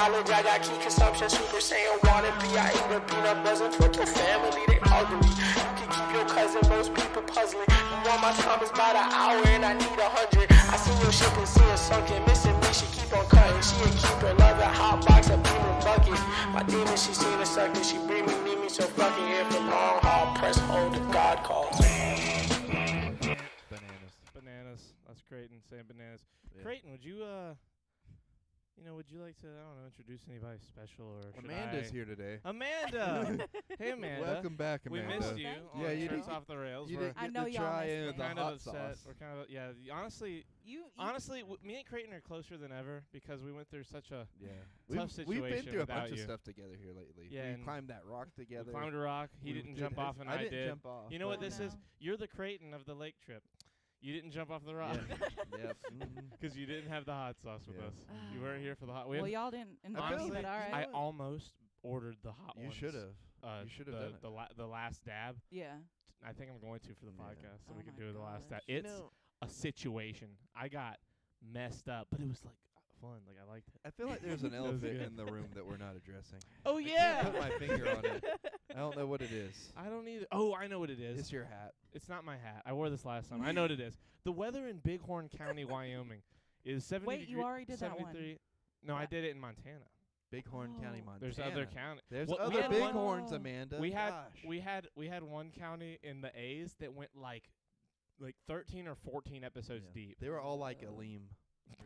knowledge. I got key consumption, Super Saiyan wannabe. I eat a peanut butter, put your family, they ugly. You can keep your cousin, most people puzzling. You want my time is by the hour and I need 100. I see your ship and see her sunken, missing me, she keep on cutting. She a keeper, love a hot box, a beaming bucket. My demon, she seen a sucker, she bring me, need me, so fucking here for long haul. Press hold, the God calls. Bananas. That's Creighton saying bananas. Yeah. Creighton, would you would you like to, I don't know, introduce anybody special, or Amanda's here today. Amanda! Hey, Amanda. Welcome back, Amanda. We missed you. Yeah, you didn't off the rails. You We're didn't get to try in with the kind of hot upset. sauce. We're kind of, yeah, honestly, me and Creighton are closer than ever because we went through such a tough situation. We've been through a bunch you. of stuff together here lately. Yeah, we climbed that rock together. We climbed a rock. He didn't jump off, and I did. didn't jump off. You know what this is? You're the Creighton of the lake trip. You didn't jump off the rock. Yep. Because you didn't have the hot sauce with us. You weren't here for the hot. Well, y'all didn't invite me, but all right. I almost ordered the hot You ones. should have. You should have done it. The last dab. Yeah. I think I'm going to for the podcast, so we can my do the last dab. gosh. It's a situation. I got messed up, but it was like fun. Like I liked it. I feel like there's an elephant in the room that we're not addressing. Oh I yeah. can't put my finger on it. I don't know what it is. I don't either. Oh, I know what it is. It's your hat. It's not my hat. I wore this last time. I know what it is. The weather in Bighorn County, Wyoming, is 70 Wait, you already did that one. 73. No, I did it in Montana. Bighorn County, Montana. There's other county. There's Well, other bighorns, Amanda. We had one county in the A's that went like 13 or 14 episodes deep. They were all like Aleem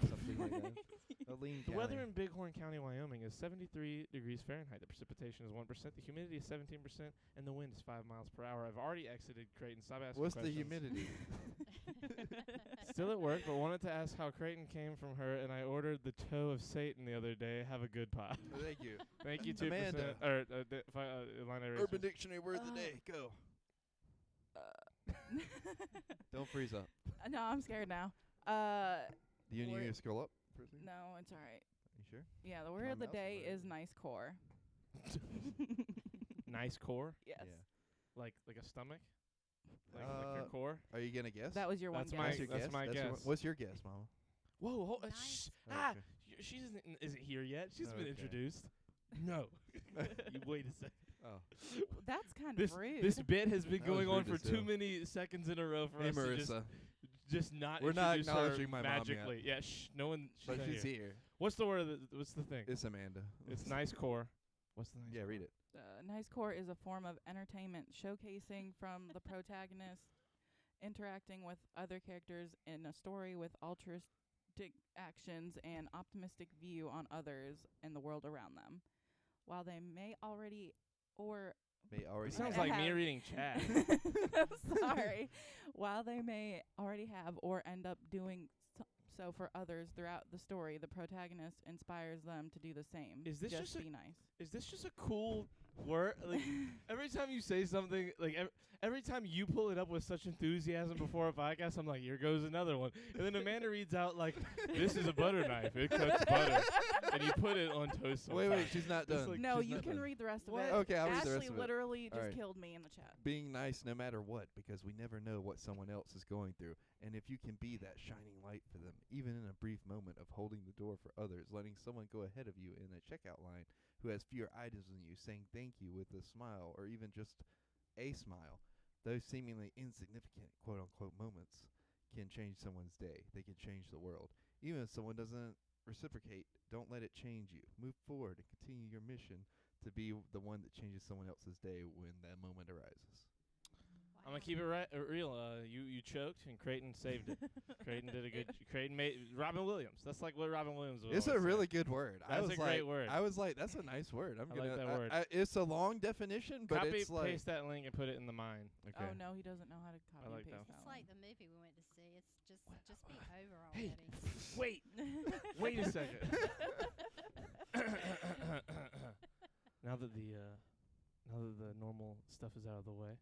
or something like that. Aleem The County. weather in Bighorn County, Wyoming is 73 degrees Fahrenheit. The precipitation is 1%. The humidity is 17%, and the wind is 5 miles per hour. I've already exited Creighton. Stop asking What's questions. the humidity? Still at work, but wanted to ask how Creighton came from her, and I ordered the toe of Satan the other day. Have a good pod. Thank you. Thank you, 2%. Amanda. Illini Urban Dictionary word of the day. Go. Don't freeze up. No, I'm scared now. Do you need to scroll up for a second? No, it's all right. You sure? Yeah, the word of the day is nice core. Nice core? Yes. Yeah. Like a stomach? Like your core? Are you gonna guess? That was your That's one my guess. That's your that's guess. my That's your guess. one- What's your guess, Mama? Whoa, Nice. Okay. She isn't here yet. She's been Okay. introduced. No. You wait a second. Oh. That's kind This of rude. this bit has been That was going on rude for as too hell. many seconds in a row for Hey, us to Marissa. just not We're not introduce her acknowledging my mom yet. magically. Yeah, no one. She's, But not she's here. here. What's the word? What's the thing? It's Amanda. It's nice core. What's the nice? Yeah, read it. Nice core is a form of entertainment showcasing from the protagonist interacting with other characters in a story with altruistic actions and optimistic view on others and the world around them. While they may already or May already. It sounds have- like me reading chat. sorry, while they may already have or end up doing so for others throughout the story, the protagonist inspires them to do the same. Is this just a- be nice? Is this just a cool word? Like every time you say something, like every time you pull it up with such enthusiasm before a podcast, I'm like, here goes another one. And then Amanda reads out like, this is a butter knife. It cuts butter, and you put it on toast. Wait, sometimes. she's not It's done. like- No, She's you not can done. read the rest of What? it. Okay, I'll read Ashley the rest of it. literally just Alright. killed me in the chat. Being nice no matter what, because we never know what someone else is going through. And if you can be that shining light for them, even in a brief moment of holding the door for others, letting someone go ahead of you in a checkout line who has fewer items than you, saying thank you with a smile or even just a smile, those seemingly insignificant quote-unquote moments can change someone's day. They can change the world. Even if someone doesn't reciprocate, don't let it change you. Move forward and continue your mission to be the one that changes someone else's day when that moment arises. I'm gonna keep it real. You choked, and Creighton saved it. Creighton did a good. Creighton made Robin Williams. That's like what Robin Williams was. It's a really good word. I That's was a like, great word. I was like, that's a nice word. I'm I gonna. like that word. It's a long definition, but Copy it's like. paste that link and put it in the mine. Okay. Oh no, he doesn't know how to copy like and paste that. It's that like the movie we went to see. It's just be over Hey, already. wait, wait a second. now that the normal stuff is out of the way,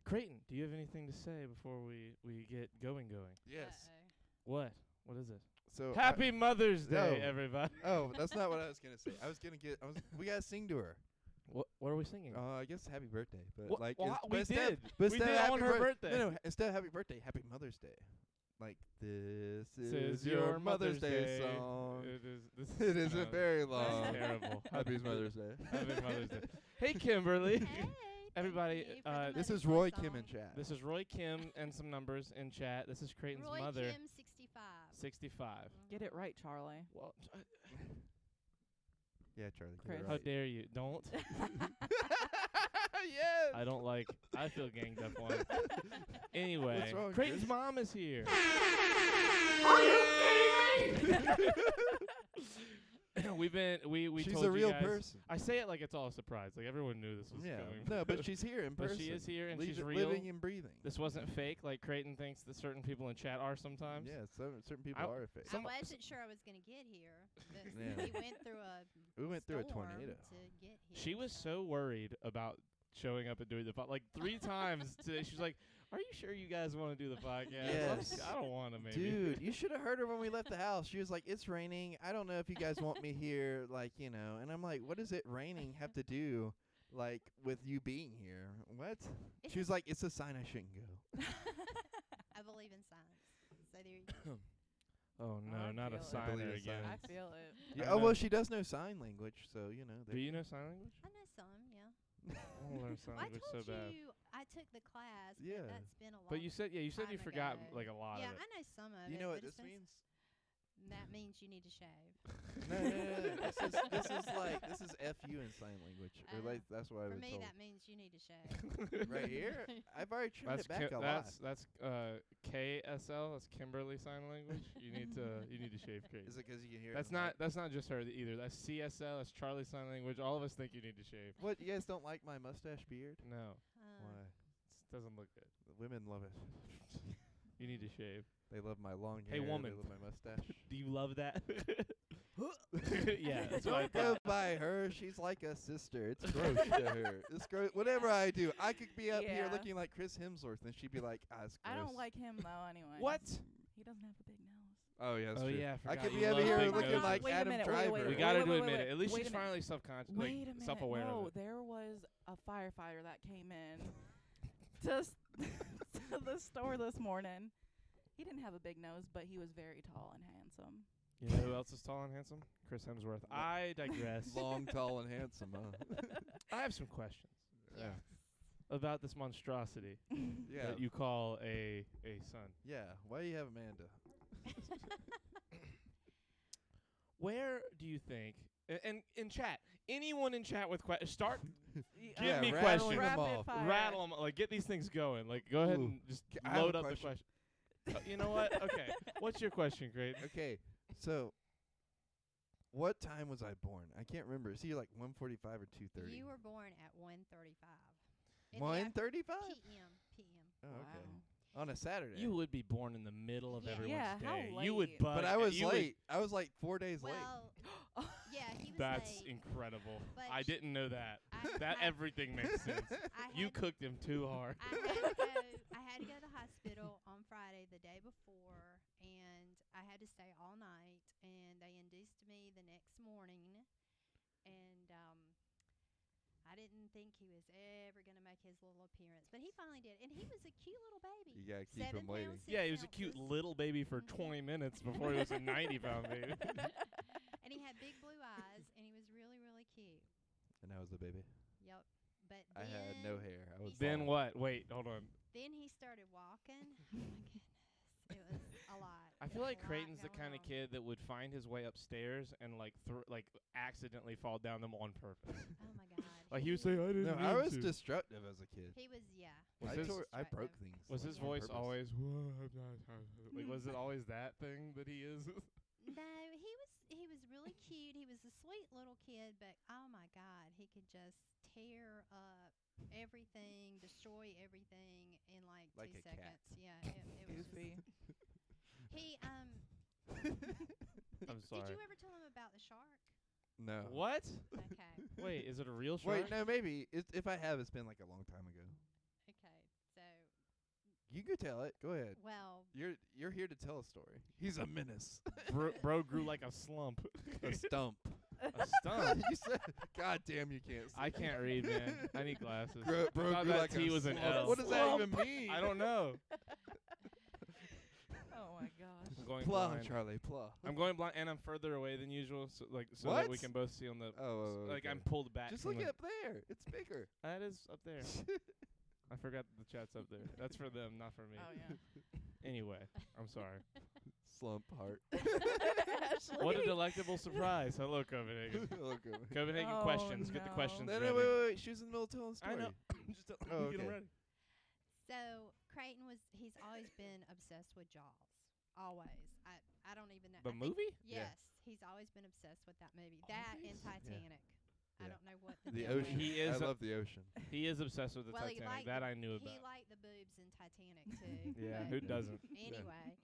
Creighton, do you have anything to say before we get going? Yes. What? What is it? So Happy Mother's Day, No. everybody. oh, that's not what I was gonna say. I was gonna get. We gotta sing to her. What are we singing? I guess happy birthday, but What- like well, it's- we but instead- did. But We instead did of on happy her birthday. No, instead of happy birthday, happy Mother's Day. Like this This is your Mother's Day song. It is. This It isn't very That's long. terrible. Happy Mother's Day. Happy Mother's Day. Hey, Kimberly. Hey, thank Everybody, you for the This Mother's is Roy Day Kim song. in chat. This is Roy Kim and some numbers in chat. This is Creighton's Roy mother. Kim 65. 65. Get it right, Charlie. Well, Yeah, Charlie. get it Chris. how right. dare you? Don't. Yes. I don't like. I feel ganged up on. Anyway, What's wrong, Creighton's Chris? mom is here. We've been we She's told a real you guys. person. I say it like it's all a surprise. Like everyone knew this was Yeah. coming. No, but she's here in But person. she is here and she's Living- real. living and breathing. This wasn't fake, like Creighton thinks that certain people in chat are sometimes. Yeah, certain people I- are fake. Some- I wasn't sure I was going to get here. But Yeah. We went through a We went through a storm tornado. to get here. She was so worried about showing up and doing the like 3 times today. She's like, "Are you sure you guys want to do the podcast?" Yes. I don't want to. Maybe. Dude, you should have heard her when we left the house. She was like, "It's raining. I don't know if you guys want me here." Like, you know, and I'm like, "What does it raining have to do, like, with you being here?" What? It's She was a- like, "It's a sign I shouldn't go." I believe in science. So there you go. Oh no, I not a feel it. I believe signer it's again. I science. feel it. Yeah, I oh know. well, she does know sign language, so you know. Do you know sign language? I know some, yeah. I want to learn sign Well, I language told so bad. you I took the class, Yeah. but that's been a long But you said you time forgot ago. like a lot Yeah, of it. I know some of Do you it. know what but this it's been means? That means you need to shave. No. This is like this is FU in sign language. Or like that's what I For was me, told. that means you need to shave. Right here, I've already trimmed That's it back a lot. that's KSL. That's Kimberly sign language. You need to shave Creighton. Is it 'cause you can hear? it That's in the mic? not just her either. That's CSL. That's Charlie sign language. All of us think you need to shave. What, you guys don't like my mustache beard? No, Why? it doesn't look good. The women love it. You need to shave. They love my long Hey, hair. woman. They love my mustache. Do you love that? Yeah, that's what I Don't go thought. by her. She's like a sister. It's gross to her. It's gross. Whatever I do, I could be up here Yeah. looking like Chris Hemsworth, and she'd be like, it's gross. I don't like him though. Anyway. What? He doesn't have a big nose. Oh, yeah, that's Oh, true. yeah, I I forgot could you be over love here big looking noses. like Wait a Adam minute, wait, Driver. wait, We wait, got to wait, do wait, admit wait. it. At least Wait a she's minute. finally subconscious, Wait like a minute. self-aware no, of it. there was a firefighter that came in to, to the store this morning. He didn't have a big nose, but he was very tall and handsome. You know who else is tall and handsome? Chris Hemsworth. I digress. Long, tall, and handsome, huh? I have some questions Yeah. about this monstrosity Yeah. that you call a son. Yeah. Why do you have Amanda? Where do you think? And in chat, anyone in chat with questions, start Yeah, me rattling questions. them Rapid off. fire. rattle them. Like get these things going. Like go ahead Ooh. and just I have a load up question. the question. You know what? Okay. What's your question, Creighton? Okay, so what time was I born? I can't remember. Is he like 1:45 or 2:30? You were born at 1:35. 1:35? PM. Oh, okay. Wow. On a Saturday. You would be born in the middle of Yeah. everyone's Yeah, how day. You would late? bug. but I was you would- late. I was like 4 days late. Well, yeah, he was That's late. incredible. But I didn't know that. That I, everything makes sense. I You had- cooked him too hard. I had to go to the hospital on Friday the day before, and I had to stay all night. And they induced me the next morning, and I didn't think he was ever going to make his little appearance, but he finally did. And he was a cute little baby. You gotta keep 7 him waiting. pounds, 6 Yeah, he was a cute ounces. little baby for Mhm. 20 minutes before he was a 90-pound baby. And he had big blue eyes, and he was really, really cute. And I was the baby. Yep. But I had no then- hair. I was Then bald. what? Wait, hold on. Then he started walking. Oh my goodness, it was a lot. I There feel was like a lot Creighton's the going kind of on. kid that would find his way upstairs and like accidentally fall down them on purpose. Oh my god. Like he would say, "I didn't No, mean I was to." destructive as a kid. He was, yeah. Was I, his- I broke destructive. things. Was like, his on voice purpose. always? Like was it always that thing that he is? No, he was really cute. He was a sweet little kid, but oh my god, he could just tear up everything, destroy everything in like Like 2 a cat. seconds. Yeah, it was just, Goofy. he I'm Did sorry. you ever tell him about the shark? No. Okay. What? Wait, is it a real shark? Wait, no, maybe. If I have, it's been like a long time ago. Okay. So, You could tell it. Go ahead. well, You're here to tell a story. He's a menace. Bro grew like a slump. A stump. A stump? You said, God damn, you can't see. I can't read, man. I need glasses. Bro I thought grew that like T a was an slump. L. What does that even mean? I don't know. Oh my gosh. going Plah, blind. Charlie, plah. I'm going blind, and I'm further away than usual, so that we What? can both see on the. Oh, like okay. I'm pulled back. Just from look the- up there. It's bigger. That is up there. I forgot the chat's up there. That's for them, not for me. Oh yeah. Anyway, I'm sorry. Slump heart. What a delectable surprise. Hello, Copenhagen. Okay. Copenhagen Oh, questions. Get the no. questions No, ready. wait. She was in the middle of telling a I story. know. Just Oh, get 'em okay. ready. So Creighton he's always been obsessed with Jaws. Always. I don't even know. The I think- movie? Yeah. Yes, he's always been obsessed with that movie. That and Always? Titanic. I Yeah. don't know what the The deal ocean. is. He is I a- love the ocean. He is obsessed with the Well, he Titanic. liked That the- I knew He about. liked the boobs in Titanic too. Yeah, but who doesn't? Anyway,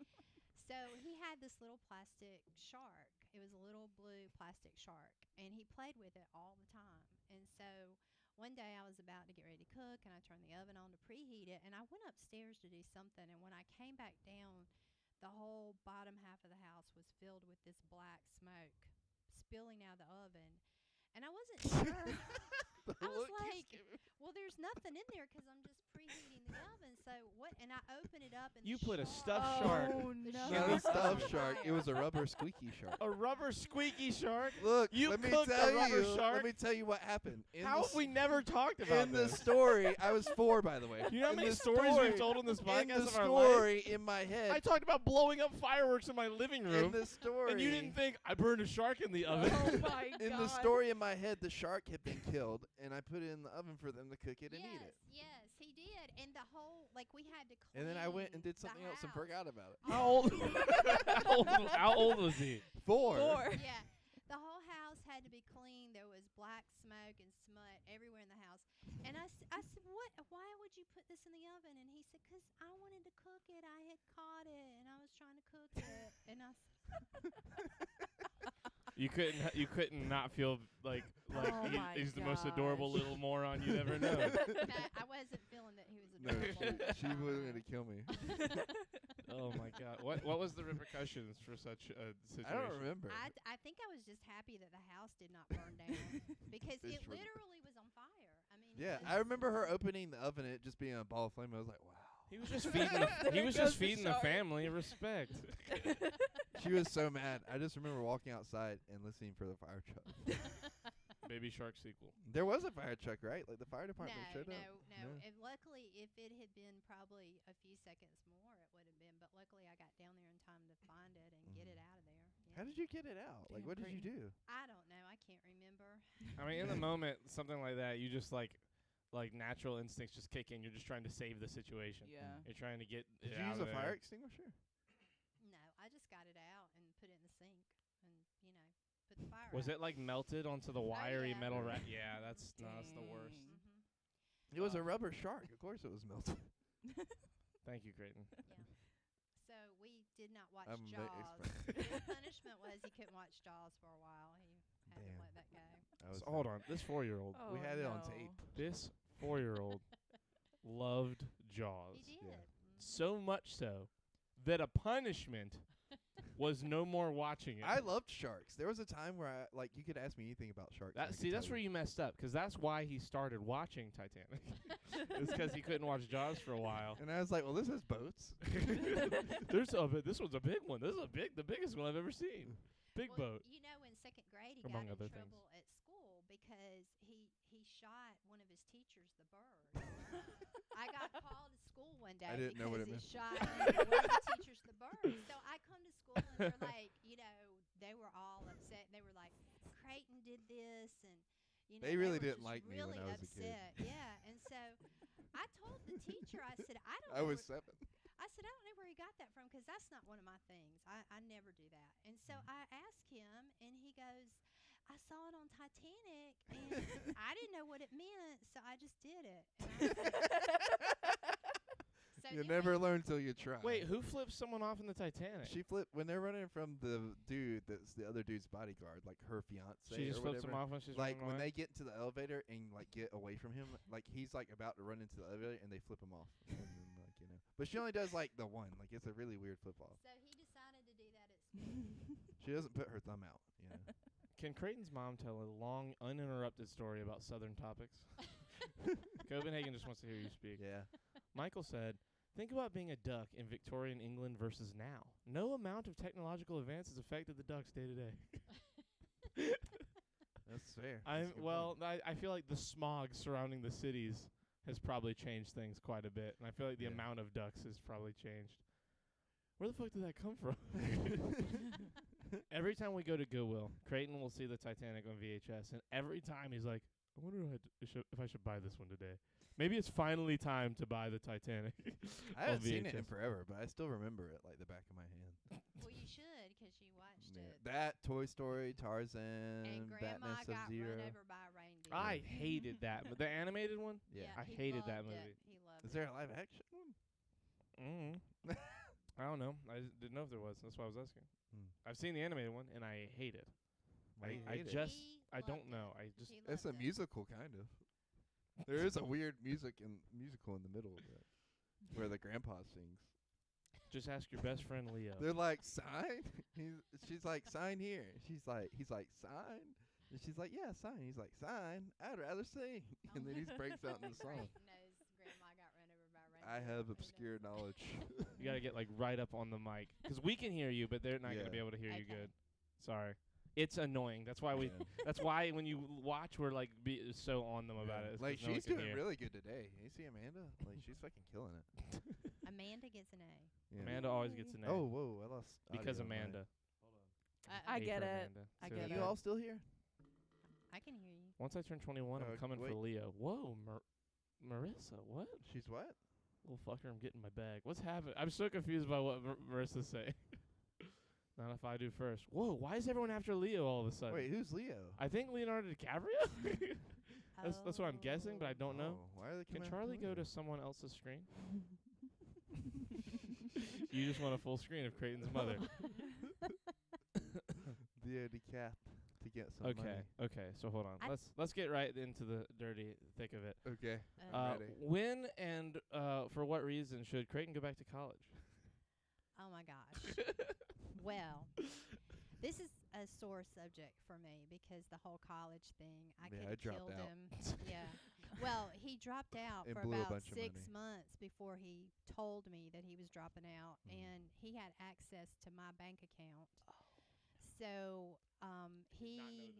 so he had this little plastic shark. It was a little blue plastic shark, and he played with it all the time. And so one day I was about to get ready to cook, and I turned the oven on to preheat it, and I went upstairs to do something. And when I came back down, the whole bottom half of the house was filled with this black smoke spilling out of the oven. And I wasn't sure. I was like, well, there's nothing in there 'cause I'm just preheating the oven. So what? And I opened it up, and You the put a shark- stuffed shark. Oh The no. Not a shark stuffed was shark. It fire. was a rubber squeaky shark. A rubber squeaky shark? Look, You let me cooked a tell rubber you. shark? Let me tell you what happened. In How the have we never talked about in the this? story, I was 4, by the way. You know how In many the stories story- we've told on this In podcast the of our life? story, in my head, I talked about blowing up fireworks in my living in room, the story, and you didn't think I burned a shark in the oven. Oh my god. in the story in my head, the shark had been killed, and I put it in the oven for them to cook it and eat it. Yes, he did. And the whole, like, we had to clean And then I went and did the something else and house. forgot about it. How old? how old was he? 4. Yeah. The whole house had to be clean. There was black smoke and smut everywhere in the house. And I said, what? Why would you put this in the oven? And he said, 'cause I wanted to cook it. I had caught it, and I was trying to cook it. And I You couldn't not feel like Oh my he's the most adorable gosh. little moron you'd ever know. no, I wasn't feeling that he was No, adorable. at the she was time. going to kill me. Oh my god! What was the repercussions for such a situation? I don't remember. I think I was just happy that the house did not burn down because Fish it was- literally was on fire. I mean, Yeah, it I was- remember her opening the oven and it just being a ball of flame. I was like, wow. He was just feeding. He was goes just the feeding the shark. family. Respect. She was so mad. I just remember walking outside and listening for the fire truck. Baby Shark sequel. There was a fire truck, right? Like the fire department No, showed no, up. no. No. And luckily, if it had been probably a few seconds more, it would have been. But luckily, I got down there in time to find it and get it out of there. How Yeah. did you get it out? Like, Damn, what did you do? I don't know. I can't remember. I mean, in the moment, something like that, you just like natural instincts just kick in. You're just trying to save the situation. Yeah. You're trying to get Did it you out use of a fire there. extinguisher? No, I just got it out and put it in the sink and put the fire. Was out. it like melted onto the wiry yeah. metal rack? Yeah, that's no, that's the worst. Dang. Mhm. It was a rubber shark. Of course it was melted. Thank you, Creighton. Yeah. So we did not watch I'm Jaws. expert. His punishment was he couldn't watch Jaws for a while. He had Damn. to let that go. I was So hold on, this 4-year-old. Oh, We had it on no. tape. This 4-year-old loved Jaws. He did. Yeah. So much so that a punishment was no more watching it. I loved sharks. There was a time where I you could ask me anything about sharks. and I could See, that's tell where you messed up, 'cause that's why he started watching Titanic. It's 'cause he couldn't watch Jaws for a while. And I was like, well, this is boats. This one's a big one. This is the biggest one I've ever seen. Big Well, boat. You know, in second grade, he Among got other in things. trouble at school because he shot one of his teachers, the bird. I got called to school one day I didn't know what because it he meant. shot one of the teachers, the bird. So I come to school and they're like, they were all upset. They were like, Creighton did this, and They really were didn't just like me when really I was a kid. upset. Yeah, and so I told the teacher, I said, I don't. I know was where- 7. I said, I don't know where he got that from 'cause that's not one of my things. I never do that. And so I asked him, and he goes, I saw it on Titanic, and I didn't know what it meant, so I just did it. And I said, so You yeah, never learn till you try. Wait, who flipped someone off in the Titanic? She flipped when they're running from the dude that's the other dude's bodyguard, like her fiance. She just or flips him whatever. off when she's Like running when away? they get into the elevator and like get away from him, like he's like about to run into the elevator and they flip him off. And then, but she only does like the one. Like it's a really weird flip off. So he decided to do that at school. She doesn't put her thumb out. Can Creighton's mom tell a long, uninterrupted story about Southern topics? Copenhagen just wants to hear you speak. Yeah. Michael said Think about being a duck in Victorian England versus now. No amount of technological advance has affected the ducks day to day. That's fair. That's a good point. I feel like the smog surrounding the cities has probably changed things quite a bit, and I feel like the Yeah. amount of ducks has probably changed. Where the fuck did that come from? Every time we go to Goodwill, Creighton will see the Titanic on VHS, and every time he's like, I wonder if I should buy this one today. Maybe it's finally time to buy the Titanic. I haven't seen it in VHS. forever, but I still remember it like the back of my hand. Well, you should, 'cause you watched it. That, Toy Story, Tarzan, And Batman Grandma got Sub-Zero. run over by a reindeer. I hated that. The animated one? Yeah. I he hated that loved it. movie. He loved Is it. there a live action one? I don't know. I didn't know if there was. That's why I was asking. Hmm. I've seen the animated one, and I hate it. Why do you I hate it? just- He I don't loved know. it. I just He It's a loved it. musical, kind of. There is a weird musical in the middle of it, where the grandpa sings. just ask your best friend Leo. They're like, sign? She's like, sign here. He's like, sign? And she's like, yeah, sign. He's like, sign? I'd rather sing. And then he breaks out in the song. Creighton knows Grandma got run over by a reindeer. I have He obscure knows. knowledge. You gotta get like right up on the mic, 'cause we can hear you, but they're not Yeah. gonna be able to hear you Okay. good. Sorry. It's annoying. That's why we. Yeah. That's why when you watch, we're like so on them about Yeah. it. It's Like, 'cause no one she's can doing hear. really good today. You see Amanda? Like, she's fucking killing it. Amanda gets an A. Yeah. Amanda always gets an A. Oh, whoa, I lost because audio on mine. Amanda. I A get for it. Amanda. I See get what You it. mean? all still here? I can hear you. Once I turn 21, I'm coming for wait. Leo. Whoa, Marissa, what? She's what? Little fucker, I'm getting my bag. What's happening? I'm so confused by what Marissa's saying. Not if I do first. Whoa, why is everyone after Leo all of a sudden? Wait, who's Leo? I think Leonardo DiCaprio? That's what I'm guessing, but I don't know. Oh, why are they Can coming Charlie after go Leo? to someone else's screen? You just want a full screen of Creighton's mother. Leo DiCap to get some Okay, money. okay. So hold on. I- Let's get right into the dirty thick of it. Okay. Uh, ready. When and for what reason should Creighton go back to college? Oh my gosh. Well, this is a sore subject for me because the whole college thing, I Yeah, could I have dropped killed out. him. Yeah. Well, he dropped out And for blew a about bunch of 6 money. months before he told me that he was dropping out, Mhm. and he had access to my bank account. So he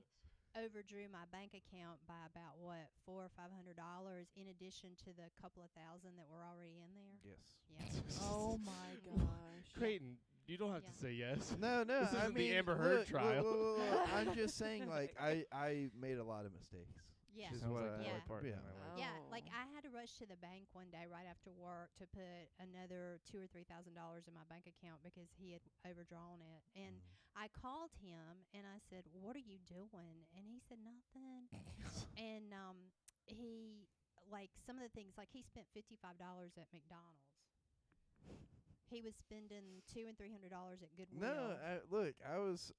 overdrew my bank account by about what $400 or $500 in addition to the couple of thousand that were already in there. Yes. Yeah. Oh my gosh. Creighton, you don't have Yeah. to say yes. No, no. This I isn't the mean, Amber Heard look, trial. look, I'm just saying, like, I made a lot of mistakes. Yeah. Is Sounds what like I- the Yeah. right part. yeah. in my life. Yeah, like Oh. I had to rush to the bank one day right after work to put another $2,000 or $3,000 in my bank account because he had overdrawn it. And I called him and I said, "What are you doing?" And he said nothing. And he like some of the things like he spent $55 at McDonald's. He was spending $200 and $300 at Goodwill. No, look, I was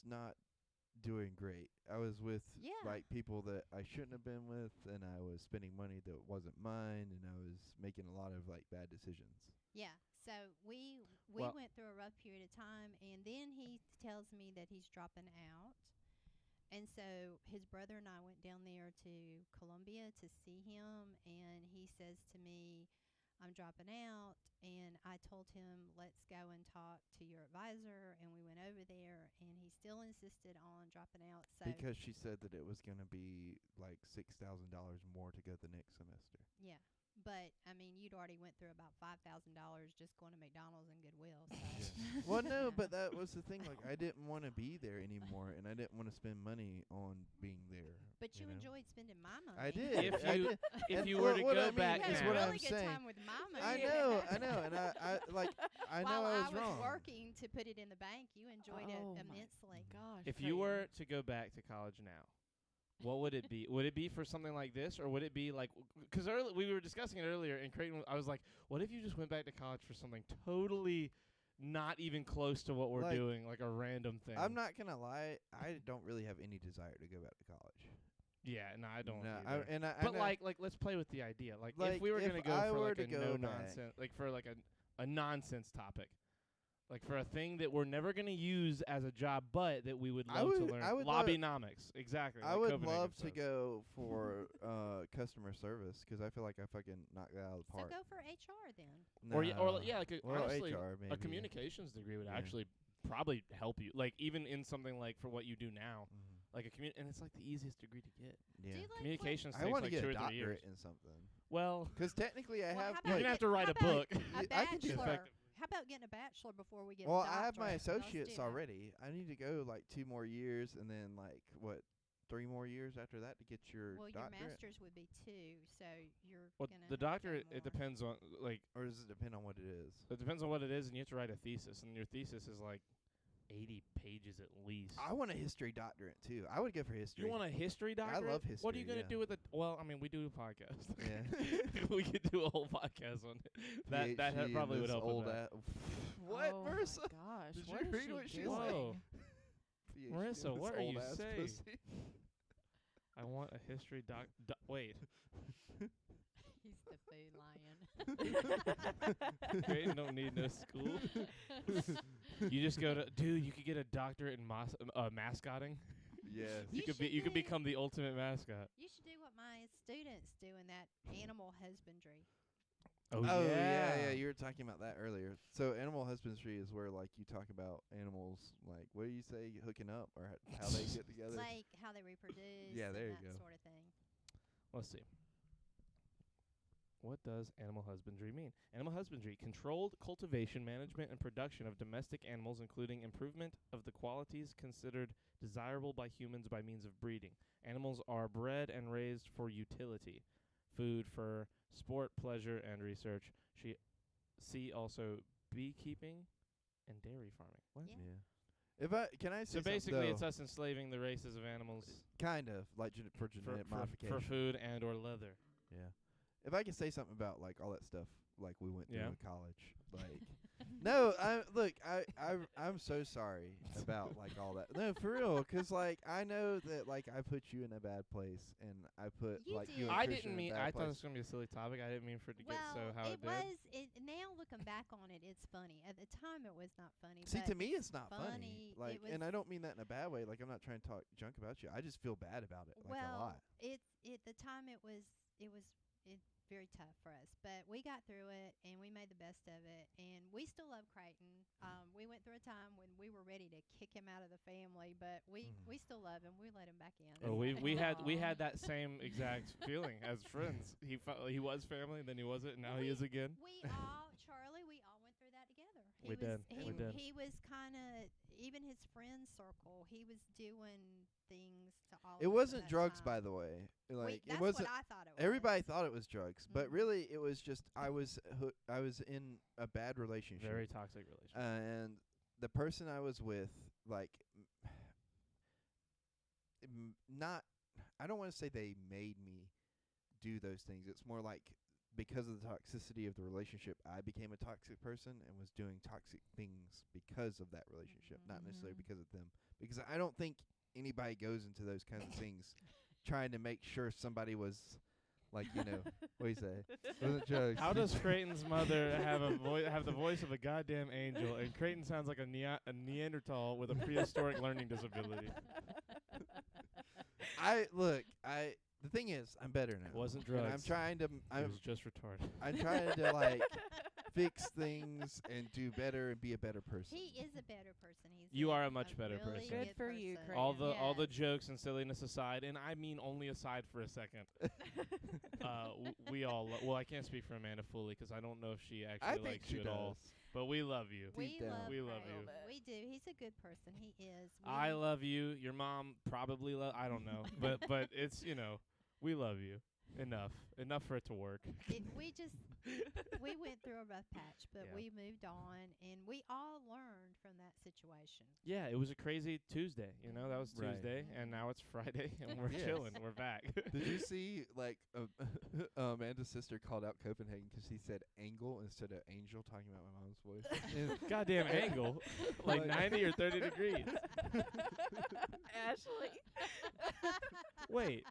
not doing great. I was with Yeah. like people that I shouldn't have been with, and I was spending money that wasn't mine, and I was making a lot of like bad decisions. Yeah. So we Well- went through a rough period of time, and then he tells me that he's dropping out. And so his brother and I went down there to Columbia to see him, and he says to me, "I'm dropping out." And I told him, "Let's go and talk to your advisor." And we went over there, and he still insisted on dropping out. So Because she said that it was going to be like $6,000 more to go the next semester. yeah. But I mean, you'd already went through about $5,000 just going to McDonald's and Goodwill. So Well, no, but that was the thing. Like, I didn't want to be there anymore, and I didn't want to spend money on being there. But you know? enjoyed spending my money. I did. If I you- did. If And you were what- to what go I mean back You is had now, what a I'm really good saying. time with my money. I know, and I like I know While I I was was wrong. working to put it in the bank, you enjoyed Oh it my immensely. Gosh. if you were Creighton. to go back to college now, what would it be? Would it be for something like this, or would it be like? Because we were discussing it earlier, and Creighton, I was like, "What if you just went back to college for something totally not even close to what we're Like, doing, like a random thing?" I'm not gonna lie. I don't really have any desire to go back to college. Yeah, no, I don't. No, either. I But know- like, let's play with the idea. Like if Like, we were if gonna go I for were like to a go no back- nonsense, like for like a nonsense topic, Like for a thing that we're never going to use as a job, but that we would I love to would- learn. I would love- Lobbynomics, exactly. I like would Copenhagen love to says. go for customer service because I feel like I fucking knocked that out of the So park. go for HR then. Or No. yeah, like Well, honestly, HR maybe. a communications degree would Yeah. actually probably help you. Like even in something like for what you do now, Mhm. like and it's like the easiest degree to get. Yeah. Do you like Communications I takes want like to 2 get a or 3 years. doctorate in something Well, because technically I Well, have. how you're about gonna have get- to write how a book. about A I can do bachelor. effective- How about getting a bachelor before we get Well, a I have my doctorate? Let's do associates that. already. I need to go like 2 more years and then like what 3 more years after that to get your Well, your doctorate. masters would be 2, so you're Well, gonna the have to go doctorate it more. depends on like Or does it depend on what it is? it depends on what it is, and you have to write a thesis, and your thesis is like 80 pages at least. I want a history doctorate too. I would go for history. You want a history doctorate? love What are history, you gonna yeah. do with it? Well, I mean, we do a podcast. Yeah. we could do a whole podcast on it. That PhD in probably would this help with old that. what, Oh Marissa? my gosh. Did you what is read she what she doing? Whoa. PhD in Marissa, this what are you old-ass saying? pussy. I want a history wait. He's the food lion. Creighton don't need no school. You just go to dude. You could get a doctorate in mascotting. Yes. You You could should you could do- become the ultimate mascot. You should do what my students do in that animal husbandry. Oh, yeah. You were talking about that earlier. So animal husbandry is where like you talk about animals, like what do you say, hooking up or how they get together. Like how they reproduce Yeah, and there you that go. sort of thing. Let's see. What does animal husbandry mean? Animal husbandry, controlled cultivation, management, and production of domestic animals, including improvement of the qualities considered desirable by humans by means of breeding. Animals are bred and raised for utility, food, fur, sport, pleasure, and research. See also beekeeping and dairy farming. What? Yeah. Yeah. If I can I say So something, basically, though? it's us enslaving the races of animals Kind of like for genetic modification. for food and or leather. Yeah. If I can say something about like all that stuff like we went through Yeah. in college, like no, I'm so sorry about like all that. No, for real, 'cause like I know that like I put you in a bad place and I put You like did. you and I Christian didn't mean. in a bad I thought it place. was gonna be a silly topic. I didn't mean for it to Well, get so how it, it did. was. Now looking back on it, it's funny. At the time, it was not funny. See, but to me, it's not funny. funny. It Like, was- and I don't mean that in a bad way. Like, I'm not trying to talk junk about you. I just feel bad about it, like a lot. At the time it was very tough for us, but we got through it and we made the best of it. And we still love Creighton. We went through a time when we were ready to kick him out of the family, but we still love him. We let him back in. Oh, we Aw. had that same exact feeling as friends. He was family, then he wasn't, and now he is again. Charlie, we all went through that together. We did. We did. He was kind of, even his friend circle, he was doing things to all of It us at wasn't that drugs, time. by the way. Like, That's it wasn't. what I thought it was. Everybody thought it was drugs, but Mhm. really, it was just I was in a bad relationship. Very toxic relationship. And the person I was with, like, not, I don't want to say they made me do those things. It's more like because of the toxicity of the relationship, I became a toxic person and was doing toxic things because of that relationship, not necessarily Mhm. because of them. Because I don't think anybody goes into those kinds of things trying to make sure somebody was, like, what do you say? Wasn't drugs. How does Creighton's mother have the voice of a goddamn angel, and Creighton sounds like a Neanderthal with a prehistoric learning disability? The thing is, I'm better now. It wasn't And drugs. I'm trying to, It was just retarded. I'm trying to like fix things and do better and be a better person. He is a better person. You are a much better really person. Good for you, person. Creighton. All the Yes. jokes and silliness aside, and I mean only aside for a second. We all well, I can't speak for Amanda fully 'cause I don't know if she actually I think likes she you at does. all. But we love you. We Deep down. love We love Creighton. you. We do. He's a good person. He is. I love you. Your mom probably I don't know, but it's we love you enough for it to work. We went through a rough patch, but Yeah. we moved on, and we all learned from that situation. Yeah, it was a crazy Tuesday. That was Right. Tuesday, and now it's Friday, and we're Yes. chilling. We're back. Did you see like Amanda's sister called out Copenhagen 'cause he said angle instead of angel, talking about my mom's voice? And Goddamn angle, like 90 or 30 degrees. Ashley. Wait,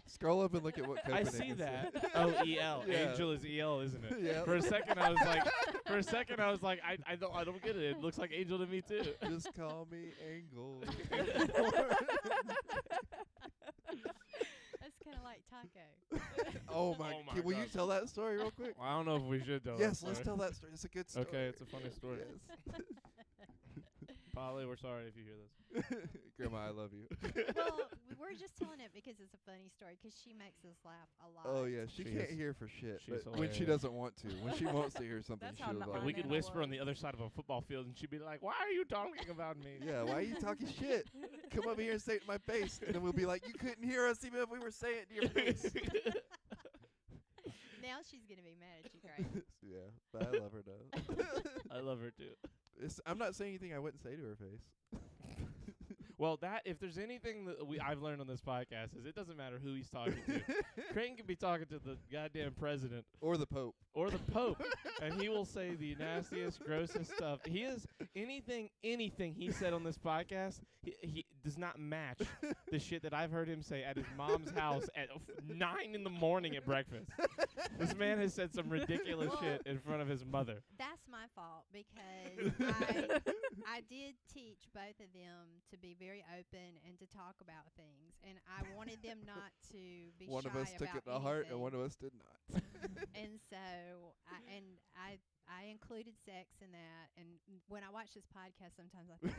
scroll up and look at what I Copenhagen see said. that. Oh, EL. Yeah. Angel is EL, isn't it? Yep. For a second, I was like, For a second, I was like, I don't get it. It looks like Angel to me too. Just call me Angle. That's kind of like Taco. Oh my! Oh my Will you God. tell that story real quick? Well, I don't know if we should tell. Yes, that let's story. tell that story. It's a good story. Okay, it's a funny story. Yes. Polly, we're sorry if you hear this. Grandma, I love you. Well, we're just telling it because it's a funny story. Because she makes us laugh a lot. Oh yeah, she She can't is- hear for shit. she's But when she hilarious. doesn't want to, when she wants to hear something, That's how she'll not like, my We could Nana whisper on was. the other side of a football field, and she'd be like, "Why are you talking about me?" yeah, why are you talking shit? Come over here and say it to my face, and then we'll be like, you couldn't hear us even if we were saying it to your face. Now she's gonna be mad at you, Craig. Yeah, but I love her though. I love her too. I'm not saying anything I wouldn't say to her face. Well, if there's anything that I've learned on this podcast is it doesn't matter who he's talking to. Creighton can be talking to the goddamn president Or the Pope. or the Pope, and he will say the nastiest, grossest stuff. He is anything he said on this podcast. He does not match the shit that I've heard him say at his mom's house at 9 in the morning at breakfast. This man has said some ridiculous Well, shit in front of his mother. That's my fault because I did teach both of them to be very open and to talk about things, and I wanted them not to be One shy of us took it about to heart, and anything. one of us did not. And so I included sex in that, and when I watch this podcast, sometimes I think,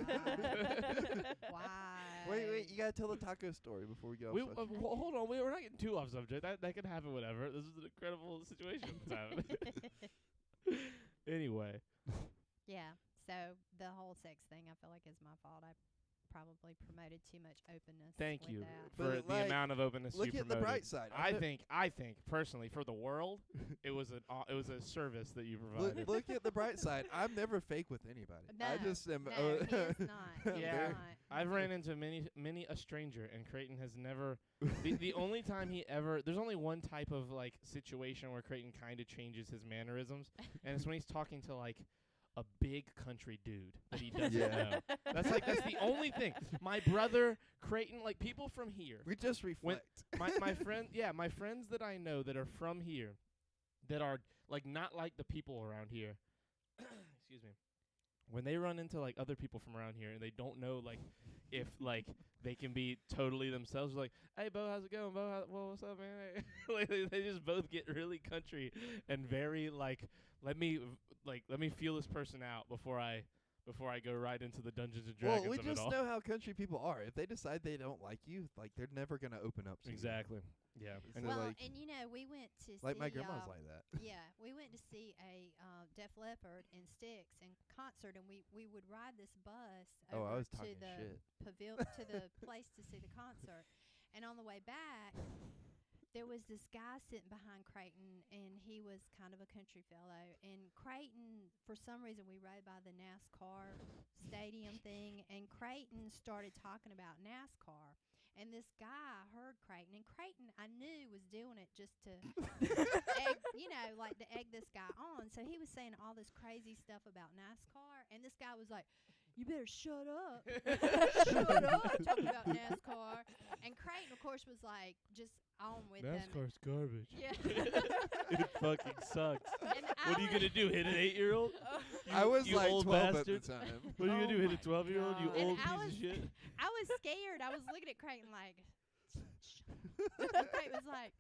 oh God, why? Wait, you gotta tell the taco story before we get off. subject. Hold on, we're not getting too off subject. That can happen, whatever. This is an incredible situation that's happening. Anyway, Yeah. So the whole sex thing, I feel like is my fault. I probably promoted too much openness. thank with you that. for But, the like, amount of openness Look you at the promoted. bright side. I think personally for the world, it was a service that you provided. Look at the bright side. I'm never fake with anybody. I No, just am. No, he is not. He is Yeah. not. I've ran into many a stranger, and Creighton has never. the only time there's only one type of like situation where Creighton kind of changes his mannerisms, and it's when he's talking to like a big country dude that he doesn't Yeah. know. That's the only thing. My brother Creighton, like people from here. We just reflect. my friends that I know that are from here, that are like not like the people around here. Excuse me. When they run into like other people from around here and they don't know like if like they can be totally themselves, like, hey Bo, how's it going? Bo, well, what's up, man? Hey. Like, they just both get really country and very like let me feel this person out before I go right into the Dungeons and Dragons Well, we of it just all. know how country people are. If they decide they don't like you, like they're never gonna open up to you. Exactly. Yeah. So, And Well, like- and we went to Like see, my grandma's like that. Yeah, we went to see a Def Leppard in Styx in concert, and we would ride this bus Oh, I over was to talking the shit. to the place to see the concert. And on the way back, there was this guy sitting behind Creighton, and he was kind of a country fellow. And Creighton, for some reason, we rode by the NASCAR stadium thing, and Creighton started talking about NASCAR. And this guy heard Creighton, and Creighton, I knew, was doing it just to egg, like to egg this guy on. So he was saying all this crazy stuff about NASCAR, and this guy was like, "You better shut up, shut up," talking about NASCAR. And Creighton, of course, was like just on with him. NASCAR's garbage. Yeah. It fucking sucks. And What are you gonna do? Hit an 8-year-old? I was you like old 12 bastard. at the time. What are you Oh gonna do? Hit a my 12-year-old? You God. And old I piece was- of shit. I was scared. I was looking at Creighton like, and Creighton was like,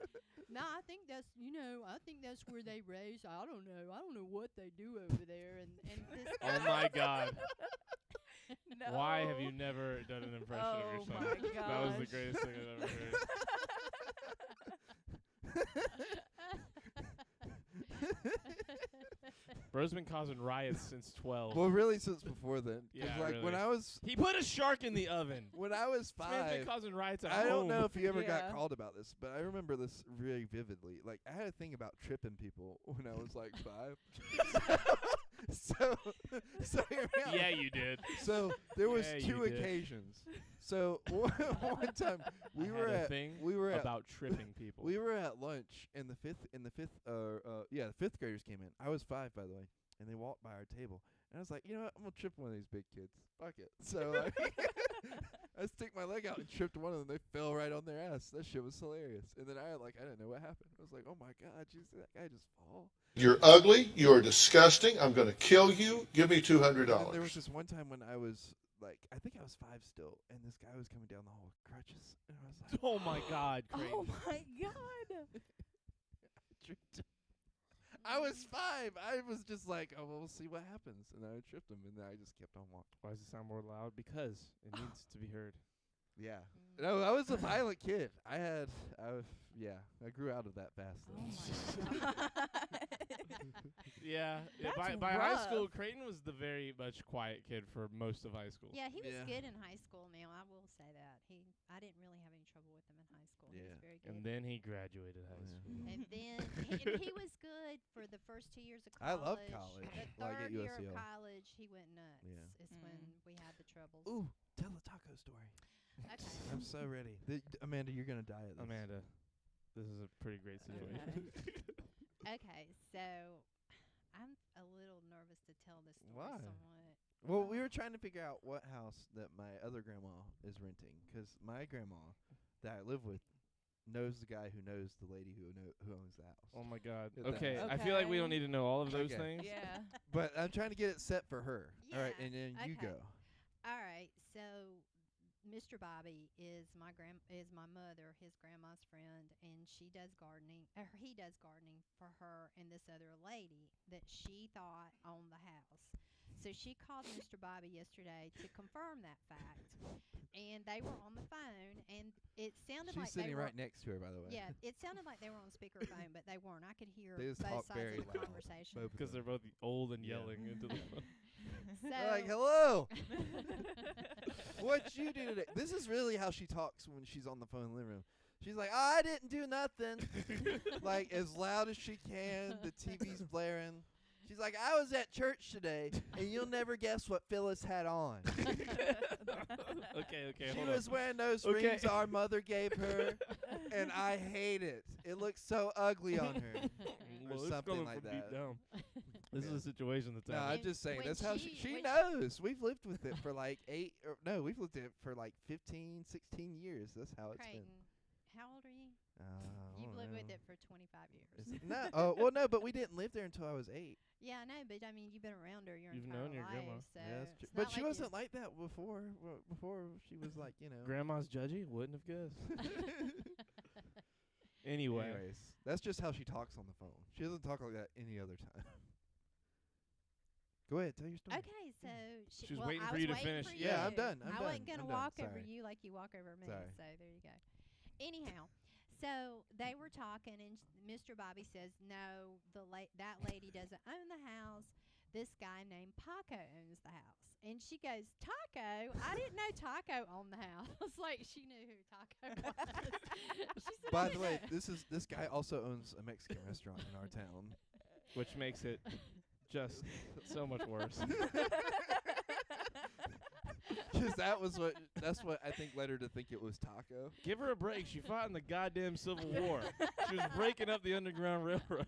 "No, I think that's where they race. I don't know what they do over there." And this Oh my God! No. Why have you never done an impression of Oh your son? my That was the gosh. greatest thing I've ever heard. Bro's been causing riots since 12. Well, really, since before then. 'Cause, Yeah, like when really. I was He put a shark in the oven. when I was This man's been 5. causing riots at I don't home. know if you ever got Yeah. called about this, but I remember this very vividly. Like I had a thing about tripping people when I was like 5. so hear me out. Yeah, you did. So there was Yeah, you 2 did. occasions. So one time we I were had a at thing we were at about tripping people. we were at lunch and the fifth graders came in. I was 5, by the way, and they walked by our table. And I was like, you know what? I'm gonna trip one of these big kids. Fuck it. So like, I stick my my leg out and tripped one of them. They fell right on their ass. That shit was hilarious. And then I didn't know what happened. I was like, oh my God, did you see that guy just fall? You're ugly. You are disgusting. I'm going to kill you. Give me $200. And then there was this one time when I was like, I think I was 5 still, and this guy was coming down the hall with crutches, and I was like, Oh my God, Creighton. Oh my God. tripped him. I was 5. I was just like, oh, well, we'll see what happens, and I tripped him, and then I just kept on walking. Why does it sound more loud? Because it needs to be heard. Yeah. No, I was a violent kid. I grew out of that fast. Oh Though. my God. Yeah. That's By high school, rough. Creighton was the very much quiet kid for most of high school. Yeah, he was Yeah. good in high school. Now I will say that I didn't really have any trouble with him in high school. He Yeah. was very good. And then he graduated high Yeah. school. And then he was good for the first 2 years of I college. love college, The like at third year of USCO. college, he went nuts. Yeah. Is when we had the troubles. Ooh, tell the taco story. Okay. I'm so ready. Amanda, you're gonna die at this. Amanda, this is a pretty great situation. Okay, so I'm a little nervous to tell this story Why? somewhat. Well, we were trying to figure out what house that my other grandma is renting, 'cause my grandma that I live with knows the guy who knows the lady who owns the house. Oh my God. Get that. Okay, I feel like we don't Okay. need to know all of those Okay. things. Yeah. But I'm trying to get it set for her. All right, Yeah, and then you okay. go. All right, so Mr. Bobby is my mother, his grandma's friend, and she does gardening. He does gardening for her and this other lady that she thought owned the house. So she called Mr. Bobby yesterday to confirm that fact, and they were on the phone, and it sounded She's like sitting they were. right next to her, by the way. Yeah, it sounded like they were on speakerphone, but they weren't. I could hear They just both talk sides very of the loud. conversation. Both of Because them. they're both old and Yeah. yelling into the phone. So, They're like, hello. What'd you do today? This is really how she talks when she's on the phone in the living room. She's like, oh, I didn't do nothing. Like, as loud as she can. The TV's blaring. She's like, I was at church today, and you'll never guess what Phyllis had on. Okay, She hold was wearing those Okay. rings our mother gave her, and I hate it. It looks so ugly on her. on. or Well, it's something coming like from that. deep down. This Yeah. is a situation that's No, happening. I'm just saying when that's how she- she when knows. We've lived with it for like we've lived with it for like 15, 16 years. That's how it's Creighton, been. how old are you? I You've don't lived with know. it for 25 years. Is it- no, well, no, but we didn't live there until I was 8. Yeah, I know, but I mean, you've been around her your You've entire known your life, grandma. so Yeah, that's true. it's But not she like wasn't like that before. Before she was like, Grandma's judgy? Wouldn't have guessed. Anyway. Anyways, that's just how she talks on the phone. She doesn't talk like that any other time. Go ahead, tell your story. Okay, so She was well, waiting I for was you to waiting finish. for Yeah, I'm you. done. I'm I wasn't done. gonna I'm done. walk over Sorry. you like you walk over me. Sorry. So there you go. Anyhow, so they were talking, and Mr. Bobby says, "No, that lady doesn't own the house. This guy named Paco owns the house." And she goes, "Taco? I didn't know Taco owned the house." Like she knew who Taco was. She said, By "I the didn't way, know." this guy also owns a Mexican restaurant in our town. Which makes it just so much worse. Because that's what I think led her to think it was Taco. Give her a break. She fought in the goddamn Civil War. She was breaking up the Underground Railroad.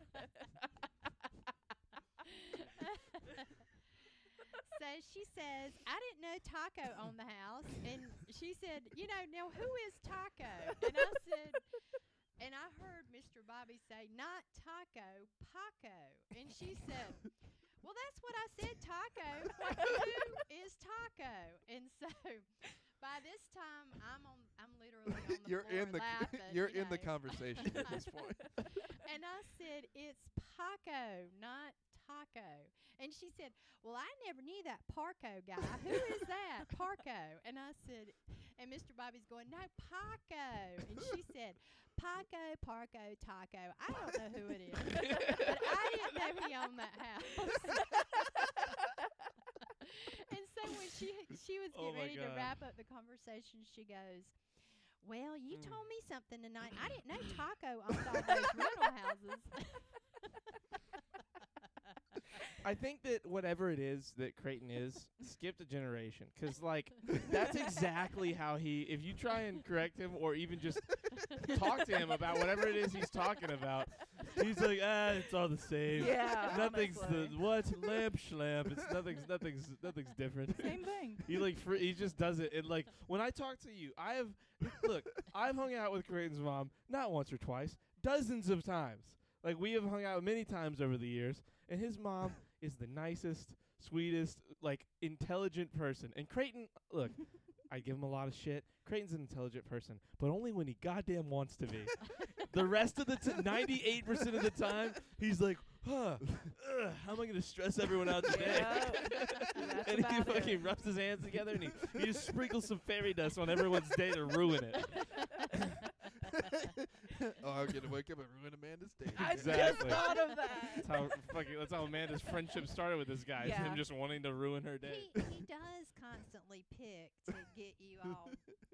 So she says, "I didn't know Taco owned the house." And she said, "Now who is Taco?" And I said, and I heard Mr. Bobby say, "Not Taco, Paco." And she said, "Well, that's what I said, Taco. Like, who is Taco?" And so by this time, I'm literally on the You're floor in the laughing. you're you in the know. conversation at this point. And I said, "It's Paco, not Taco." And she said, "Well, I never knew that Parco guy. Who is that, Parco?" And I said, and Mr. Bobby's going, "No, Paco." And she said, "Paco, Parco, Taco. I don't know who it is." But I didn't know he owned that house. And so when she was Oh getting my ready to God. wrap up the conversation, she goes, "Well, you told me something tonight. I didn't know Taco owned all those rental houses." I think that whatever it is that Creighton is, skipped a generation. 'Cause, like, that's exactly how if you try and correct him or even just talk to him about whatever it is he's talking about, He's like, it's all the same. Yeah, Nothing's honestly. the what lamp schlamp. It's nothing's different. Same thing. He like he just does it. And like when I talk to you, I've hung out with Creighton's mom not once or twice, dozens of times. Like we have hung out many times over the years, and his mom is the nicest, sweetest, like intelligent person. And Creighton, look, I give him a lot of shit. Creighton's an intelligent person, but only when he goddamn wants to be. The rest of the 98% of the time, he's like, how am I going to stress everyone out today? That's And he about fucking it. rubs his hands together and he just sprinkles some fairy dust on everyone's day to ruin it. Oh, I'm gonna wake up and ruin Amanda's day. I Exactly. just thought of that. That's how Amanda's friendship started with this guy. is Yeah. Him just wanting to ruin her day. He does constantly pick to get you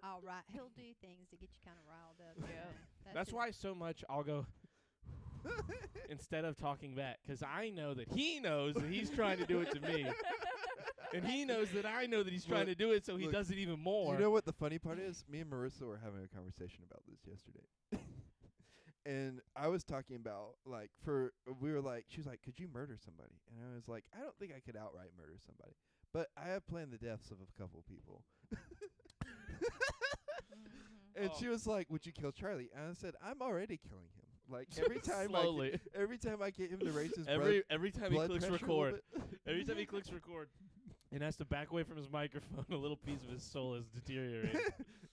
all right. He'll do things to get you kind of riled up. you Yeah. know. That's his- why so much I'll go instead of talking back, because I know that he knows that he's trying to do it to me. And he knows that I know that he's trying to do it, so he Look, does it even more. You know what the funny part is? Me and Marissa were having a conversation about this yesterday. And I was talking about, like, we were like, she was like, could you murder somebody? And I was like, I don't think I could outright murder somebody. But I have planned the deaths of a couple people. Mhm. And Oh. she was like, would you kill Charlie? And I said, I'm already killing him. Like, every time Slowly. every time I get him to raise his Every time he blood clicks pressure a little record, bit. every time he clicks record and has to back away from his microphone, a little piece of his soul is deteriorating.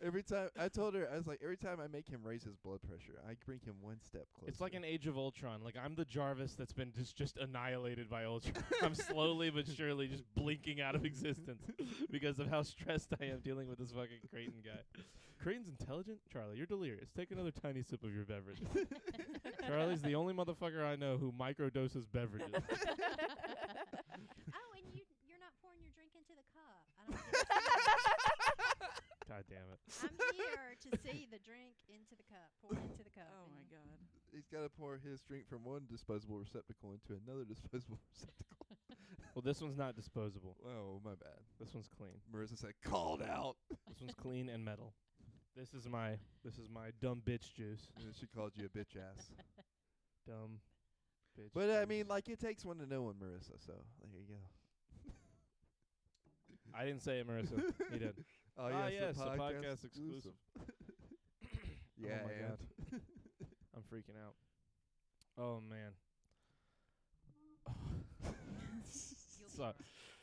Every time I told her, I was like, every time I make him raise his blood pressure, I bring him one step closer. It's like an Age of Ultron. Like I'm the Jarvis that's been just annihilated by Ultron. I'm slowly but surely just blinking out of existence because of how stressed I am dealing with this fucking Creighton guy. Creighton's intelligent? Charlie, you're delirious. Take another tiny sip of your beverage. Charlie's the only motherfucker I know who microdoses beverages. Oh, and you're not pouring your drink into the cup. I don't get to see it. God damn it. I'm here to see the drink into the cup, poured into the cup. Oh my and- god. He's got to pour his drink from one disposable receptacle into another disposable receptacle. Well, this one's not disposable. Oh, my bad. This one's clean. Marissa said, called out. This one's clean and metal. This is my dumb bitch juice. And then she called you a bitch ass. Dumb bitch. But I juice. mean, like, it takes one to know one, Marissa. So there you go. I didn't say it, Marissa. You did. Oh yes, the a podcast exclusive. Yeah, my and God. I'm freaking out. Oh man. You'll be So- all right. It's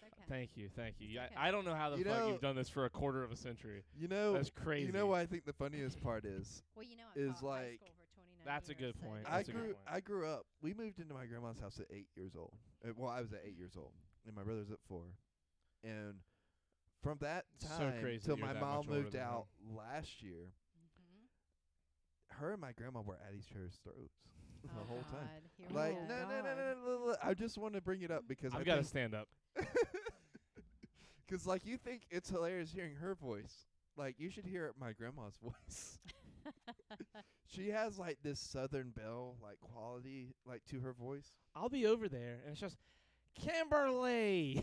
okay. Thank you. It's Yeah, okay. I don't know how the You fuck know- you've done this for a quarter of a century. you know, That's crazy. you know what I think the funniest part is? Well, you know, I is taught high like- school for 29 That's a years, good so point. I That's a good grew point. I grew up. We moved into my grandma's house at 8 years old. Well, I was at 8 years old, and my brother's at 4. And from that So time crazy till you're my that mom much older moved than him. out last year, Mhm. her and my grandma were at each other's throats the Oh, whole time. God, here we Like, go. no. I just want to bring it up because I've got to stand up. Because, like, you think it's hilarious hearing her voice. Like, you should hear my grandma's voice. She has, like, this Southern Belle, like, quality, like, to her voice. I'll be over there, and it's just Kimberly.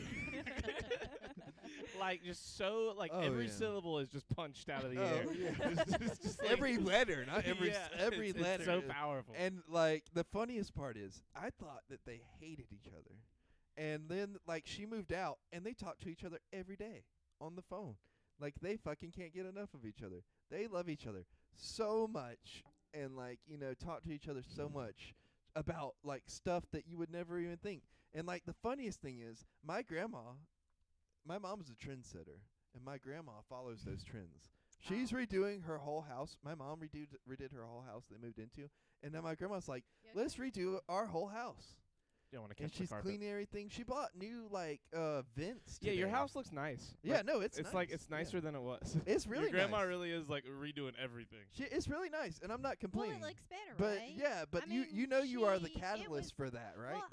Like just so like Oh, every yeah. syllable is just punched out of the Oh, air. yeah. Just like- Every letter, not every Yeah, every it's letter. so is- powerful. And, like, the funniest part is, I thought that they hated each other. And then, like, she moved out, and they talk to each other every day on the phone. Like, they fucking can't get enough of each other. They love each other so much and, like, you know, talk to each other so much about, like, stuff that you would never even think. And, like, the funniest thing is, my mom's a trendsetter, and my grandma follows those trends. She's redoing her whole house. My mom redid her whole house they moved into. And now my grandma's like, You let's redo our whole house. You don't want to And catch the she's carpet. cleaning everything. She bought new, like, vents Yeah, your today. house looks nice. Yeah, Like, no, it's it's nice. like it's Yeah. nicer than it was. It's really Your grandma nice. really is like redoing everything. It's really nice, and I'm not Well, complaining. it looks better, but right? yeah, but I you mean, know you are the it was- catalyst for that, right? Well,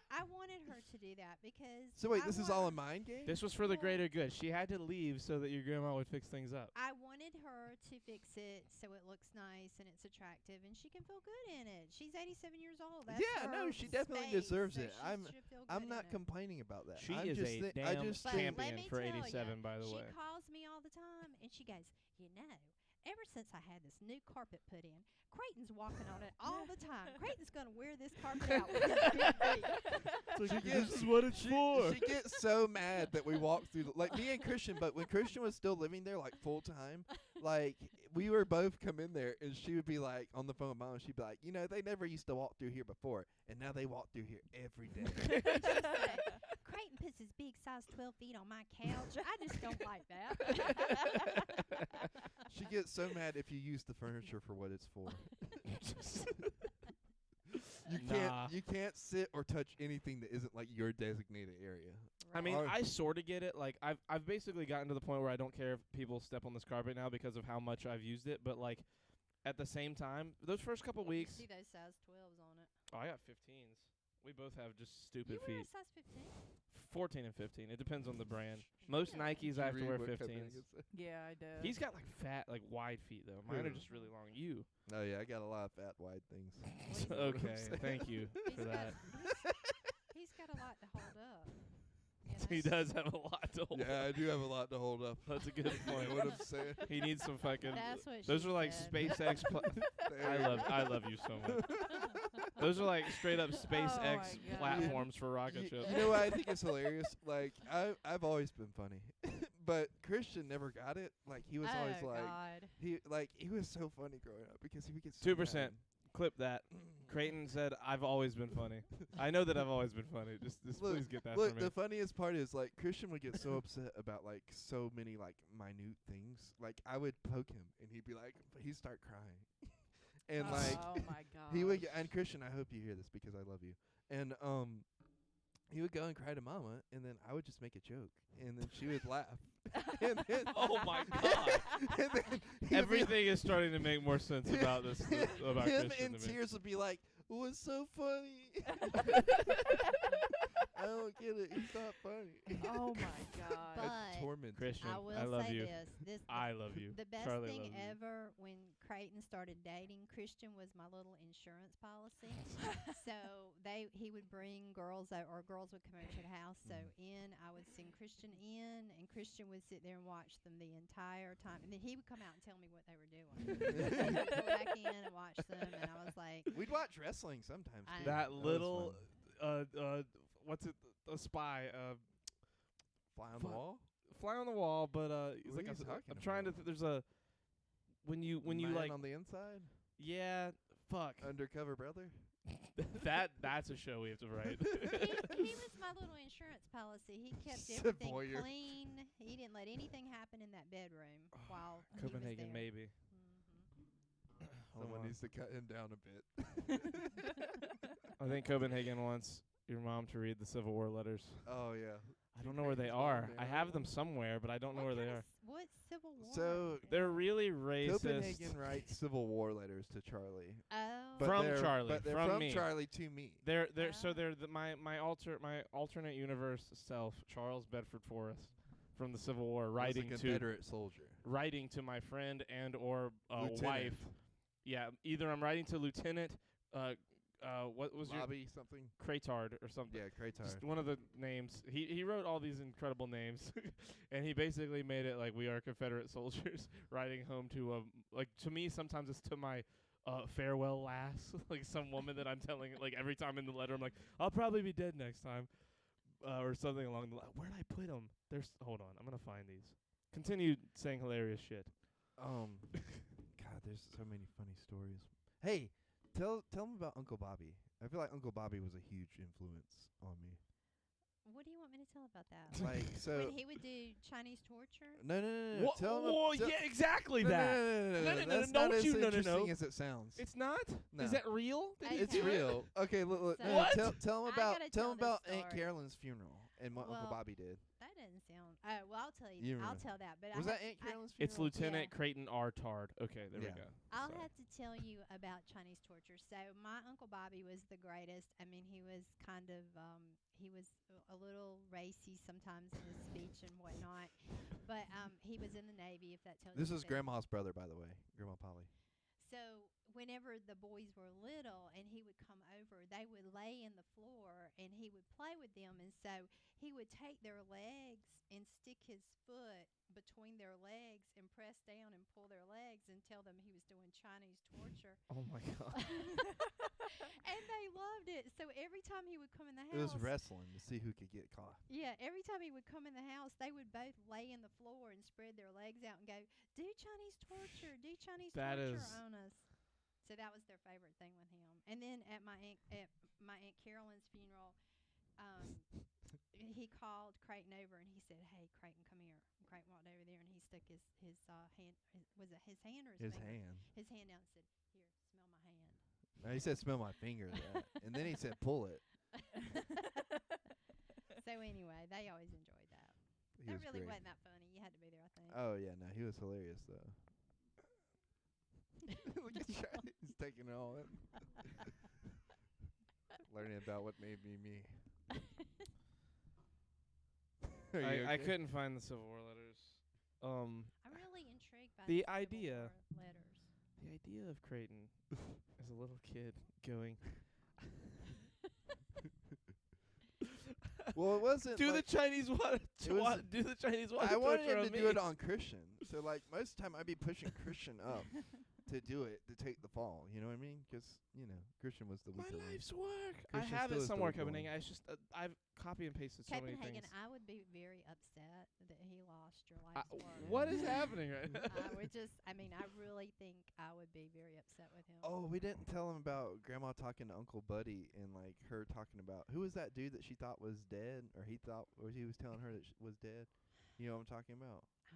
I wanted her to do that because. So wait, I this is want- all a mind game? This was for the Well- greater good. She had to leave so that your grandma would fix things up. I wanted her to fix it so it looks nice and it's attractive and she can feel good in it. She's 87 years old. That's Yeah, no, her she definitely space, deserves so it. she I'm should feel I'm good not in it. complaining about that. She I'm is just a I damn just But think let champion me for tell 87, ya, by the she way. calls me all the time and she goes, you know, ever since I had this new carpet put in, Creighton's walking on it all the time. Creighton's going to wear this carpet out with his big feet. She This is what it's for. She gets so mad that we walk through, like me and Christian, but when Christian was still living there, like full time, like we were both come in there, and she would be like on the phone with Mom, and she'd be like, they never used to walk through here before, and now they walk through here every day. She'd say, Creighton puts his big size 12 feet on my couch. I just don't like that. She gets so mad if you use the furniture for what it's for. Nah. You can't sit or touch anything that isn't like your designated area. I mean, Or- I sort of get it. Like, I've basically gotten to the point where I don't care if people step on this carpet now because of how much I've used it. But like, at the same time, those first couple You weeks, see those size 12s on it. oh, I got 15s. We both have just stupid You wear a feet. size 15? 14 and 15. It depends on the brand. Most Yeah. Nikes Did I have you to wear read what company 15s. it said? Yeah, I did. He's got like fat, like wide feet though. Mine are Who? just really long. You. Oh yeah, I got a lot of fat wide things. What is Okay, thank you He's for got, that. he's got a lot to hold up. He does have a lot to hold. Yeah, I do have a lot to hold up. That's a good point. What I'm saying. He needs some fucking. That's what Those she are like said. SpaceX. I love you so much. Those are like straight up SpaceX my God. platforms for rocket ships. You know what I think is hilarious? Like I've always been funny, but Christian never got it. Like he was always oh, like God. he was so funny growing up because he would get so 2%. mad. Clip that. Creighton said, "I've always been funny." I know that I've always been funny. Just Look, please get that Look, for me. the funniest part is like Christian would get so upset about like so many like minute things. Like I would poke him and he'd be like, he'd start crying, and like oh my god. he would. And Christian, I hope you hear this because I love you. And he would go and cry to Mama, and then I would just make a joke, and then she would laugh. And then Oh my God! and then he would be Everything is starting to make more sense about this. About him Christian in to me. tears would be like, "What's so funny?" I don't get it. It's not funny. Oh my god. But Tormented. Christian, I will I love say you. this. I love you. The best Charlie thing loves you. ever when Creighton started dating Christian was my little insurance policy. So he would bring girls or girls would come over to the house. So I would send Christian in, and Christian would sit there and watch them the entire time. And then he would come out and tell me what they were doing. He would go back in and watch them, and I was like, We'd watch wrestling sometimes. I too. know. That was little, fun. what's it? A spy. Fly on the fu- wall. Fly on the wall, but he's What like are you talking I'm trying to. about? There's a when you Man like on the inside. yeah. Fuck. Undercover brother. That's a show we have to write. he was my little insurance policy. He kept everything Voyeur. clean. He didn't let anything happen in that bedroom while he was Copenhagen, there. maybe. Someone on. needs to cut him down a bit. I think Copenhagen wants your mom to read the Civil War letters. Oh yeah. I don't know where they Creighton's mom, are. yeah. I have them somewhere, but I don't know where they are. What Civil War? So They're really racist. Copenhagen writes Civil War letters to Charlie. Oh. From they're- Charlie, But they're from from me. Charlie to me. They're so Ah. they're my alternate universe self, Charles Bedford Forrest, from the Civil War, As a writing to Confederate soldier. my friend and or Lieutenant. wife. Yeah, either I'm writing to Lieutenant. What was your Lobby something. Cretard or something? Yeah, Kratar. Just one of the names. He wrote all these incredible names, and he basically made it like we are Confederate soldiers riding home to like to me sometimes it's to my farewell lass, like some woman that I'm telling like every time in the letter I'm like I'll probably be dead next time, or something along the line. Where'd I put them? Hold on, I'm gonna find these. Continue saying hilarious shit. God, there's so many funny stories. Hey, tell them about Uncle Bobby. I feel like Uncle Bobby was a huge influence on me. What do you want me to tell about that? Like so. When he would do Chinese torture? No. Wha- Tell 'em whoa, tell- yeah, exactly no, that. No, No, no, no, That's no, not don't as you- no, no, interesting no. as it sounds. It's not. No. Is that real? Did he It's do it? real. Okay, look. So- No, What? tell them I about gotta tell tell 'em this about Aunt story. Carolyn's funeral and what Uncle Well, Bobby did. That doesn't sound. Oh, well, I'll tell you. You I'll remember. tell that. But Was I that have- Aunt Carolyn's funeral? It's Lieutenant Yeah. Creighton R. Tard. Okay, there Yeah. we go. I'll Sorry. have to tell you about Chinese torture. So my Uncle Bobby was the greatest. I mean, he was kind of he was a little racy sometimes in his speech and whatnot. But he was in the Navy. If that tells This you. is anything. Grandma's brother, by the way, Grandma Polly. So whenever the boys were little and he would come over, they would lay in the floor and he would play with them. And so he would take their legs and stick his foot between their legs and press down and pull their legs legs and tell them he was doing Chinese torture. Oh my god. And they loved it. So every time he would come in the It was house, wrestling to see who could get caught. yeah, every time he would come in the house, they would both lay in the floor and spread their legs out and go, "Do Chinese torture, do Chinese That torture is- on us." So that was their favorite thing with him. And then at my aunt Carolyn's funeral, he called Creighton over and he said, "Hey, Creighton, come here." And Creighton walked over there and he stuck his hand. Was it his hand or his His finger? hand. His hand out and said, "Here, smell my hand." No, he said, "Smell my finger." And then he said, "Pull it." So anyway, they always enjoyed that. He That was really great. wasn't that funny. You had to be there, I think. Oh yeah, no, he was hilarious though. Look at Charlie. He's taking it all in. Learning about what made me me. Are you I okay? couldn't find the Civil War letters. I'm really intrigued by The Civil idea- War letters. The idea of Creighton as a little kid going, Well, it wasn't. do the like, Chinese water, It was- do the Chinese water I wanted torture him on to me. do it on Christian. So like most of the time, I'd be pushing Christian up to do it to take the fall. You know what I mean? 'Cause Christian was the My weaker link. life's work. Christian I have still it is the somewhere weaker coming. link. It's just I've copy and pasted so many Copenhagen, things. I would be very upset that he lost your life's work. What is happening right now? I would I really think I would be very upset with him. Oh, we didn't tell him about Grandma talking to Uncle Buddy and like her talking about who was that dude that she thought was dead, or he was telling her that was dead. You know what I'm talking about? I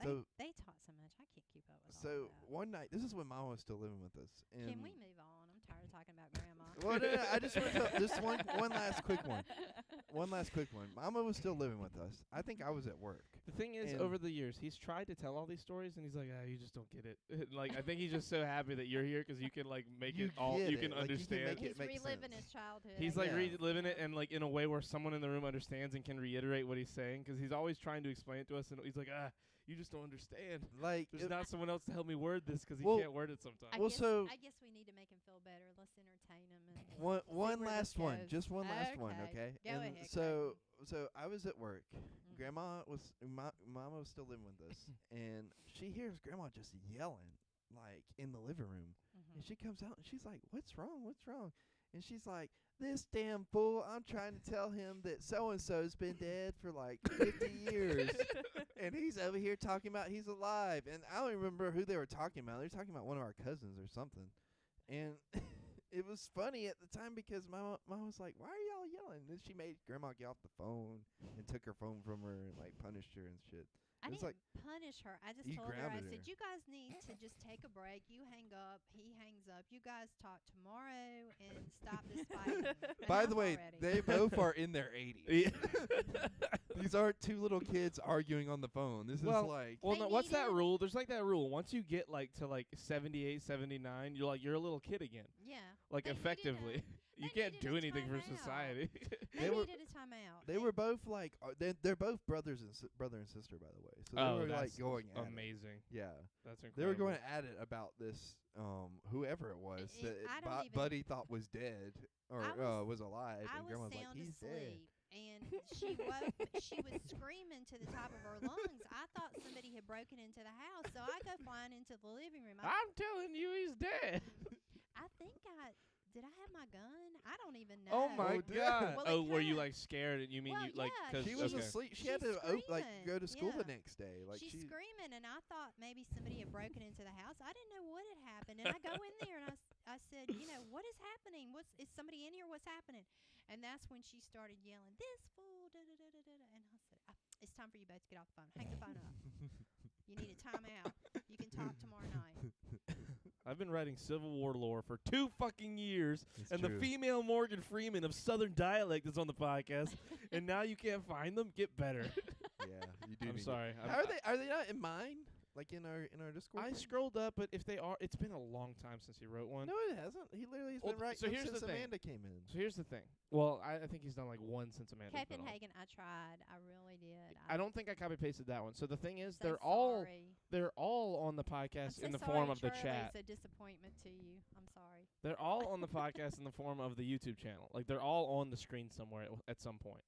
don't know. So- They taught so much. I can't keep up with all So of that. one night, this is when Mama was still living with us. And Can we move on? I'm tired of talking about Grandma. Well, no, I just want to just one last quick one. One last quick one. Mama was still living with us. I think I was at work. The thing is, And- over the years, he's tried to tell all these stories, and he's like, you just don't get it. Like, I think he's just so happy that you're here 'cause you can like make You it all. get You it. can Like, you can understand. make He's it makes reliving sense. his childhood. He's I like Yeah. reliving it, and like in a way where someone in the room understands and can reiterate what he's saying, 'cause he's always trying to explain it to us, and he's like, you just don't understand. Like There's it- not someone else to help me word this 'cause he Well- can't word it sometimes. Well, so- I guess we need to make him feel better. Let's entertain him. And one see where this last one, goes. just one last one, Okay. okay? Go And ahead, so I was at work. Mhm. Grandma was Mama was still living with us, and she hears Grandma just yelling like in the living room. Mhm. And she comes out and she's like, "What's wrong? What's wrong?" And she's like, "This damn fool! I'm trying to tell him that so and so's been dead for like 50 years, and he's over here talking about he's alive." And I don't even remember who they were talking about. They were talking about one of our cousins or something. And it was funny at the time because my mom was like, "Why are y'all yelling?" And then she made Grandma get off the phone and took her phone from her and like punished her and shit. I It's didn't like- punish her. I just You told her, I grounded said, her. "You guys need to just take a break. You hang up. He hangs up. You guys talk tomorrow and stop this fighting." By Enough the way, already. they both are in their 80s. Yeah. These aren't two little kids arguing on the phone. This Well, is like Well, They no, what's that needed- rule? There's like that rule. Once you get like to like 78, 79, you're a little kid again. Yeah. Like They needed effectively. You they can't needed do a anything for timeout. society. They They were- needed a timeout. they were both like they're both brothers and brother and sister, by the way. So they Oh, were that's like going at it. amazing. Yeah, That's incredible. they were going at it about this whoever it was It- that I don't even- Buddy thought was dead or I was alive, I and was Grandma's like, sound "He's dead." asleep, and she woke. She was screaming to the top of her lungs. I thought somebody had broken into the house, so I go flying into the living room. I'm telling you, he's dead. I think did I have my gun? I don't even know. Oh my Oh, dude. god. Well, oh, it were you kinda- like scared? And you mean Well, you like yeah, because She was okay. asleep. She She's had to like screaming, go to school yeah. the next day. Like She's she screaming, and I thought maybe somebody had broken into the house. I didn't know what had happened, and I go in there and I said, what is happening? Is somebody in here? What's happening? And that's when she started yelling, "This fool!" Da, da, da, da, da. And I said, "It's time for you both to get off the phone. Hang the phone up. You need a timeout. You can talk tomorrow night." I've been writing Civil War lore for 2 fucking years, It's and true. the female Morgan Freeman of Southern dialect is on the podcast, and now you can't find them. Get better. Yeah, you do. I'm need to- sorry. How are they not in mine? Like in our Discord? I thing? scrolled up, but if they are, it's been a long time since he wrote one. No, it hasn't. He literally has Well, been writing so them here's since the thing. Amanda came in. So here's the thing. Well, I think he's done like one since Amanda. Copenhagen, I tried. I really did. I don't think I copy pasted that one. So the thing is, so sorry. they're all on the podcast I'm so in the sorry, form of the Charlie. chat. It's a disappointment to you. I'm sorry. They're all on the podcast in the form of the YouTube channel. Like they're all on the screen somewhere at some point.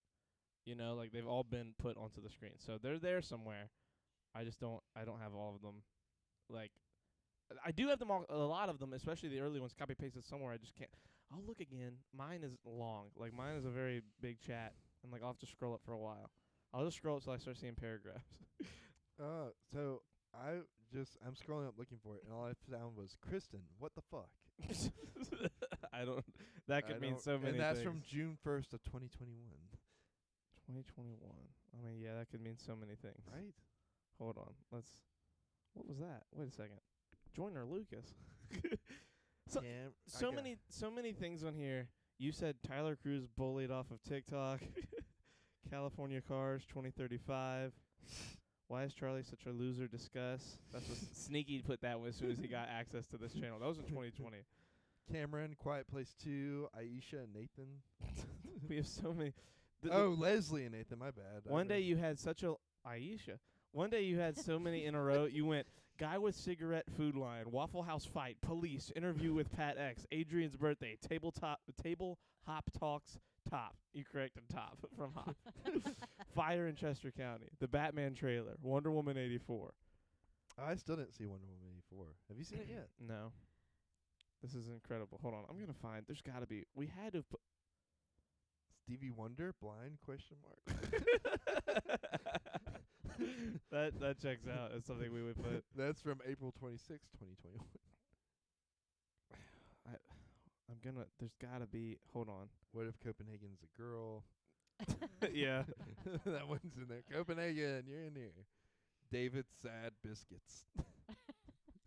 You know, like they've all been put onto the screen. So they're there somewhere. I don't have all of them like. I do have them all, a lot of them, especially the early ones, copy pasted somewhere. I just can't. I'll look again. Mine is long. Like, mine is a very big chat, and like I'll have to scroll up for a while. I'll just scroll up till I start seeing paragraphs. So I'm scrolling up looking for it, and all I found was Kristen. What the fuck? I don't. That could mean so many. And that's things. from June 1st of 2021. 2021. I mean, yeah, that could mean so many things. Right? Hold on. What was that? Wait a second. Joyner Lucas. So so many things on here. You said Tyler Cruz bullied off of TikTok. California Cars 2035. Why is Charlie such a loser? Discuss. That's what Sneaky put that as soon as he got access to this channel. That was in 2020. Cameron, Quiet Place 2, Aisha, and Nathan. We have so many. Leslie and Nathan, my bad. One day you had such a Aisha. One day you had so many in a row. You went guy with cigarette food line, Waffle House fight, police interview with Pat X, Adrian's birthday, table hop talks top. You corrected top from hop. Fire in Chester County, the Batman trailer, Wonder Woman 84. I still didn't see Wonder Woman 84. Have you seen it yet? No. This is incredible. Hold on, I'm gonna find. There's got to be. We had to put. Stevie Wonder, blind? ? That checks out as something we would put. That's from April 26, 2021. I'm gonna. There's gotta be. Hold on. What if Copenhagen's a girl? Yeah. That one's in there. Copenhagen, you're in here. David Sad Biscuits.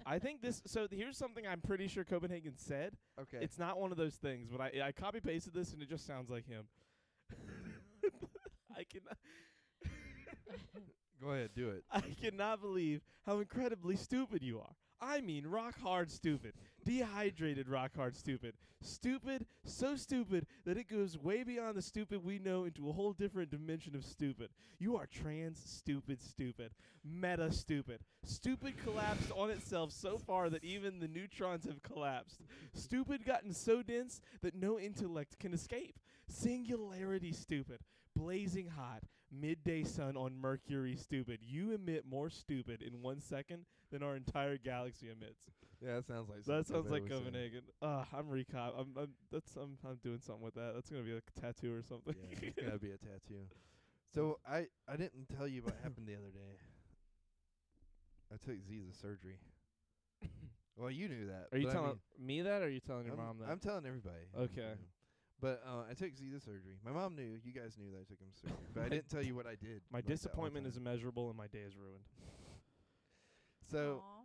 I think this. So here's something I'm pretty sure Copenhagen said. Okay. It's not one of those things, but I copy pasted this and it just sounds like him. I cannot. Go ahead, do it. I cannot believe how incredibly stupid you are. I mean, rock hard stupid. Dehydrated rock hard stupid. Stupid, so stupid that it goes way beyond the stupid we know into a whole different dimension of stupid. You are trans stupid. Meta stupid. Stupid collapsed on itself so far that even the neutrons have collapsed. Stupid gotten so dense that no intellect can escape. Singularity stupid. Blazing hot. Midday sun on Mercury stupid. You emit more stupid in 1 second than our entire galaxy emits. Yeah, that sounds like That something sounds they like would say. Copenhagen. I'm I'm doing something with that. That's gonna be like a tattoo or something. Yeah, it's gotta be a tattoo. So I didn't tell you what happened the other day. I took Ziza surgery. Well, you knew that. Are you but I telling mean, me that, or are you telling your I'm, mom that? I'm telling everybody. Okay. But I took Ziza surgery. My mom knew. You guys knew that I took him surgery. But I didn't tell you what I did. My like that one disappointment is time. immeasurable, and my day is ruined. So Aw.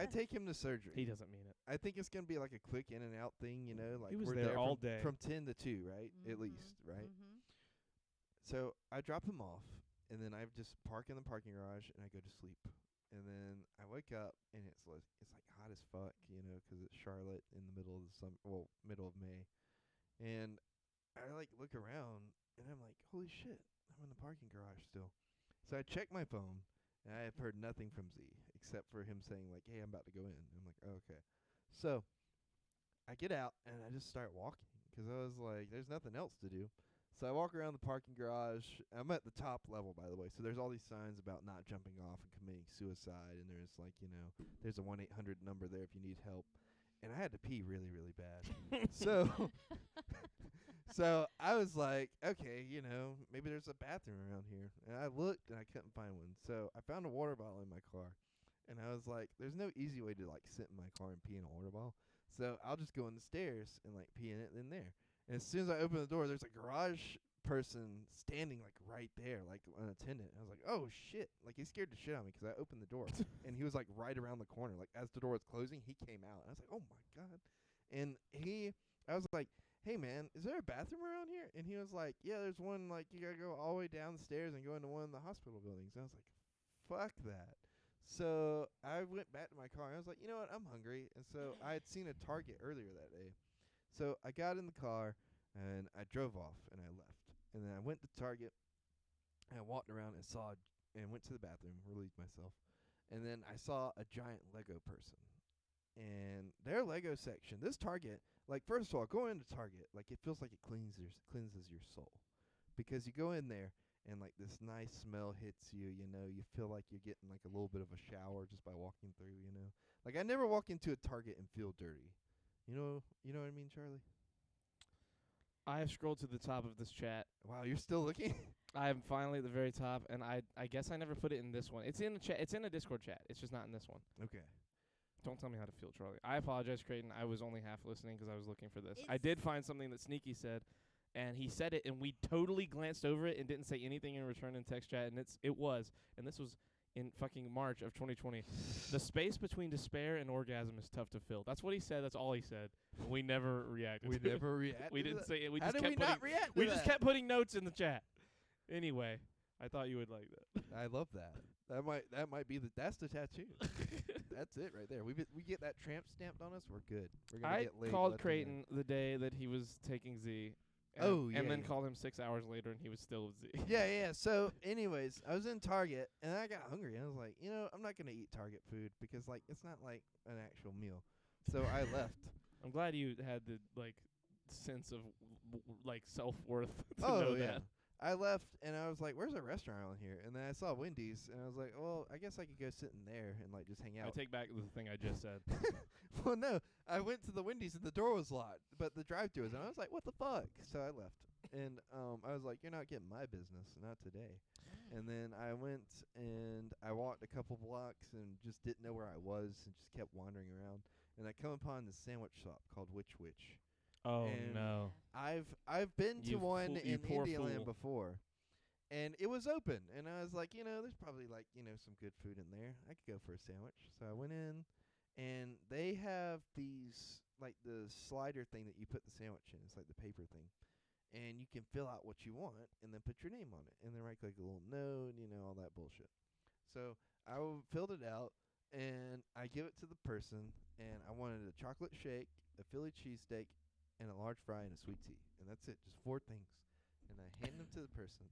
I take him to surgery. He doesn't mean it. I think it's gonna be like a quick in and out thing, you know. Like He was we're there all from, day. from 10 to 2, right? At Mhm. least, right? Mhm. So I drop him off, and then I just park in the parking garage, and I go to sleep. And then I wake up, and it's like hot as fuck, you know, 'cause it's Charlotte in the middle of the middle of May. And I like look around, and I'm like, holy shit, I'm in the parking garage still. So I check my phone, and I have heard nothing from Z except for him saying like, hey, I'm about to go in. I'm like, oh, okay. So I get out, and I just start walking 'cause I was like, there's nothing else to do. So I walk around the parking garage. I'm at the top level, by the way. So there's all these signs about not jumping off and committing suicide. And there's like, you know, there's a 1-800 number there if you need help. And I had to pee really, really bad. so I was like, okay, you know, maybe there's a bathroom around here. And I looked, and I couldn't find one. So I found a water bottle in my car. And I was like, there's no easy way to like sit in my car and pee in a water bottle. So I'll just go in the stairs and like pee in it in there. And as soon as I open the door, there's a garage person standing like right there, like an attendant. I was like, oh shit. Like he scared the shit out of me 'cause I opened the door and he was like right around the corner. Like as the door was closing, he came out. And I was like, oh my God. And I was like, hey man, is there a bathroom around here? And he was like, yeah, there's one. Like you gotta go all the way down the stairs and go into one of the hospital buildings. And I was like, fuck that. So I went back to my car and I was like, you know what? I'm hungry. And so I had seen a Target earlier that day. So I got in the car and I drove off and I left. And then I went to Target and I walked around and went to the bathroom, relieved myself. And then I saw a giant Lego person. And their Lego section, this Target, like first of all, going into Target, like it feels like it cleanses your soul. Because you go in there and like this nice smell hits you. You know, you feel like you're getting like a little bit of a shower just by walking through. You know, like I never walk into a Target and feel dirty. You know what I mean, Charlie? I have scrolled to the top of this chat. Wow, you're still looking. I am finally at the very top, and I guess I never put it in this one. It's in the chat. It's in a Discord chat. It's just not in this one. Okay. Don't tell me how to feel, Charlie. I apologize, Creighton. I was only half listening 'cause I was looking for this. I It's- did find something that Sneaky said, and he said it, and we totally glanced over it and didn't say anything in return in text chat, and it was, and this was in fucking March of 2020. The space between despair and orgasm is tough to fill. That's what he said. That's all he said. And we never reacted. We to it. never reacted. We to didn't that? say it. We How just did kept we putting, not react? we to just that? kept putting notes in the chat. Anyway, I thought you would like that. I love that. That might be that's the tattoo. That's it right there. We get that tramp stamped on us. We're good. We're gonna I get laid called left and right. Creighton the day that he was taking Z. And, Oh, and then yeah. called him 6 hours later, and he was still with Z. Yeah. So, anyways, I was in Target and I got hungry. And I was like, I'm not gonna eat Target food because like it's not like an actual meal. So I left. I'm glad you had the sense of like self-worth to Oh know yeah. that. I left and I was like, "Where's a restaurant around here?" And then I saw Wendy's and I was like, "Well, I guess I could go sit in there and like just hang I out." take back the thing I just said. Well, no, I went to the Wendy's and the door was locked, but the drive-thru was, and I was like, "What the fuck?" So I left, and I was like, "You're not getting my business, not today." And then I went and I walked a couple blocks and just didn't know where I was and just kept wandering around. And I come upon this sandwich shop called Which Witch. Oh And no. I've been to You one fool- you in poor Indialand fool. before, and it was open. And I was like, there's probably like some good food in there. I could go for a sandwich. So I went in, and they have these like the slider thing that you put the sandwich in. It's like the paper thing, and you can fill out what you want and then put your name on it, and then write like a little note, all that bullshit. So I filled it out, and I give it to the person, and I wanted a chocolate shake, a Philly cheesesteak, and a large fry and a sweet tea. And that's it, just 4 things. And I hand them to the person.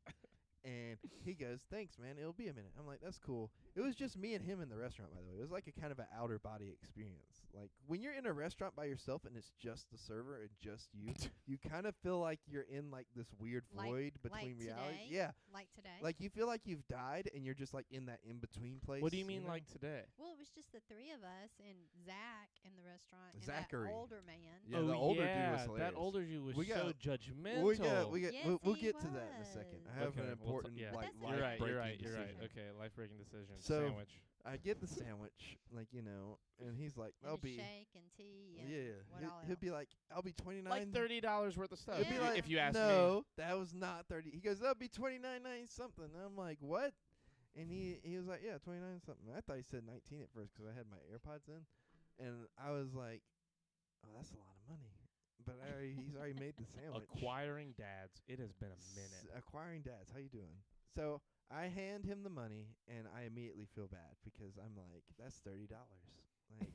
And he goes, "Thanks, man. It'll be a minute." I'm like, "That's cool." It was just me and him in the restaurant, by the way. It was like a kind of an outer body experience. Like when you're in a restaurant by yourself and it's just the server and just you, you kind of feel like you're in like this weird void between reality. today? Yeah. Like today. Like you feel like you've died and you're just like in that in between place. What do you mean know? like today? well, it was just the 3 of us and Zach in the restaurant Zachary. and that older man. Yeah, oh the older yeah, dude was hilarious. that older dude was We so got- judgmental. Yes, we'll he get to that in a second. I have Okay, an we'll t- important yeah. like But that's life You're right. breaking You're right. decision. Okay, life-breaking decision. So, Sandwich. I get the sandwich, like and he's like, And "I'll a be." shake and tea and Yeah, what he- all he'll be else. like, "I'll be 29." Like $30 worth of stuff. He'll be Yeah. like, if you ask me. "No, that was not 30." He goes, "That'll be 29.90 something." And I'm like, "What?" And he was like, "Yeah, 29 something." I thought he said 19 at first 'cause I had my AirPods in, and I was like, "Oh, that's a lot of money." But he's already made the sandwich. Acquiring dads. It has been a minute. Acquiring dads, how you doing? So I hand him the money, and I immediately feel bad because I'm like, "That's $30." Like,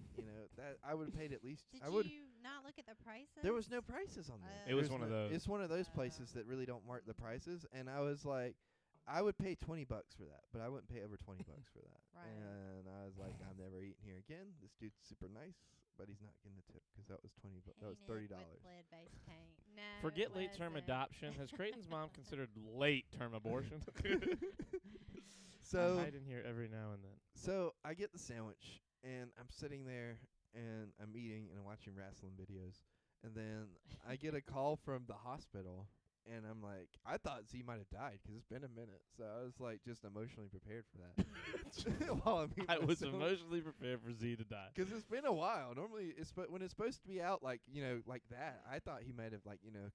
that I would have paid at least. Did I would. you not look at the prices? There was no prices on there. It was There's one of no- those. It's one of those places that really don't mark the prices, and I was like, I would pay $20 for that, but I wouldn't pay over $20 for that. Right. And I was like, I'm never eating here again. This dude's super nice, but he's not getting a tip 'cause that was that was Painted $30. with lead-based paint. No, Forget it late-term wasn't. adoption. Has Creighton's mom considered late-term abortion? So I hide in here every now and then. So I get the sandwich, and I'm sitting there, and I'm eating, and I'm watching wrestling videos. And then I get a call from the hospital, and I'm like, I thought Z might have died 'cause it's been a minute. So I was like just emotionally prepared for that. While I'm eating I my was sandwich. emotionally prepared for Z to die. 'Cause it's been a while. Normally, when it's supposed to be out, like like that. I thought he might have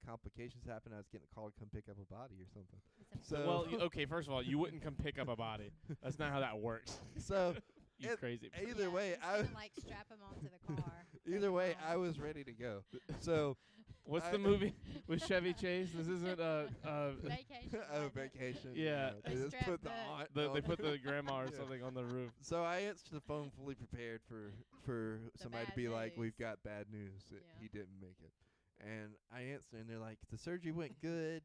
complications happen. I was getting a call to come pick up a body or something. It's a- So Well, okay, first of all, you wouldn't come pick up a body. That's not how that works. so You It- crazy. either yeah, way, he's I gonna, like strap him onto the car. either way I was ready to go. So What's I- the movie with Chevy Chase? This isn't Vacation. oh, wasn't it? vacation. Yeah. They They just strapped put the the- aunt. they on. put the grandma or Yeah. something on the roof. So I answered the phone fully prepared for somebody to bad be like, "We've news. got bad news. Yeah. He didn't make it." And I answer, and they're like, "The surgery went good.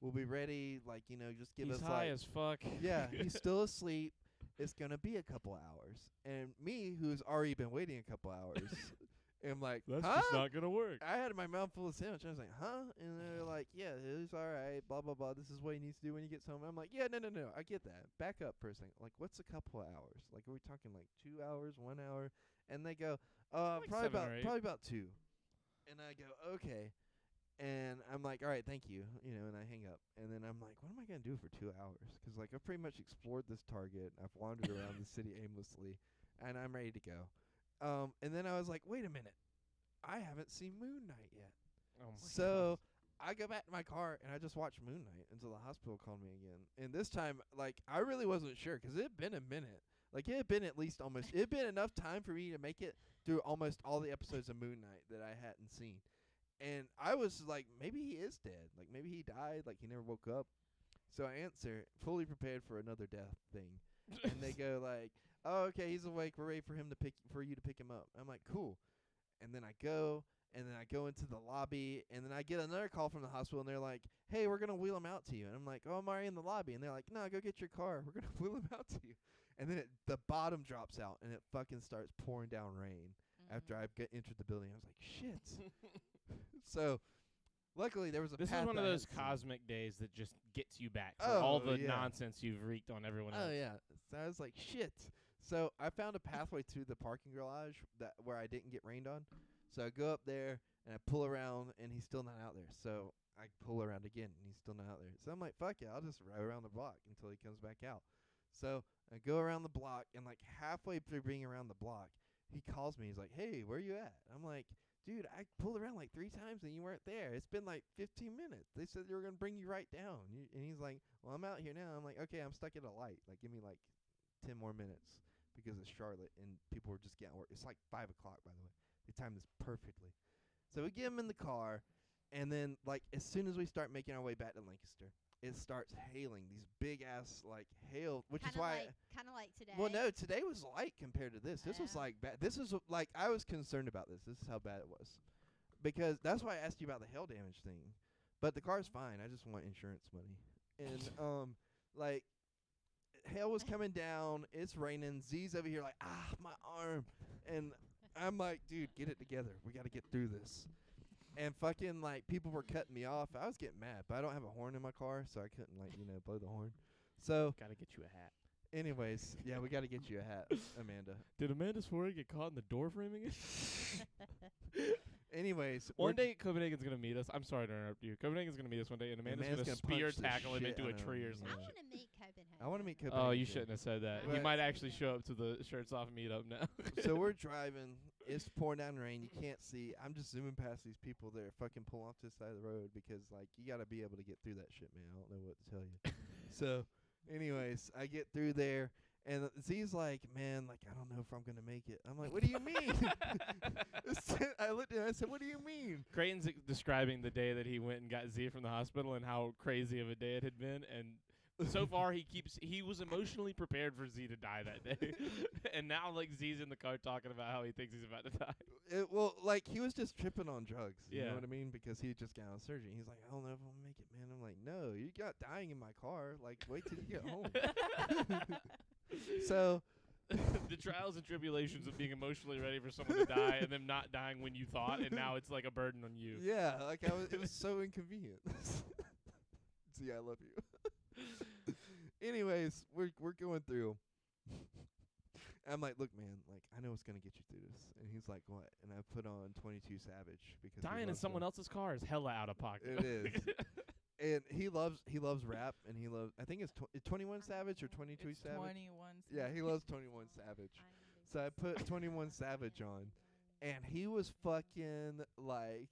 We'll be ready. Like, just give He's us high like." as fuck. Yeah, he's still asleep. It's gonna be a couple hours, and me, who's already been waiting a couple hours, And I'm like, That's huh? just not gonna work. I had my mouth full of sandwich. I was like, huh? And they're like, yeah, it's all right, blah, blah, blah. This is what he needs to do when he gets home. I'm like, yeah, no. I get that. Back up for a second. Like, what's a couple of hours? Like, are we talking like 2 hours, 1 hour? And they go, Like probably 7 or 8. about 2. And I go, okay. And I'm like, all right, thank you. And I hang up. And then I'm like, what am I going to do for 2 hours? 'Cause like, I've pretty much explored this Target. I've wandered around the city aimlessly. And I'm ready to go. And then I was like, wait a minute. I haven't seen Moon Knight yet. Oh my So I go back to my car and I just watched Moon Knight until the hospital called me again. And this time, like, I really wasn't sure 'cause it had been a minute. Like, it had been at least almost, it had been enough time for me to make it through almost all the episodes of Moon Knight that I hadn't seen. And I was like, maybe he is dead. Like, maybe he died. Like, he never woke up. So I answer, fully prepared for another death thing. And they go like, oh, okay, he's awake. We're ready for you to pick him up. I'm like, cool. And then I go into the lobby, and then I get another call from the hospital, and they're like, hey, we're going to wheel him out to you. And I'm like, oh, I'm already in the lobby. And they're like, no, go get your car. We're going to wheel him out to you. And then the bottom drops out, and it fucking starts pouring down rain after I entered the building. I was like, shit. So luckily there was a This path is one of I those hadn't seen. cosmic days that just gets you back for Oh, all the yeah. nonsense you've wreaked on everyone else. Oh, yeah. So I was like, shit. So I found a pathway to the parking garage where I didn't get rained on. So I go up there, and I pull around, and he's still not out there. So I pull around again, and he's still not out there. So I'm like, fuck it, I'll just ride around the block until he comes back out. So I go around the block, and like halfway through being around the block, he calls me. He's like, hey, where you at? I'm like, dude, I pulled around like 3 times, and you weren't there. It's been like 15 minutes. They said they were going to bring you right down. And he's like, well, I'm out here now. I'm like, okay, I'm stuck at a light. Like, give me like 10 more minutes because it's Charlotte, and people were just getting work. It's like 5 o'clock, by the way. They timed this perfectly. So we get him in the car, and then like as soon as we start making our way back to Lancaster, it starts hailing these big ass like hail, which is why. Kind of like today. Well, no, today was light compared to this. This was Oh. like bad. This is like I was concerned about this. This is how bad it was, because that's why I asked you about the hail damage thing. But the car's fine. I just want insurance money. And like hail was coming down. It's raining. Z's over here like my arm, and I'm like, dude, get it together. We got to get through this. And fucking like people were cutting me off. I was getting mad, but I don't have a horn in my car, so I couldn't like blow the horn. So Gotta get you a hat. anyways, yeah, we got to get you a hat, Amanda. Did Amanda Swery get caught in the door framing it? Anyways, One day Copenhagen's gonna meet us. I'm sorry to interrupt you. Copenhagen's gonna meet us one day, and Amanda's Amanda's gonna gonna spear punch the tackle him shit into a out of tree or him. something. I want to meet Copenhagen. I want to meet Copenhagen. Oh, you too. shouldn't have said that. He But- might actually show up to the Shirts Off meetup now. So we're driving. It's pouring down rain. You can't see. I'm just zooming past these people that are fucking pulling off this side of the road because, like, you got to be able to get through that shit, man. I don't know what to tell you. So, anyways, I get through there, and Z's like, man, like, I don't know if I'm going to make it. I'm like, what do you mean? I looked at him. I said, what do you mean? Creighton's describing the day that he went and got Z from the hospital and how crazy of a day it had been, and so far he was emotionally prepared for Z to die that day. And now like Z's in the car talking about how he thinks he's about to die. Well, like, he was just tripping on drugs. You Yeah. know what I mean? Because he just got out of surgery. He's like, I don't know if I'm going to make it, man. I'm like, no, you got dying in my car. Like, wait till you get home. So, The trials and tribulations of being emotionally ready for someone to die and them not dying when you thought, and now it's like a burden on you. yeah, like, it was so inconvenient. See, I love you. Anyways, we're going through. I'm like, look, man, like, I know what's gonna get you through this. And he's like, what? And I put on 22 Savage because Dying in someone else's car is hella out of pocket. It is. And he loves rap, and he loves. I think it's 21 Savage or 22 It's Savage. 21. Yeah, he loves 21 Savage. So I put 21 Savage on, and he was fucking like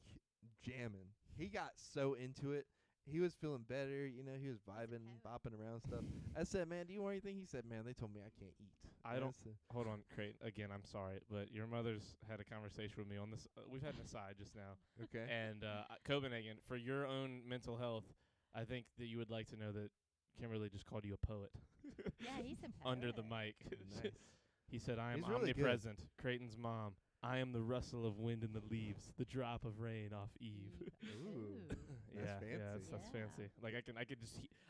jamming. He got so into it. He was feeling better, you know. He was vibing, bopping around stuff. I said, "Man, do you want anything?" He said, "Man, they told me I can't eat." I And don't- said, Hold on, Creighton. Again, I'm sorry, but your mother's had a conversation with me on this. We've had an aside just now. okay. And Copenhagen, for your own mental health, I think that you would like to know that Kimberly just called you a poet Yeah, he's a under the poet. mic. Nice. He said, I am He's really good. omnipresent. Creighton's mom. I am the rustle of wind in the leaves, the drop of rain off Eve. Ooh. Yeah, That's yeah, fancy. that's Yeah. fancy. Like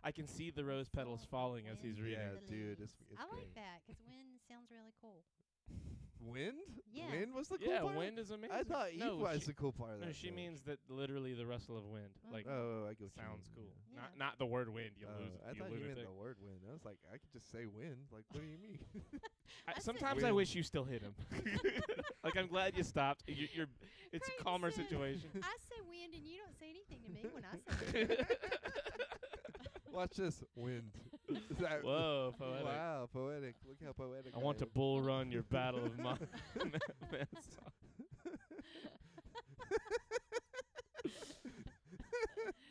I can see the rose petals falling as he's reading. Yeah, dude, it's I great. like that 'cause wind sounds really cool. Wind? Yeah. Wind was the cool Yeah, part? wind is amazing. I thought Eve no, was she, the cool part of that. no, she song. means that literally the rustle of wind. Oh. Like, Oh, I get what you sounds mean, cool. yeah. Not the word wind. You Oh, lose. I You thought you meant lunatic. the word wind. I was like, I could just say wind. Like, what do you mean? I said Sometimes I wind. wish you still hit him. Like, I'm glad you stopped. You're it's a Creighton calmer said- situation. I say wind, and you don't say anything to me when I say wind. Watch this. Wind. Is that- Whoa, poetic. Wow, poetic. Look how poetic I want to am. bull run your battle of my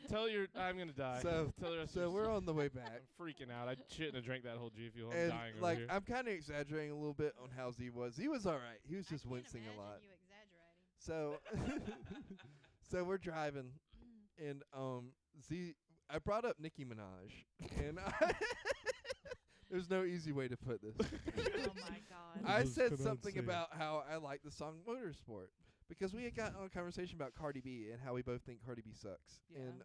Tell your I'm gonna die. So- Tell the rest So of we're your on the way back. I'm freaking out. I shouldn't have drank that whole G Fuel. I'm And dying over like here. I'm kind of exaggerating a little bit on how Z was. Z was all right. He was I just can't wincing a imagine lot. You exaggerating. So so we're driving and Z I brought up Nicki Minaj and there's no easy way to put this. Oh my god. I Those said cannot something say. about how I like the song Motorsport because we had gotten on a conversation about Cardi B and how we both think Cardi B sucks. Yeah. And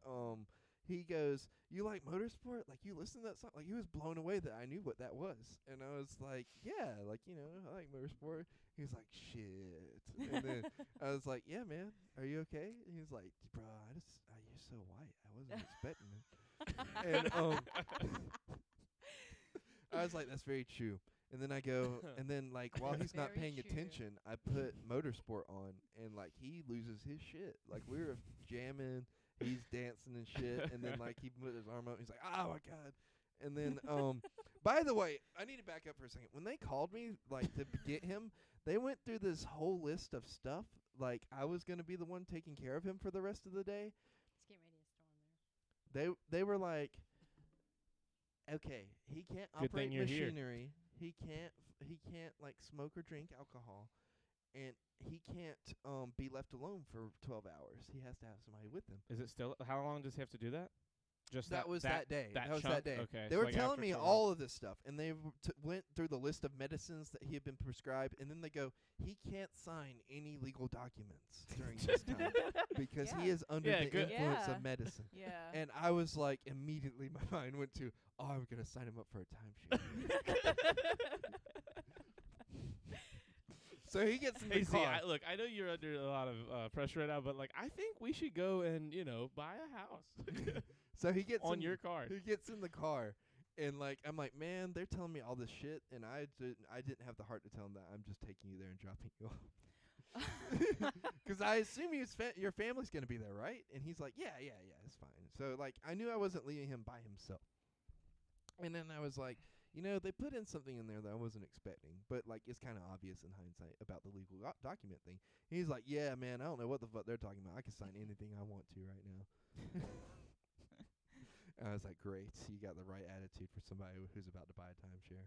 he goes, "You like Motorsport? Like you listen to that song?" Like he was blown away that I knew what that was. And I was like, "Yeah, like I like Motorsport." He was like, "Shit." And then I was like, "Yeah, man. Are you okay?" And he was like, "Bro, you're so white. I wasn't expecting it." And I was like, "That's very true." And then I go, and then like while he's not Very paying true. attention, I put Motorsport on, and like he loses his shit. Like we were jamming, he's dancing and shit, and then like he put his arm up, he's like, "Oh my god!" And then by the way, I need to back up for a second. When they called me like to get him, they went through this whole list of stuff. Like I was gonna be the one taking care of him for the rest of the day. It's getting ready to storm there. They were like, okay, he can't Good operate thing you're here. machinery. He can't like smoke or drink alcohol, and he can't be left alone for 12 hours. He has to have somebody with him. Is it still? How long does he have to do that? Just That was that day. That was chunk? that day. Okay. They so were like telling after me 12 all of this stuff, and they went through the list of medicines that he had been prescribed, and then they go, he can't sign any legal documents during this time because he Yeah. is under Yeah, the good. influence Yeah. of medicine. Yeah. And I was like, immediately my mind went to, oh, I'm gonna sign him up for a timeshare. So he gets in the Hey, see, car. look, I know you're under a lot of pressure right now, but like, I think we should go and buy a house So he gets on in, your card. He gets in the car, and like I'm like, man, they're telling me all this shit, and I didn't have the heart to tell him that I'm just taking you there and dropping you off. Because I assume your family's gonna be there, right? And he's like, yeah, it's fine. So like I knew I wasn't leaving him by himself. And then I was like, they put in something in there that I wasn't expecting, but like it's kind of obvious in hindsight about the legal document thing. And he's like, yeah, man, I don't know what the fuck they're talking about. I can sign anything I want to right now. And I was like, great, you got the right attitude for somebody who's about to buy a timeshare.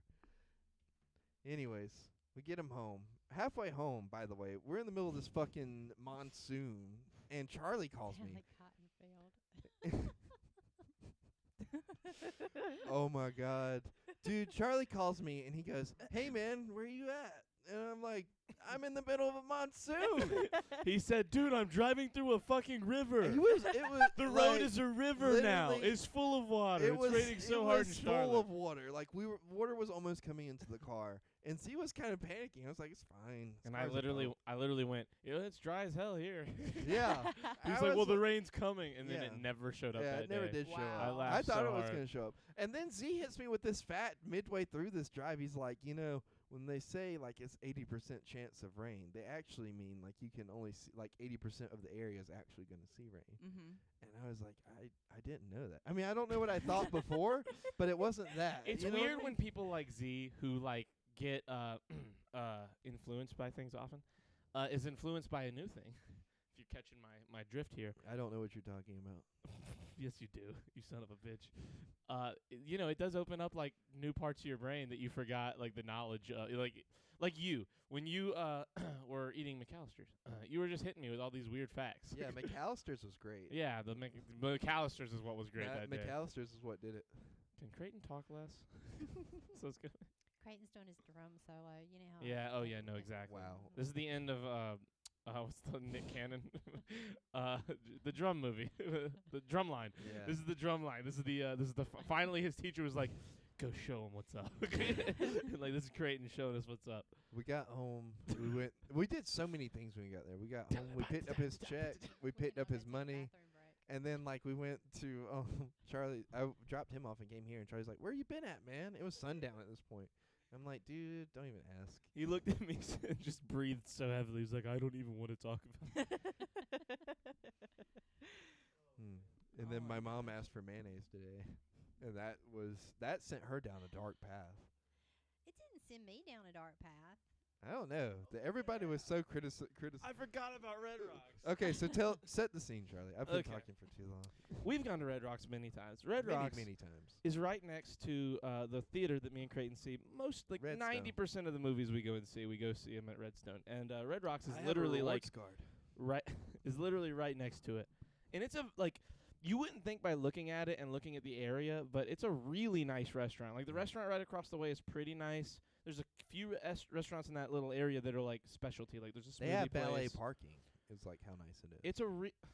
Anyways, we get him home. Halfway home, by the way, we're in the middle of this fucking monsoon, and Charlie calls Sound me. like cotton field. Oh my god. Dude, Charlie calls me and he goes, "Hey man, where you at?" And I'm like, "I'm in the middle of a monsoon." He said, "Dude, I'm driving through a fucking river. it was The like, road is a river now. literally- It's full of water. it was It's raining so it hard in was Charlotte." full of water. Like water was almost coming into the car, and Z was kind of panicking. I was like, "It's fine." This And I car's a literally boat." went, it's dry as hell here. Yeah. He's I like, well, was the rain's coming, and then Yeah. it never showed up Yeah, that it never day. did show Wow. up. I I laughed thought so it was hard. going to show up. And then Z hits me with this fact midway through this drive. He's like, when they say like it's 80% chance of rain, they actually mean like you can only see like 80% of the area is actually going to see rain. Mm-hmm. And I was like, I didn't know that. I mean, I don't know what I thought before, but it wasn't that. It's You know what I weird mean? when people like Z, who like get influenced by things often, is influenced by a new thing. If you're catching my drift here. I don't know what you're talking about. Yes, you do, you son of a bitch. It does open up like new parts of your brain that you forgot, like the knowledge, like you when you were eating McAllister's, you were just hitting me with all these weird facts. Yeah, McAllister's was great. Yeah, the McAllister's is what was great that day. McAllister's is what did it. Can Creighton talk less? So it's good. Creighton's doing his drum solo. You know how. Yeah. Oh yeah. No. Exactly. Wow. This is the end of what's the Nick Cannon, the drum movie, the drum line. Yeah. This is the drum line. This is the finally his teacher was like, go show him what's up. Like, this is Creighton showing us what's up. We got home. We did so many things when we got there. We got home. We picked up his check. We picked up his money. And then, like, we went to Charlie. I dropped him off and came here. And Charlie's like, "Where you been at, man?" It was sundown at this point. I'm like, "Dude, don't even ask." He looked at me and just breathed so heavily. He's like, "I don't even want to talk about it." And then my mom asked for mayonnaise today, and that sent her down a dark path. It didn't send me down a dark path. I don't know. Everybody was so critical. I forgot about Red Rocks. Okay, so set the scene, Charlie. I've been Okay. talking for too long. We've gone to Red Rocks many times. Red Rocks many times. is right next to the theater that me and Creighton see. Most, like, Redstone. 90% of the movies we go and see, we go see them at Redstone. And Red Rocks is I have a literally like rewards card. right is literally right next to it. And it's like, you wouldn't think by looking at it and looking at the area, but it's a really nice restaurant. Like, the restaurant right across the way is pretty nice. There's a few restaurants in that little area that are like specialty. Like, there's a smoothie They have valet place. parking. It's like how nice it is. It's a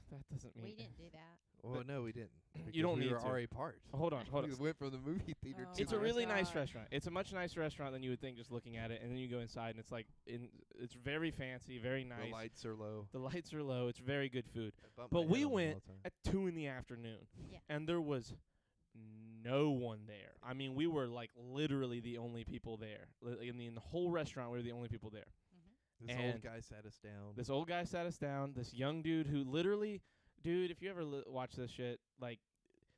that doesn't mean We didn't do that. Well, no, we didn't. You don't because we need were to. already parked. Hold on. We went from the movie theater Oh to It's the a really nice God. restaurant. It's a much nicer restaurant than you would think just looking at it. And then you go inside, and it's like it's very fancy, very nice. The lights are low. The lights are low. It's very good food. I bump But my we head on them went all the time. at 2 in the afternoon, Yeah. and there was no one there. I mean, we were like literally the only people there. In the whole restaurant, we were the only people there. This and old guy sat us down. This old guy sat us down. This young dude who literally, dude, if you ever watch this shit, like,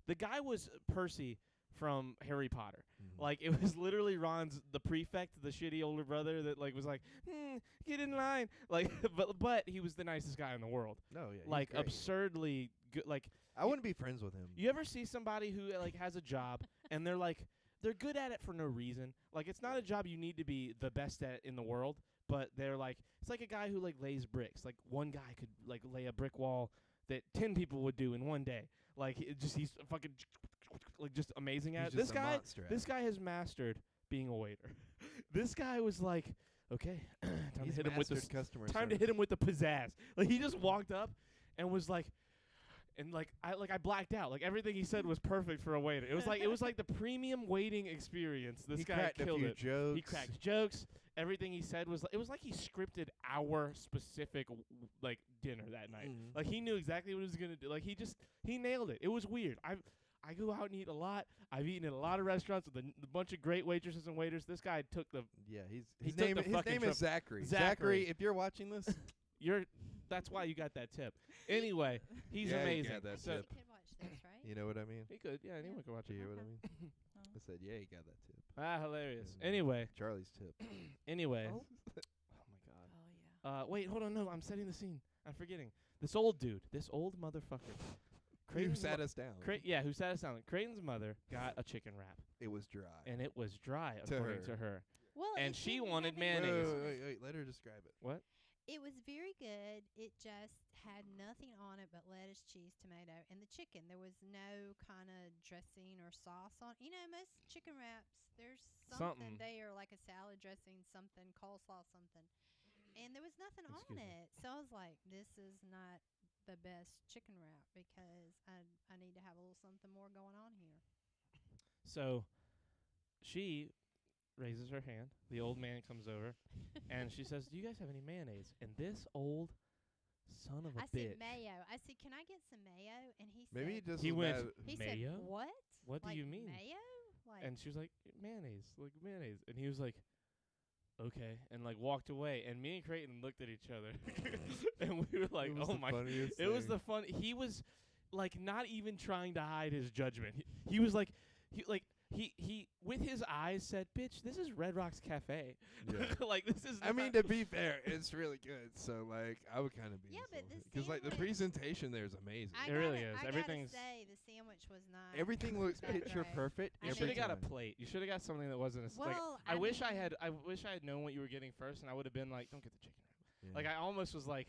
the guy was Percy from Harry Potter. Mhm. Like, it was literally the prefect, the shitty older brother that, like, was like, get in line. Like, but he was the nicest guy in the world. No, yeah, he's Like, great. absurdly good. Like, I wouldn't be friends with him. you ever see somebody who, like, has a job and they're good at it for no reason? Like, it's not a job you need to be the best at in the world, but they're like, it's like a guy who, like, lays bricks. Like, one guy could, like, lay a brick wall that 10 people would do in one day. Like, he's fucking, like, just amazing at He's it. This just a guy, monster at this it. guy has mastered being a waiter. This guy was like, okay, time He's to hit him with mastered customer time to service. hit him with the pizzazz. Like, he just walked up and was like, and I blacked out. Like, everything he said was perfect for a waiter. It was like the premium waiting experience. This He guy cracked killed a few it. jokes. He cracked jokes. Everything he said was it was like he scripted our specific like dinner that night. Mhm. Like, he knew exactly what he was gonna do. Like, he nailed it. It was weird. I go out and eat a lot. I've eaten at a lot of restaurants with a bunch of great waitresses and waiters. This guy took the Yeah, He his took name. the His fucking name trip. is Zachary. Zachary. If you're watching this, that's why you got that tip. Anyway, he's Yeah, you amazing. got that So tip. You could watch this, right? you know what I mean. he could, yeah, anyone could watch Do it. you hear what I Okay. mean? I said, yeah, you got that tip. Ah, hilarious. Yeah. Anyway, Charlie's tip. anyway. Oh. Oh my God. Oh yeah. Wait, hold on. No, I'm setting the scene. I'm forgetting. This old dude, this old motherfucker. Who Creighton's sat mo- us down? who sat us down. Creighton's mother got a chicken wrap, It was dry. and it was dry, To according her. to her. Well, And it she didn't wanted have any- Wait, mayonnaise. wait. Let her describe it. What? It was very good. It just had nothing on it but lettuce, cheese, tomato, and the chicken. There was no kind of dressing or sauce on. You know, most chicken wraps, there's Something. something there, like a salad dressing, something, coleslaw, something. And there was nothing Excuse on me. it. So I was like, this is not the best chicken wrap because I need to have a little something more going on here. So she raises her hand. The old man comes over, and she says, "Do you guys have any mayonnaise?" And this old son of a I bitch. said mayo. I said, can I get some mayo? And he Maybe said, just He was went, mad- he mayo? said, what? What do Like you mean? Mayo? Like, And she was like, mayonnaise, like mayonnaise. And he was like, okay, and like walked away. And me and Creighton looked at each other, and we were like, It was oh the my. funniest It was thing. the fun. He was like not even trying to hide his judgment. He was like, he with his eyes said, "Bitch, this is Red Rocks Cafe." Yeah. Like, this is. I mean, not- to be fair, it's really good. So like, I would kind of be Yeah, but the because like the sandwich- presentation there is amazing. I It really gotta- is. I Everything's- gotta say, the sandwich was not. Everything looks that picture great. perfect. I You every should have got a time. plate. You should have got something that wasn't a like. Well, I wish I mean, had. I wish I had known what you were getting first, and I would have been like, "Don't get the chicken wrap." Yeah. Like, I almost was like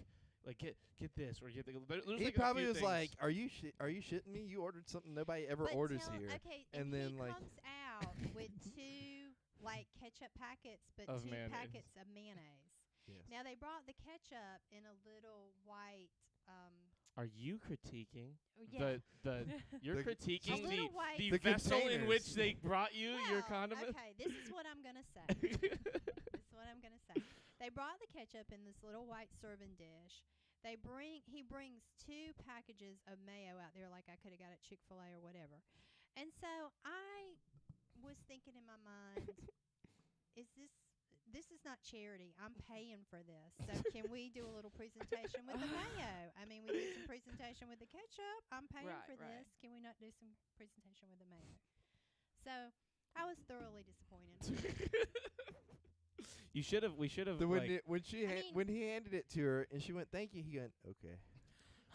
get this or get the. There's He like a probably few was things- like, "Are you shitting me? You ordered something nobody ever but orders tell- here." Okay, And and then, he like- comes out with two like ketchup packets, but Of two mayonnaise. packets of mayonnaise. Yes. Now they brought the ketchup in a little white Are you critiquing Yeah. you're The- critiquing A little white- the The vessel in which containers. they brought you your Well, condiment? Okay, this is what I'm gonna say. This is what I'm gonna say. They brought the ketchup in this little white serving dish. He brings 2 packages of mayo out there, like I could have got at Chick-fil-A or whatever. And so I was thinking in my mind, this is not charity. I'm paying for this. So can we do a little presentation with the mayo? I mean, we did some presentation with the ketchup. I'm paying Right, for right. this. Can we not do some presentation with the mayo? So I was thoroughly disappointed. We should have The, when, like, it, when she I ha- mean- when he handed it to her and she went, "Thank you," he went, "Okay."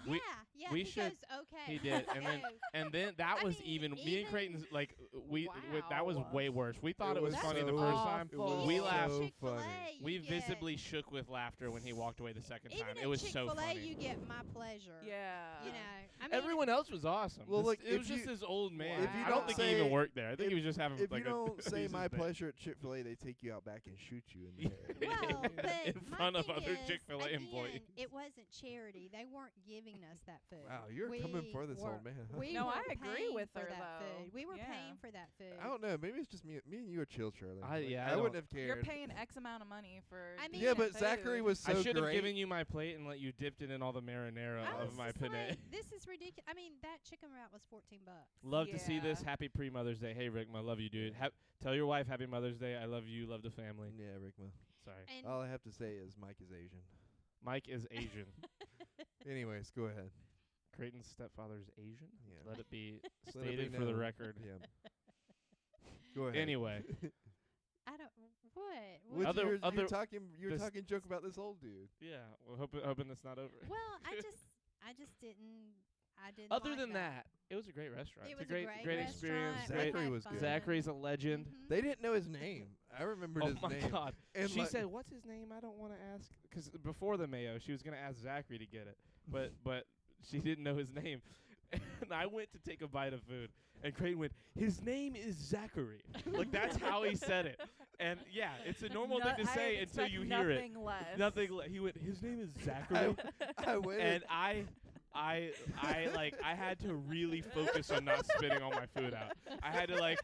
We- yeah, we he should- goes, okay. he did, and then- So and then that I was mean, even me and even- Creighton's like that was Wow. way worse. We thought It it was was funny the so first time. awful. We even at laughed. So Chick-fil-A, funny. you We get- visibly shook with laughter when he walked away the second even time. at It was so Chick-fil-A, funny. you get my pleasure. Yeah. You know, I mean, Everyone else was awesome. Well, This- look, it if was just you- this old man. if you I don't don't think he even say- worked there. I think if- he was just having If like you don't say abuse my his name. pleasure at Chick-fil-A, they take you out back and shoot you in the head. Well, but in my front of thing other is, Chick-fil-A again, employees. It wasn't charity. They weren't giving us that food. Wow, you're coming for this were- old man. Huh? We No, were I agree paying with for her, that though. food. We were Yeah. paying for that food. I don't know. Maybe it's just me and you are chill, Charlie. I- Like, yeah, I I wouldn't don't- have You're cared. paying X amount of money for. I mean, Yeah, decent but Zachary food. was so I should have great. given you my plate and let you dipped it in all the marinara I of was my just penne. like, this is ridiculous. I mean, that chicken wrap was $14. Love to see this. Yeah. Happy pre-Mother's Day. Hey, Rick, I love you, dude. Tell your wife Happy Mother's Day. I love you. Love the family. Yeah, Rickma. Sorry. And All I have to say is Mike is Asian. Mike is Asian. Anyways, go ahead. Creighton's stepfather is Asian. Yeah. Let it be Let it be stated for the known. record. Yeah. Go ahead. Anyway, I don't. What? What's Other- your, other- you're talking this- talking joke about this old dude. yeah. Well, hoping it's not over. Well, I just didn't. I didn't. Other like than that, it was a great restaurant. It it's was a great, restaurant. experience. We Great. Zachary had was good. fun. Zachary's a legend. Mhm. They didn't know his name. I remembered Oh his my name. God! And She like- said, "What's his name?" I don't want to ask because before the mayo, she was gonna ask Zachary to get it, but she didn't know his name. And I went to take a bite of food, and Creighton went, "His name is Zachary." Like that's how he said it. And yeah, it's a normal thing to say until you hear it. Nothing less. Nothing. He went, "His name is Zachary," I went and I had to really focus on not spitting all my food out. I had to like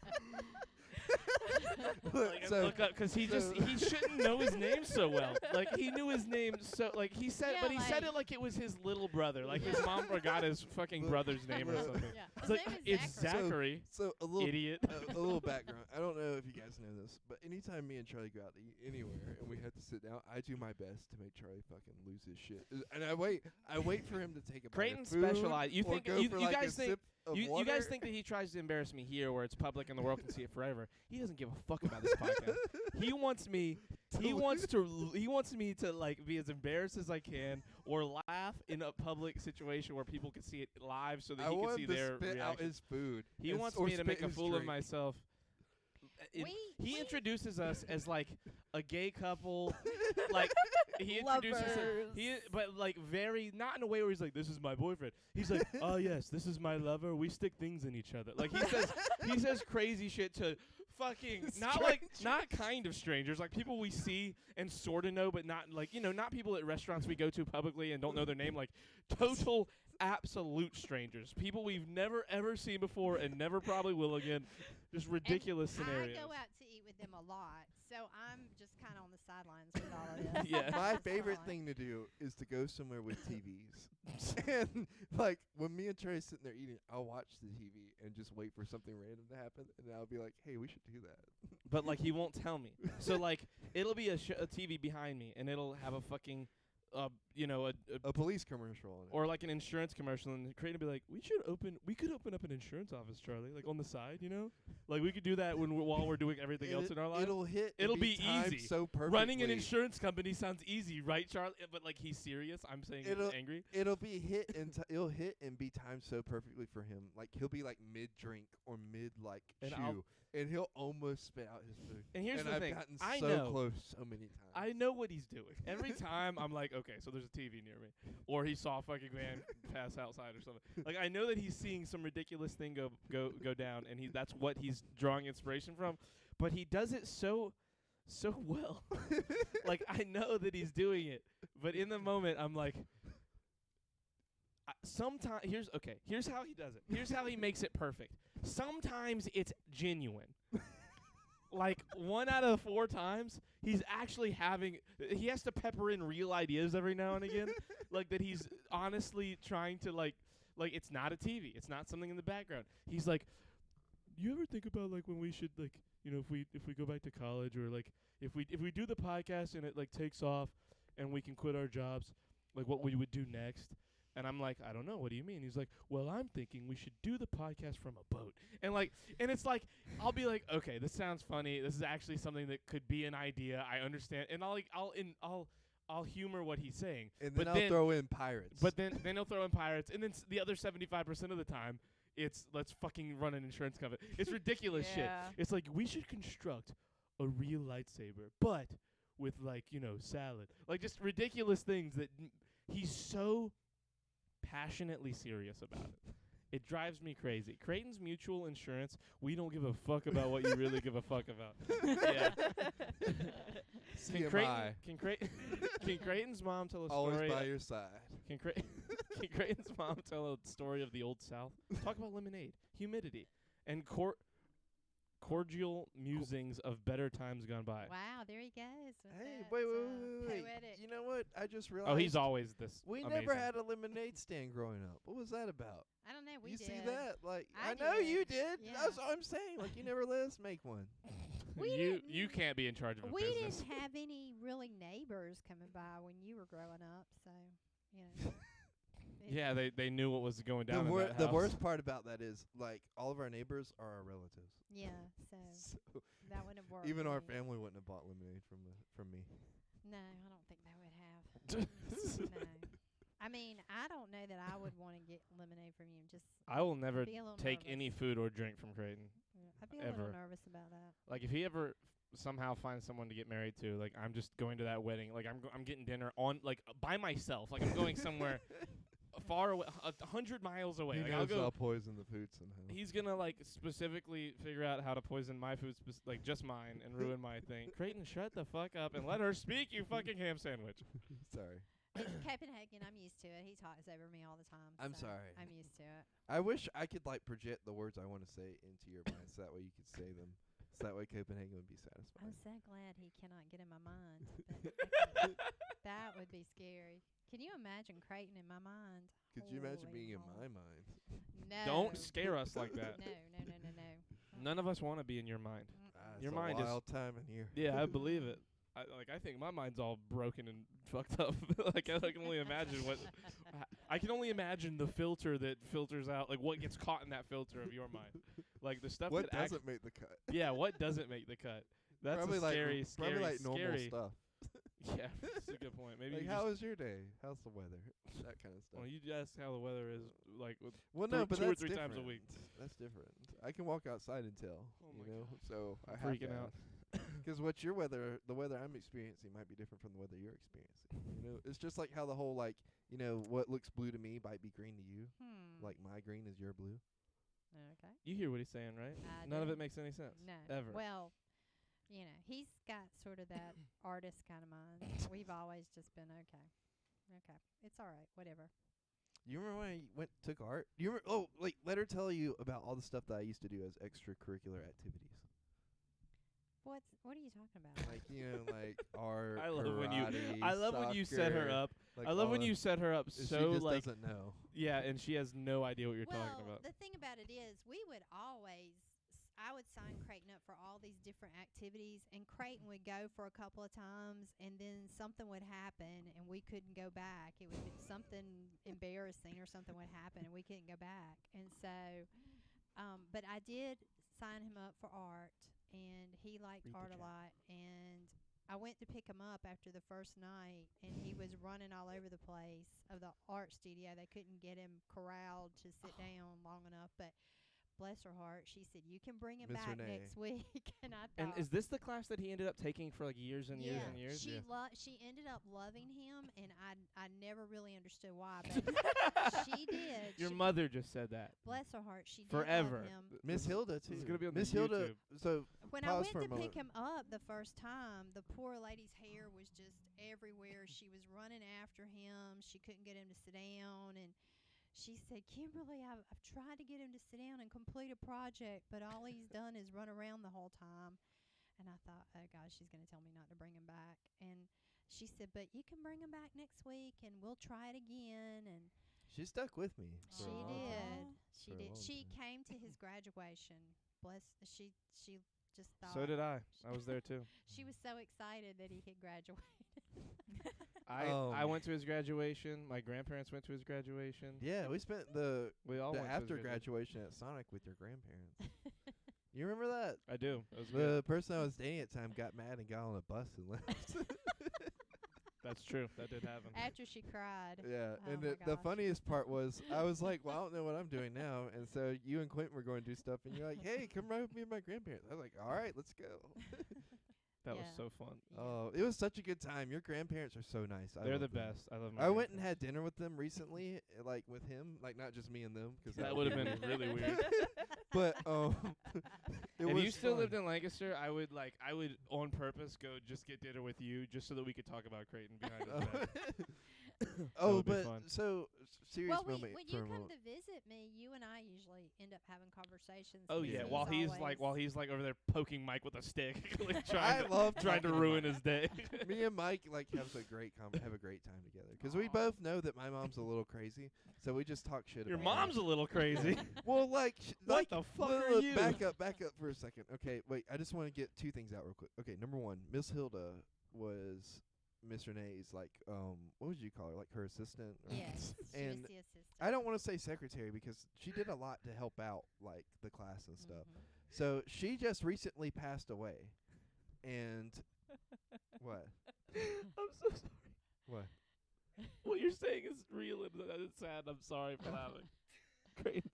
look up because he shouldn't know his name so well. Like he knew his name so like he said, Yeah, but he said like- it like it was his little brother. Like his Yeah. mom forgot his fucking Look, brother's name or look. something. Yeah. It's His like name is it's Zachary. Zachary, so a little idiot. a little background. I don't know if you guys know this, but anytime me and Charlie go out to eat anywhere and we have to sit down, I do my best to make Charlie fucking lose his shit. And I wait for him to take a bite Creighton of food specialize. You or think go you, for you like a guys think sip of you water. guys think that he tries to embarrass me here where it's public and the world can see it forever. He doesn't give a fuck about this podcast. He wants me he wants me to like be as embarrassed as I can or laugh in a public situation where people can see it live so that I he can want see him to their spit out reaction. his food. He and wants or me to spit make a his fool of drink. myself. He introduces us as like a gay couple. Like he introduces Lovers. but like very not in a way where he's like, "This is my boyfriend." He's like, "Oh yes, this is my lover. We stick things in each other." Like he says crazy shit to fucking not kind of strangers, like people we see and sort of know, but not like not people at restaurants we go to publicly and don't know their name. Like total absolute strangers, people we've never ever seen before and never probably will again. Just ridiculous scenarios. I go out to eat with them a lot, so I'm just kind of on the sidelines with all of this. Yeah. My That's favorite all. thing to do is to go somewhere with TVs. And like when me and Trey's sitting there eating, I'll watch the TV and just wait for something random to happen, and I'll be like, "Hey, we should do that." But like he won't tell me. So like it'll be a TV behind me and it'll have a fucking a A police commercial on it. or like an insurance commercial, and Creighton will be like, we could open up an insurance office, Charlie, like on the side, like we could do that while we're doing everything else in our life. It'll hit. It'll and be timed easy. So perfectly. Running an insurance company sounds easy, right, Charlie? But like he's serious. I'm saying he's angry. It'll be hit and it'll hit and be timed so perfectly for him. Like he'll be like mid drink or mid like And chew, and he'll almost spit out his food. And here's and the I've thing, gotten I so know. close so many times. I know what he's doing. Every time I'm like, okay, so there's a TV near me, or he saw a fucking man pass outside or something. Like I know that he's seeing some ridiculous thing go down, and that's what he's drawing inspiration from. But he does it so well. Like I know that he's doing it, but in the moment I'm like, sometimes here's how he does it. Here's how he makes it perfect. Sometimes it's genuine. Like 1 out of 4 times, he's actually he has to pepper in real ideas every now and again, like that he's honestly trying to like it's not a TV, it's not something in the background. He's like, you ever think about like when we should like, you know, if we go back to college, or like if we do the podcast and it like takes off and we can quit our jobs, like what we would do next. And I'm like, I don't know. What do you mean? He's like, well, I'm thinking we should do the podcast from a boat. And like, and it's like, I'll be like, okay, this sounds funny. This is actually something that could be an idea. I understand. And I'll humor what he's saying. And but then I'll throw in pirates. But then he'll throw in pirates. And then the other 75% of the time, it's let's fucking run an insurance company. It's ridiculous shit. Yeah. It's like, we should construct a real lightsaber, but with like, you know, salad. Like just ridiculous things that he's so passionately serious about it. It drives me crazy. Creighton's Mutual Insurance, we don't give a fuck about what you really give a fuck about. Yeah. CMI. Can Creighton's mom tell a Always story? by your side. Can Creighton's mom tell a story of the Old South? Talk about lemonade, humidity, and cordial musings of better times gone by. Wow, there he goes. with Hey, that, wait. Poetic. You know what? I just realized. Oh, he's always this. We amazing. never had a lemonade stand growing up. What was that about? I don't know. We you did. see that? Like, I I know did. you did. Yeah. That's what I'm saying. Like, you never let us make one. We You didn't- can't be in charge of a We business. didn't have any really neighbors coming by when you were growing up, so you know. Yeah, they knew what was going down. The, in that the house. worst part about that is, like, all of our neighbors are our relatives. Yeah, so So that wouldn't have worked. even our for me. family wouldn't have bought lemonade from me. No, I don't think they would have. No. I mean, I don't know that I would want to get lemonade from you. Just I will never be a little take nervous. any food or drink from Creighton. I'd be a ever. little nervous about that. Like if he ever somehow finds someone to get married to, like I'm just going to that wedding. Like I'm getting dinner on like by myself. Like I'm going somewhere far away, 100 miles away. He Like knows I'll go. I'll poison the food somehow. He's gonna like specifically figure out how to poison my food, like just mine, and ruin my thing. Creighton, shut the fuck up and let her speak, you fucking ham sandwich. Sorry. It's Copenhagen. I'm used to it. He talks over me all the time. I'm so sorry. I'm used to it. I wish I could like project the words I want to say into your mind, so that way you could say them. So that way Copenhagen would be satisfied. I'm so glad he cannot get in my mind. That would be scary. Can you imagine Creighton in my mind? Could you imagine Holy being in moly. my mind? No. Don't scare us like that. No. None of us want to be in your mind. Ah, Your it's mind a is- wild time in here. Yeah, I believe it. I think my mind's all broken and fucked up. Like I can only imagine I can only imagine the filter that filters out, like what gets caught in that filter of your mind, like the stuff What that doesn't make the cut? yeah, what doesn't make the cut? That's probably a scary, probably like normal scary. stuff. Yeah, that's a good point. Maybe Like, you how just, was your day? How's the weather? That kind of stuff. well, you ask how the weather is, like with Well, three- no, but 2 or that's 3 different. times a week. That's different. I can walk outside and tell. Oh you my know, God. so I I'm have freaking to out. Because what your weather, the weather I'm experiencing, might be different from the weather you're experiencing. You know, it's just like how the whole like, you know, what looks blue to me might be green to you. Like my green is your blue. Okay. You hear what he's saying, right? I None of do. it makes any sense. No. Ever. Well, you know, he's got sort of that artist kind of mind. We've always just been okay. Okay. It's all right. Whatever. You remember when I took art? You remember? Oh, like let her tell you about all the stuff that I used to do as extracurricular activities. What are you talking about? Like like art. I love when you karate, I love when you set her soccer, up. like I love all when the- you set her up she so just like doesn't know. yeah, and she has no idea what you're well, talking about. the thing about it is, we would always, I would sign Creighton up for all these different activities, and Creighton would go for a couple of times, and then something would happen, and we couldn't go back. It would be something embarrassing or something would happen, and we couldn't go back. And so, but I did sign him up for art, and he liked Read the art a chat. lot, and I went to pick him up after the first night, and he was running all over the place of the art studio. They couldn't get him corralled to sit down long enough, but bless her heart, she said, you can bring him Miss back Renee. next week. And I And thought, is this the class that he ended up taking for like years and years yeah, and years? she she ended up loving him, and I never really understood why, but she did. Your She- mother just said that. bless her heart, she did Forever. love him. Miss Hilda too. This is gonna be on Miss the Hilda. YouTube. So When I pause went for a to pick moment. him up the first time, the poor lady's hair was just everywhere. She was running after him. She couldn't get him to sit down, and she said, Kimberly, I've tried to get him to sit down and complete a project, but all he's done is run around the whole time. And I thought, oh, God, she's going to tell me not to bring him back. And she said, but you can bring him back next week, and we'll try it again. And She stuck with me. for she a long time. did. She For a did. long She time. came to his graduation. She just thought. So did I. I was there too. She was so excited that he had graduated. I went to his graduation. My grandparents went to his graduation. Yeah, we spent the We all went to after his graduation at Sonic with your grandparents. You remember that? I do. It was The good. person I was dating at the time got mad and got on a bus and left. That's true. That did happen. After she cried. Yeah, Oh and my the gosh. funniest part was I was like, well, I don't know what I'm doing now. And so you and Quentin were going to do stuff, and you're like, hey, come ride with me and my grandparents. I was like, all right, let's go. That was Yeah. so fun. Yeah. Oh, it was such a good time. Your grandparents are so nice. I They're love the them. best. I love my I went and grandparents. had dinner with them recently, like with him, like not just me and them, because That would have been really weird. But it If was you still fun. lived in Lancaster, I would on purpose go just get dinner with you just so that we could talk about Creighton behind his back. Oh, would be but fun. so serious Well, moment when for you a come moment. to visit me, you and I usually end up having conversations. Oh because yeah, Yeah. while he's like over there poking Mike with a stick, like I love trying to talking ruin about his day. Me and Mike like have a great have a great time together because we Aw. both know that my mom's a little crazy, so we just talk shit. Your about her. mom's a little crazy. Well, like What like the fuck look, are look, you? Back up for a second. Okay, wait. I just want to get two things out real quick. Okay, number one, Miss Hilda was Miss Renee's what would you call her? Like her assistant? Or Yes, she was And the assistant. I don't want to say secretary because she did a lot to help out like the class and stuff. Mhm. So she just recently passed away, and what? I'm so sorry. What? What you're saying is real and it's sad. I'm sorry for laughing. Great.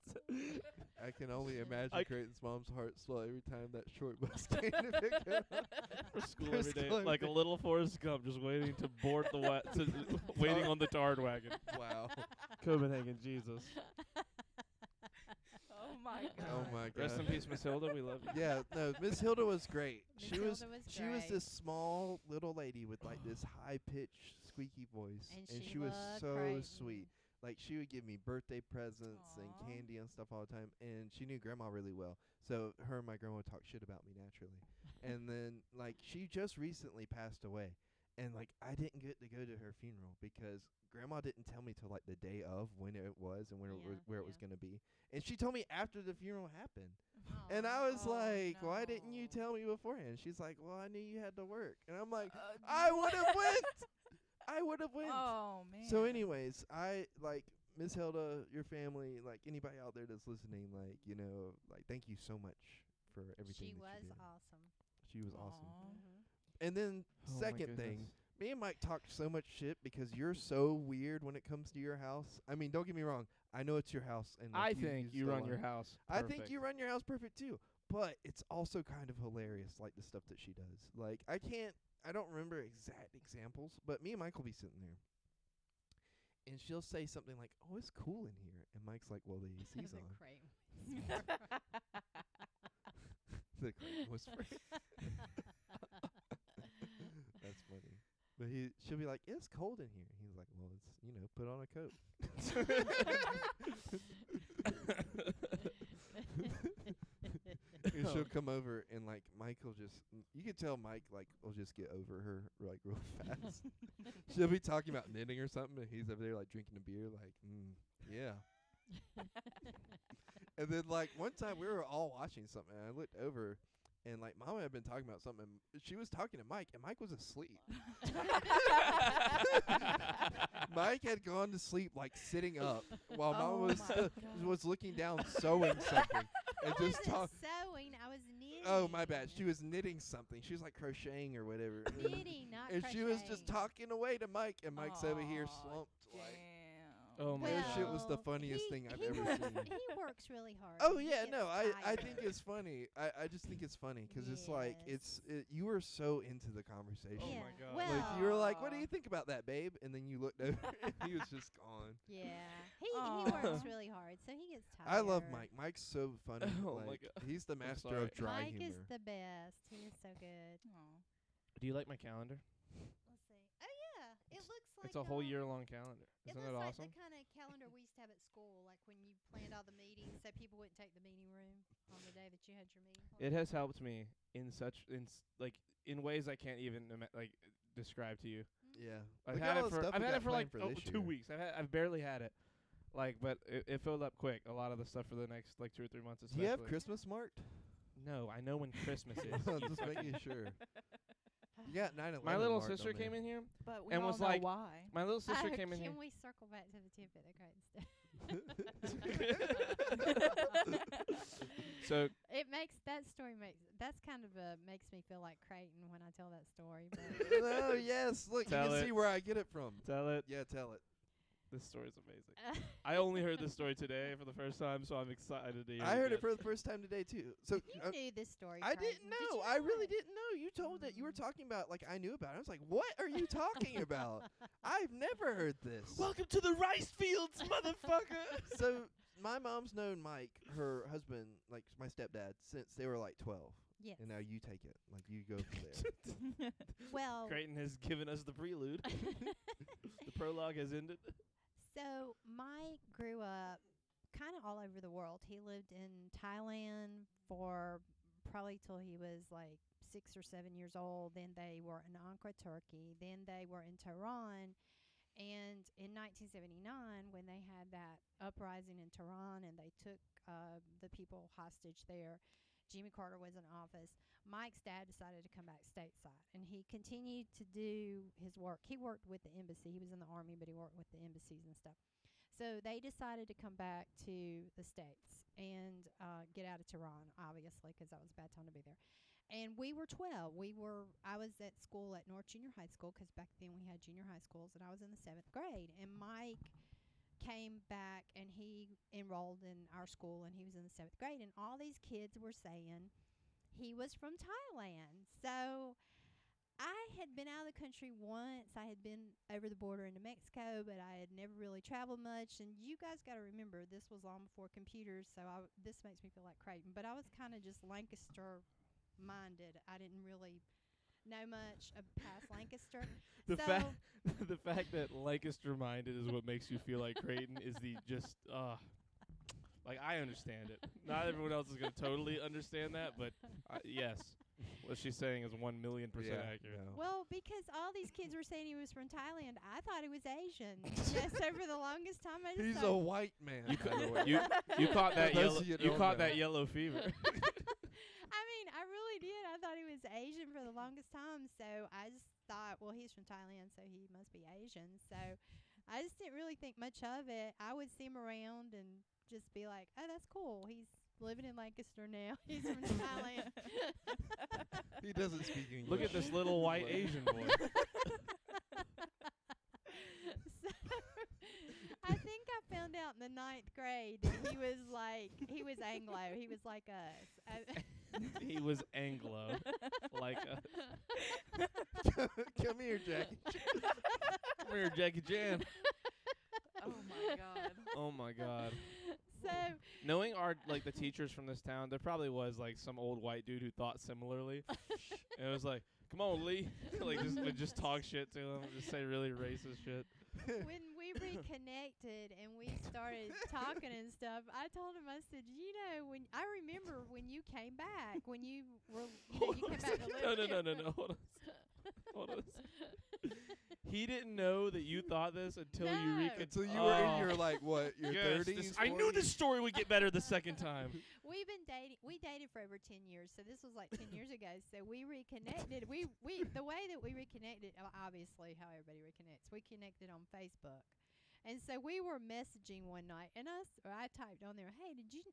I can only imagine I c- Creighton's mom's heart swell every time that short bus came to pick her up. For school For every day, school every like a day. little Forrest Gump, just waiting to board the waiting on the tarred wagon. Wow. Copenhagen, Jesus. Oh my god. Oh my god. Rest in peace, Miss Hilda. We love you. Yeah, no, Miss Hilda was great. Miss She was Hilda was she was great. this small little lady with like this high pitched squeaky voice, And she was loved so Creighton. sweet. Like she would give me birthday presents and Aw. candy and stuff all the time, and she knew Grandma really well. So her and my grandma would talk shit about me naturally. And then like she just recently passed away, and like I didn't get to go to her funeral because Grandma didn't tell me till like the day of when it was and when where it was Yeah. gonna be. And she told me after the funeral happened. And I was Oh, like, why didn't you no. tell me beforehand? She's like, well, I knew you had to work. And I'm like, Uh, I would have went. I would have went. Oh man. So anyways, I like Miss Hilda, your family, like anybody out there that's listening, like, you know, like thank you so much for everything She that was you did. awesome. She was awesome. Aw. Mhm. And then Oh my second thing, goodness. me and Mike talked so much shit because you're so weird when it comes to your house. I mean, don't get me wrong. I know it's your house, and I like, think you still run are. your house. I think perfect. you run your house perfect too. But it's also kind of hilarious, like the stuff that she does. Like I don't remember exact examples, but me and Mike will be sitting there, and she'll say something like, "Oh, it's cool in here," and Mike's like, "Well, the AC's The on." Creighton. The Creighton whisper. That's funny. But she'll be like, "It's cold in here." He's like, "Well, it's put on a coat." And she'll come over and like Mike will just you can tell Mike like will just get over her like real fast. She'll be talking about knitting or something and he's over there like drinking a beer like yeah. And then like one time we were all watching something and I looked over and like Mama had been talking about something and she was talking to Mike and Mike was asleep. Mike had gone to sleep like sitting up while Mama Oh was my God. was looking down sewing something and I just wasn't talk. sewing. I was knitting. Oh my bad. She was knitting something. She was like crocheting or whatever. knitting, not And she was just crocheting. talking away to Mike and Mike's over here Aw, slumped like Damn. Oh my That God. shit was the Well, funniest thing I've he ever works- seen. He works really hard. Oh He yeah, gets no, I think tired. it's funny. I just think it's funny 'cause it's like you were so into the conversation. Oh yeah. my God. Well, Like you were like, "What do Aw. you think about that, babe?" And then you looked over and he was just gone. yeah. He Aw. works really hard, so he gets tired. I love Mike. Mike's so funny. Oh my like, God. he's the master sorry. of dry Mike humor. is the best. He is so good. Aw. Do you like my calendar? Let's see. Oh yeah, It looks like It's a whole year-long calendar. It Isn't looks that like awesome? the kind of calendar we used to have at school, like when you planned all the meetings, so people wouldn't take the meeting room on the day that you had your meeting. It has helped me in ways I can't even describe to you. Yeah. I've We had got all it the for stuff I've we had got it for like planned for this 2 year. weeks. I've barely had it. But it filled up quick. A lot of the stuff for the next 2 or 3 months. Do Especially. you have Christmas marked? No, I know when Christmas is. Just making sure. You got 9/11 My little marked sister on came there. in here. But we And all was know like- why. My little sister came in Can here. we circle back to the tidbit that Creighton stuff? So That's kind of makes me feel like Creighton when I tell that story. But Oh yes, look, Tell you can it. see where I get it from. tell it. Yeah, tell it. This story's amazing. I only heard this story today for the first time, so I'm excited to hear I heard it again. for the first time today too. So you knew this story. I Creighton. didn't Did know. you I really it? didn't know. You told that you were talking about like I knew about it. I was like, "What are you talking about? I've never heard this." Welcome to the rice fields, motherfucker. So my mom's known Mike, her husband, like my stepdad, since they were like 12. Yes. And now you take it. Like you go from there. Well, Creighton has given us the prelude. The prologue has ended. so Mike grew up kind of all over the world. He lived in Thailand for probably till he was like 6 or 7 years old. Then they were in Ankara, Turkey. Then they were in Tehran. And in 1979, when they had that uprising in Tehran and they took the people hostage there, Jimmy Carter was in office. Mike's dad decided to come back stateside, and he continued to do his work. He worked with the embassy. He was in the Army, but he worked with the embassies and stuff. So they decided to come back to the States and get out of Tehran, obviously, because that was a bad time to be there. And we were 12. I was at school at North Junior High School, because back then we had junior high schools, and I was in the 7th grade. And Mike came back, and he enrolled in our school, and he was in the 7th grade. And all these kids were saying he was from Thailand. So I had been out of the country once. I had been over the border into Mexico, but I had never really traveled much. And you guys got to remember, this was long before computers, so this makes me feel like Creighton. But I was kind of just Lancaster-minded. I didn't really know much past Lancaster. The So- fact the fact that Lancaster minded is what makes you feel like Creighton is the just like I understand it. Not everyone else is gonna totally understand that, but yes, what she's saying is 1,000,000% accurate. no. Well, because all these kids were saying he was from Thailand, I thought he was Asian. Yes, over the longest time I just He's a thought, white man. You, by the way. you caught that For those yellow. of you that You don't caught know. that yellow fever. I mean, I really did. I thought he was Asian for the longest time, so I just thought, well, he's from Thailand, so he must be Asian. So I just didn't really think much of it. I would see him around and just be like, oh, that's cool. He's living in Lancaster now. He's from Thailand. He doesn't speak English. Look at this little white But- Asian boy. So I think I found out in the 9th grade that he was Anglo. He was like us. He was Anglo, like Come here, Jackie. come here, Jackie Chan. Oh my god. Oh my God. So Knowing the teachers from this town, there probably was some old white dude who thought similarly, and it was like, "Come on, Lee," would just talk shit to him, just say really racist shit. when we reconnected and we started talking and stuff, I told him, I said, I remember when you came back, when you were, you came back to live No. Hold on. He didn't know that you thought this until you No. reconnected. Until you were in your like what your Yes, 30s. I knew 40s? this story would get better the second time. We've been dating. We dated for over 10 years, so this was like 10 years ago. So we reconnected. We the way that we reconnected, obviously how everybody reconnects. We connected on Facebook, and so we were messaging one night, and I typed on there, "Hey, did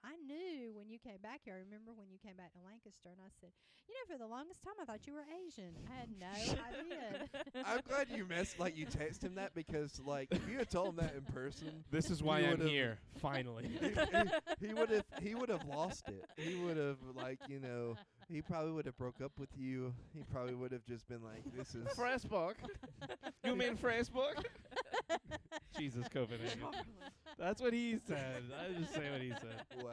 I knew when you came back here. I remember when you came back to Lancaster, and I said, for the longest time I thought you were Asian. I had no idea." I'm glad you you text him that because like if you had told him that in person, This is why You I'm would've- here, finally. he would have lost it. He would have he probably would have broke up with you. He probably would have just been like, "This is." Facebook? You mean Facebook? Jesus, Copenhagen. That's what he said. I just say what he said. Wow.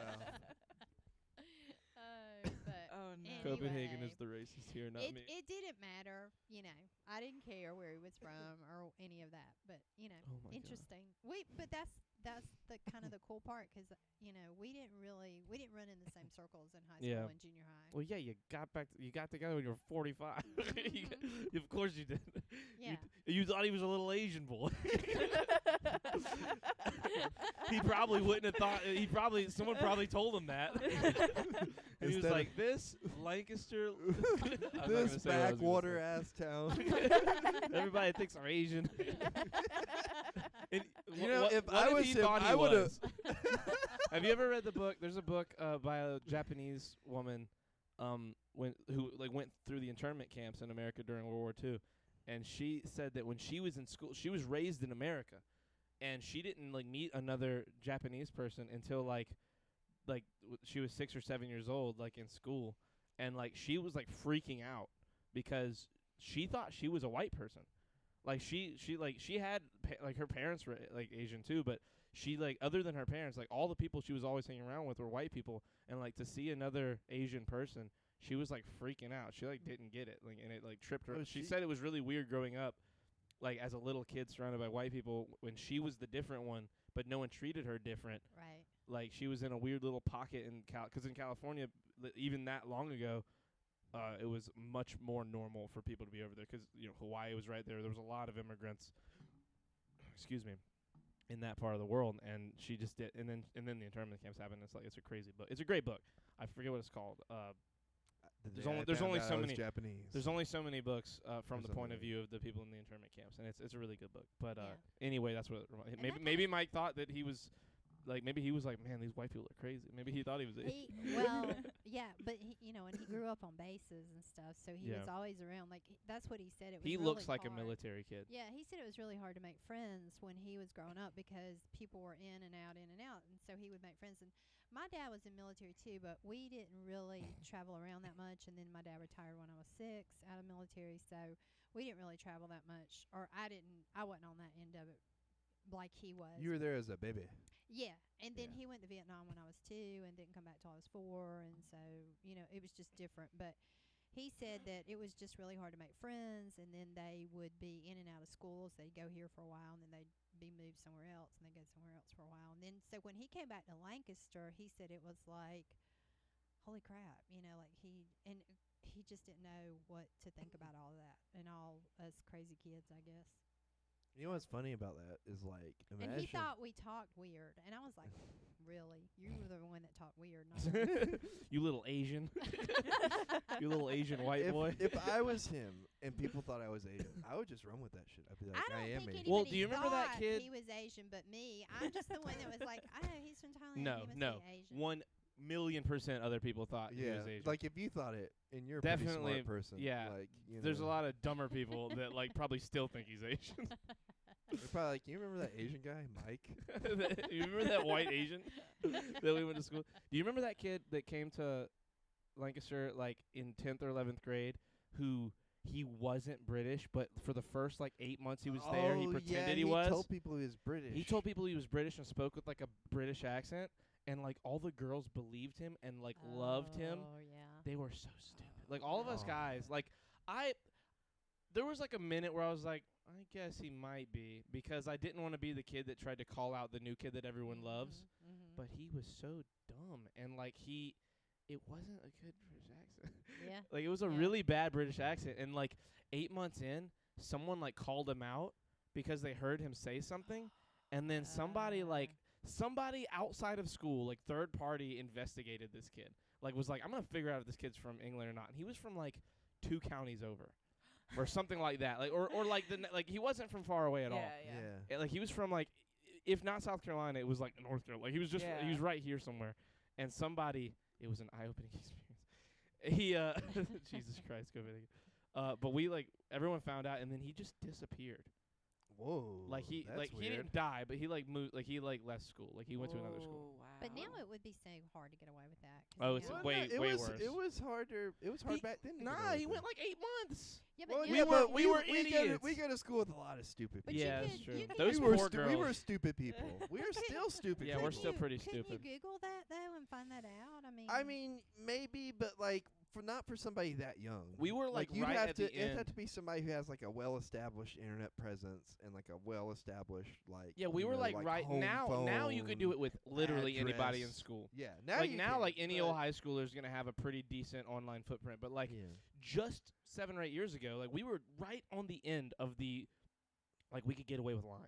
But Oh no. Copenhagen Anyway. is the racist here, not me. It didn't matter, I didn't care where he was from or any of that. But Oh my God. interesting. But that's the kind of the cool part, because we didn't run in the same circles in high school Yeah. and junior high. Well, yeah, you got together when you were 45. Of course you did. Yeah. You thought he was a little Asian boy. He probably wouldn't have thought. Someone probably told him that. And he was Instead of- like, "This Lancaster, I'm not gonna This say what I was gonna backwater say. ass town. Everybody thinks I'm Asian." And You know, if what I was he him, thought he I would've- was? Have you ever read the book? There's a book by a Japanese woman, who went through the internment camps in America during World War II, and she said that when she was in school, she was raised in America, and she didn't meet another Japanese person until she was 6 or 7 years old, in school, and she was freaking out because she thought she was a white person. She had her parents were Asian too, but she other than her parents, all the people she was always hanging around with were white people, and to see another Asian person, she was freaking out. She didn't get it, and it tripped her. Oh, She she- said it was really weird growing up, as a little kid surrounded by white people when she was the different one, but no one treated her different. Right. She was in a weird little pocket because in California, even that long ago, it was much more normal for people to be over there because Hawaii was right there. There was a lot of immigrants. Excuse me, in that part of the world, and she just did. And then the internment camps happened. It's a crazy book. It's a great book. I forget what it's called. There's only so many. Japanese. There's only so many books from Or the point of something. view of the people in the internment camps, and it's a really good book. But Yeah. anyway, that's what. And Maybe that maybe Mike thought that he was. Maybe he was man, these white people are crazy. Maybe he thought he was Asian. Yeah, but and he grew up on bases and stuff, so he Yeah. was always around. That's what he said. It was He really looks like a hard. military kid. Yeah, he said it was really hard to make friends when he was growing up because people were in and out, and so he would make friends. And my dad was in military too, but we didn't really travel around that much. And then my dad retired when I was 6 out of military, so we didn't really travel that much. Or I wasn't on that end of it like he was. You were there as a baby. Yeah, and then Yeah. he went to Vietnam when I was 2 and didn't come back till I was 4, and so it was just different. But he said that it was just really hard to make friends, and then they would be in and out of schools. They'd go here for a while, and then they'd be moved somewhere else, and they'd go somewhere else for a while. And then so when he came back to Lancaster, he said it was like, holy crap, he just didn't know what to think about all of that and all us crazy kids, I guess. You know what's funny about that is imagine. And he thought we talked weird, and I was like, really? You were the one that talked weird, not me. You little Asian. You little Asian white boy. If I was him and people thought I was Asian, I would just run with that shit. I'd be like, I don't am think Asian. anybody Well, do you remember that thought kid- he was Asian, but me. I'm just the one that was like, I know he's from Thailand. No, he must no. be Asian. 1,000,000% other people thought he Yeah, was Asian. if you thought it, and you're a pretty Definitely, smart person. yeah. There's a lot of dumber people that probably still think he's Asian. They're probably like, you remember that Asian guy, Mike? You remember that white Asian that we went to school? Do you remember that kid that came to Lancaster in 10th or 11th grade who he wasn't British, but for the first 8 months he was there, he pretended he was. He told people he was British. He told people he was British and spoke with a British accent, and all the girls believed him and loved him. Oh, yeah. They were so stupid. All of us Oh. guys, there was a minute where I was like, I guess he might be, because I didn't want to be the kid that tried to call out the new kid that everyone loves. Mhm. But he was so dumb, and it wasn't a good British accent. Yeah. It was a Yeah. really bad British accent, and 8 months in, someone called him out because they heard him say something, and then somebody outside of school, third party, investigated this kid. Was I'm gonna figure out if this kid's from England or not. And he was from 2 counties over, or something like that. He wasn't from far away at all. Yeah. He was from if not South Carolina, it was North Carolina. He was just he was right here somewhere. And it was an eye-opening experience. He Jesus Christ, go ahead. But everyone found out, and then he just disappeared. Whoa. That's he weird. didn't die, but he moved. He left school. He went to another school. Oh, wow. But now it would be so hard to get away with that. 'cause Oh, you it's know- Well, way- no, it way was, worse. It was harder. It was hard He- back then. to get Nah, away he with went it. 8 months. Yeah, but Well, now- yeah, but we were we idiots. go to school with a lot of stupid But people. you Yeah, could- that's true. you could- Those we were poor we girls. were stupid people. We're still stupid. Yeah, we're people. still pretty couldn't stupid. you Google that though and find that out? I mean, I mean, maybe, but not for somebody that young. We were like you'd right have at to, the it'd end. have to be somebody who has like a well-established internet presence and like a well-established Yeah, we you were know, like right home now you could do it with literally anybody in address. school. Yeah, now Like you now, can, like any but- old high schooler is gonna have a pretty decent online footprint. But like yeah. just 7 or 8 years ago, like we were right on the end of the, like we could get away with lying.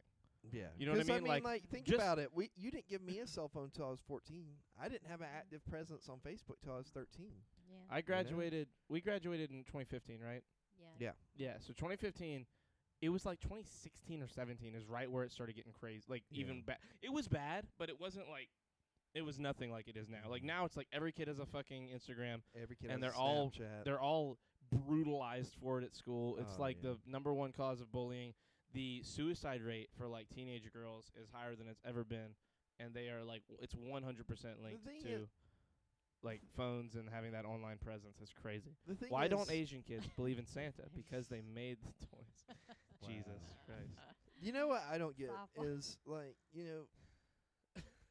Yeah, You know what I 'Cause mean? Like think just- about it. You didn't give me a cell phone till I was 14. I didn't have an active presence on Facebook till I was 13. Yeah. I graduated. We graduated in 2015, right? Yeah. Yeah. Yeah. So 2015, it was like 2016 or 17 is right where it started getting crazy. Like Yeah. even bad. It was bad, but it wasn't like. It was nothing like it is now. Like now, it's like every kid has a fucking Instagram. Every kid And has they're all- Snapchat. They're all brutalized for it at school. It's Oh, like yeah. the number one cause of bullying. The suicide rate for like teenage girls is higher than it's ever been, and they are like it's 100% linked thing to is- like phones and having that online presence. It's crazy. The thing Why is, don't Asian kids believe in Santa? Because they made the toys. Jesus Christ. You know what I don't get Softball. is like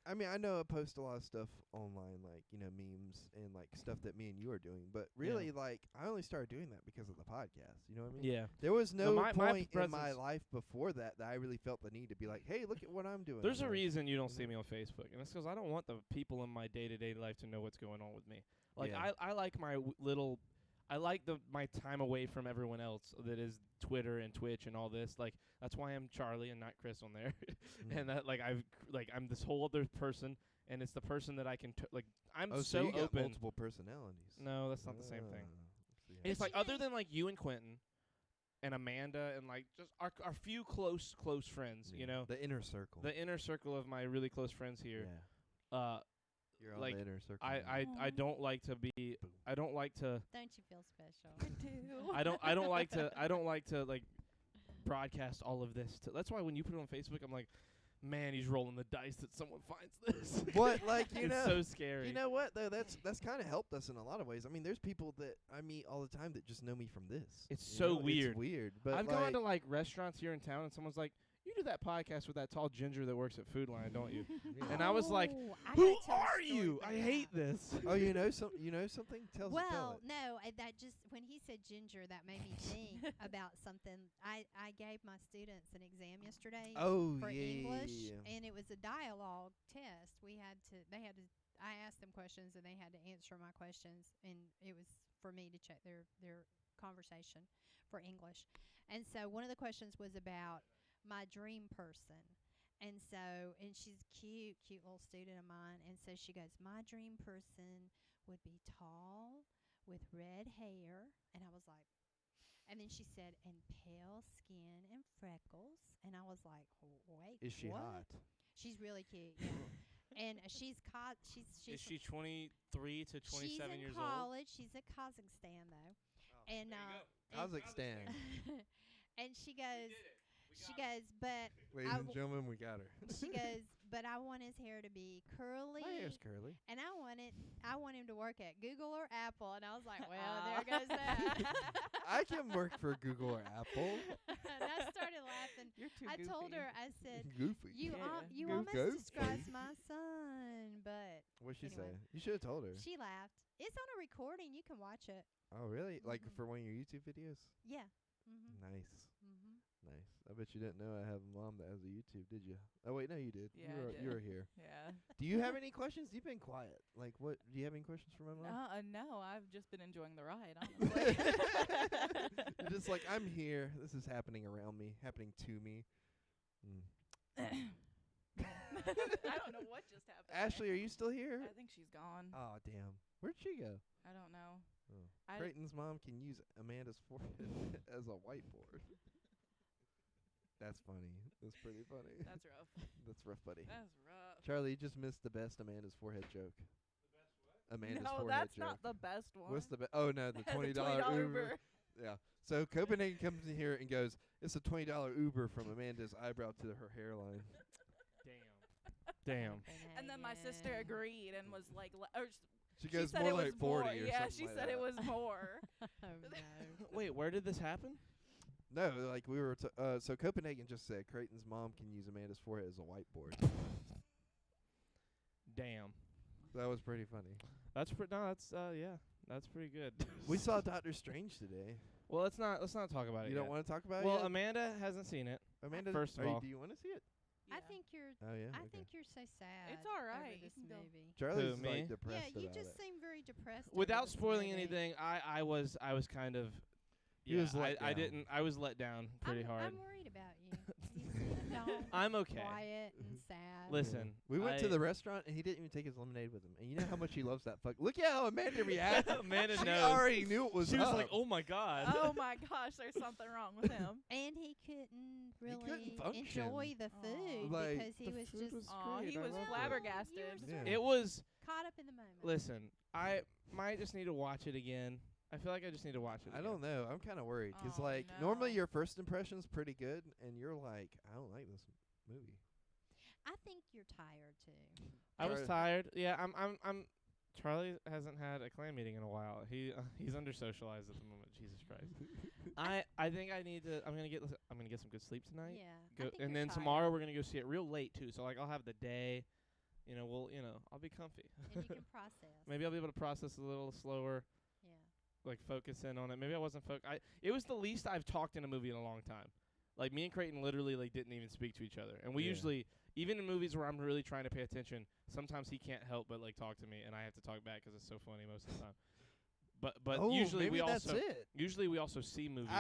I mean, I know I post a lot of stuff online, like, memes and like stuff that me and you are doing, but really like I only started doing that because of the podcast. You know what I mean? Yeah. There was no my point in my presence- life before that I really felt the need to be like, hey, look at what I'm doing. There's a Like, reason you don't you see know? me on Facebook, and it's 'cause I don't want the people in my day-to-day life to know what's going on with me. Like Yeah. I like my little, I like my time away from everyone else that is Twitter and Twitch and all this. Like that's why I'm Charlie and not Chris on there, Mm. and that I'm this whole other person, and it's the person that I can I'm Oh, so you got open. multiple personalities. No, that's not the same thing. See, It's But like you other know- than like you and Quentin, and Amanda, and like just our few close friends. yeah. You know, the inner circle. the inner circle of my really close friends here. Yeah. You're on like, the inner circle. I now. I don't like to be. Boom. I don't like to. Don't you feel special? I don't like to. I don't like to like broadcast all of this. That's why when you put it on Facebook, I'm like, man, he's rolling the dice that someone finds this. What, like, you it's know, so scary. You know what though? That's kind of helped us in a lot of ways. I mean, there's people that I meet all the time that just know me from this. It's you so know? weird. It's weird, but I've gone to like restaurants here in town, and someone's like, "You do that podcast with that tall ginger that works at Food Line, don't you?" And I was like, Oh, I Who gotta tell a are story you? about I that. hate this. Oh, you know something? Tell Well, it. no, that just when he said ginger, that made me think about something. I gave my students an exam yesterday Oh, for yeah, English, yeah, yeah. and it was a dialogue test. I asked them questions, and they had to answer my questions, and it was for me to check their conversation for English. And so one of the questions was about my dream person. And she's cute little student of mine. And so she goes, my dream person would be tall with red hair. And I was like, and then she said, and pale skin and freckles. And I was like, wait, Is she what? hot? She's really cute, yeah. And she's Is she 23 to 27 she's in years old? college. She's at Kazakhstan though. And Kazakhstan. and she goes, but Ladies I and w- gentlemen, we got her. she goes, but I want his hair to be curly. My hair's curly. And I want him to work at Google or Apple. And I was like, well, there goes that. I can work for Google or Apple. And I started laughing. You're too I goofy. told her, I said, Goofy. you Go almost goofy. described my son, but What'd she anyway. say? You should have told her. she laughed. It's on a recording. You can watch it. Oh, really? Like Mhm. for one of your YouTube videos? Yeah. Mhm. Nice. Mhm. Nice. I bet you didn't know I have a mom that has a YouTube, did you? Oh, wait, no, you did. Yeah, I you were did. here. Yeah. Do you have any questions? You've been quiet. Like, what? Do you have any questions for my mom? No, I've just been enjoying the ride, honestly. You're just like, I'm here. This is happening around me, happening to me. I don't know what just happened. Ashley, are you still here? I think she's gone. Oh, damn. Where'd she go? I don't know. Oh. I- Creighton's mom can use Amanda's forehead as a whiteboard. That's funny. That's pretty funny. That's rough. That's rough, buddy. That's rough. Charlie, you just missed the best Amanda's forehead joke. Amanda's no, forehead that's joke. not the best one. What's the Oh no, the $20 $20 Uber. Yeah. So Copenhagen comes in here and goes, "It's a $20 Uber from Amanda's eyebrow to her hairline." Damn. And then my sister agreed and was like, She she goes said more it was like 40 more. or Yeah, something she like said that. it was more. Oh no. Wait, where did this happen? No, like we were. So Copenhagen just said Creighton's mom can use Amanda's forehead as a whiteboard. Damn. That was pretty funny. That's no. That's yeah. That's pretty good. We saw Doctor Strange today. Well, let's not talk about it. You don't yet. want to talk about Well, it yet? Amanda hasn't seen it. Amanda, first of all- do you want to see it? I Yeah. think you're. Oh yeah. I okay. think you're so sad. It's all right, Over you this can go. movie. Charlie's Who, me? like depressed Yeah, you about just it. seem very depressed. over Without this spoiling movie. anything, I was kind of. He Yeah, was let I down. didn't. I was let down pretty I'm, hard. I'm worried about you. You seem dull, I'm okay. quiet and sad. Listen, We went to I- the restaurant and he didn't even take his lemonade with him. And you know how much he loves that fuck. Look at how Amanda reacted. Amanda she knows. already knew it was She was up. like, "Oh my god." Oh my gosh, there's something wrong with him. And he couldn't really function. enjoy the food Like, because he the was food just was Aw, great. he I was loved it. flabbergasted. You're Yeah. It was. caught up in the moment. Listen, I might just need to watch it again. I feel like I just need to watch it. I again. don't know. I'm kind of worried because Oh, like normally no. your first impression's pretty good, and you're like, I don't like this movie. I think you're tired too. I was Charlie- tired. Yeah, I'm. Charlie hasn't had a clan meeting in a while. He's under socialized at the moment. Jesus Christ. I think I need to. I'm gonna get some good sleep tonight. Yeah. I Go, think and you're then tired. tomorrow we're gonna go see it real late too. So like I'll have the day. I'll be comfy. And you can process. Maybe I'll be able to process a little slower. Yeah. Like focus in on it. Maybe I wasn't it was the least I've talked in a movie in a long time. Like me and Creighton literally like didn't even speak to each other. And we Yeah. usually, even in movies where I'm really trying to pay attention, sometimes he can't help but like talk to me, and I have to talk back 'cause it's so funny most of the time. But oh, usually maybe we that's also it. see movies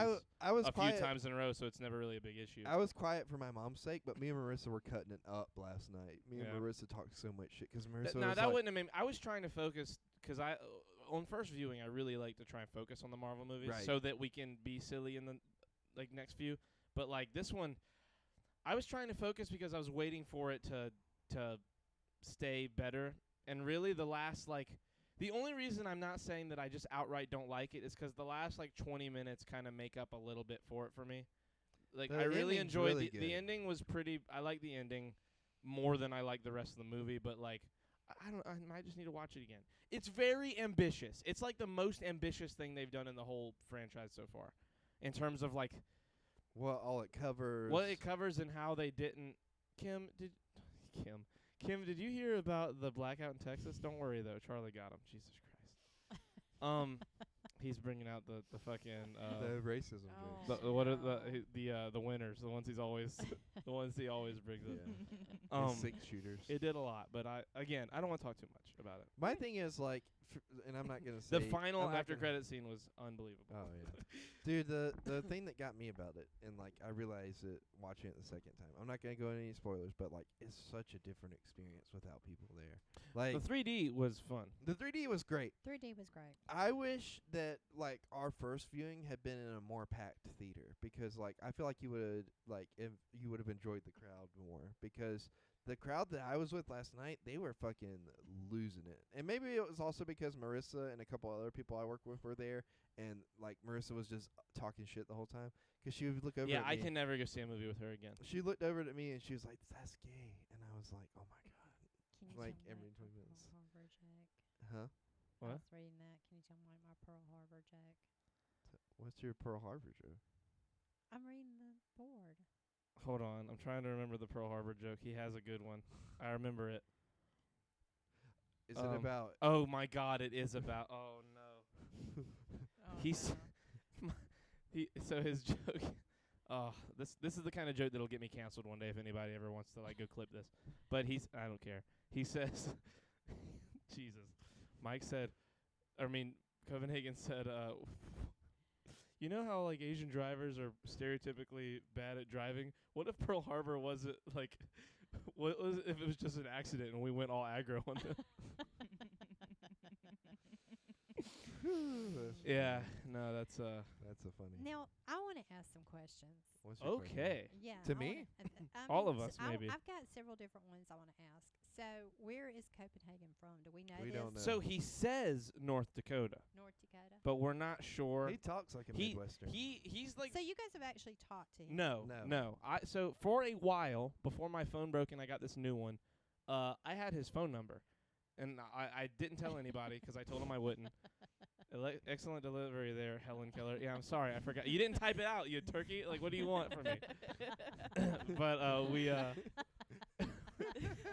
I was a quiet. few times in a row, so it's never really a big issue. I was quiet for my mom's sake, but me and Marissa were cutting it up last night. Me and Yeah. Marissa talked so much shit 'cause Marissa No, was that like, wouldn't have made me. I was trying to focus 'cause on first viewing, I really like to try and focus on the Marvel movies Right. so that we can be silly in the like next few. But like this one, I was trying to focus because I was waiting for it to stay better. And really, the only reason I'm not saying that I just outright don't like it is 'cause the last like 20 minutes kind of make up a little bit for it for me. Like The I really ending's enjoyed really the good. ending was pretty. I like the ending more than I like the rest of the movie, but like. I might just need to watch it again. It's very ambitious. It's like the most ambitious thing they've done in the whole franchise so far, in terms of like what all it covers. what it covers and how they didn't. Kim, did you hear about the blackout in Texas? Don't worry though, Charlie got him. Jesus Christ. He's bringing out the fucking the racism Oh. jokes. the what are the winners, the ones he always brings up. Yeah. The 6 shooters. It did a lot, but I don't want to talk too much about it. My thing is like, and I'm not gonna say The final I'm not after gonna- credit scene was unbelievable. Oh yeah, dude. The thing that got me about it, and like I realized it watching it the second time. I'm not gonna go into any spoilers, but like it's such a different experience without people there. Like The 3D was fun. the 3D was great. 3D was great. I wish that like our first viewing had been in a more packed theater because like I feel like you would have enjoyed the crowd more because the crowd that I was with last night, they were fucking losing it. And maybe it was also because Marissa and a couple other people I work with were there, and like Marissa was just talking shit the whole time 'cause she would look over Yeah, at I me. can never go see a movie with her again. She looked over at me and she was like, "That's gay," and I was like, "Oh my god." Can you Like tell me every my 20 Pearl minutes. Harbor joke? Huh? What? I was reading that. Can you tell me my Pearl Harbor joke? What's your Pearl Harbor joke? I'm reading the board. Hold on, I'm trying to remember the Pearl Harbor joke. He has a good one. I remember it. Is it about? Oh my God, it is about. Oh no. Oh, He's no. so his joke. Oh, this is the kind of joke that'll get me canceled one day if anybody ever wants to like go clip this. But I don't care. He says, Jesus. Mike said, Copenhagen said, you know how like Asian drivers are stereotypically bad at driving? What if Pearl Harbor wasn't like, what was if it was just an accident and we went all aggro on them? Yeah, no, that's That's a funny. Now, I want to ask some questions. What's your question? okay. Yeah. To I me? wanna- All of so us, maybe. I've got several different ones I want to ask. So, where is Copenhagen from? Do we know We this? don't know. So he says North Dakota, North Dakota. but we're not sure. He talks like a He Midwestern. he's like So you guys have actually talked to him. no. So for a while before my phone broke and I got this new one, I had his phone number, and I didn't tell anybody 'cause I told him I wouldn't. Excellent delivery there, Helen Keller. Yeah, I'm sorry, I forgot. You didn't type it out, you turkey. Like, what do you want from me? But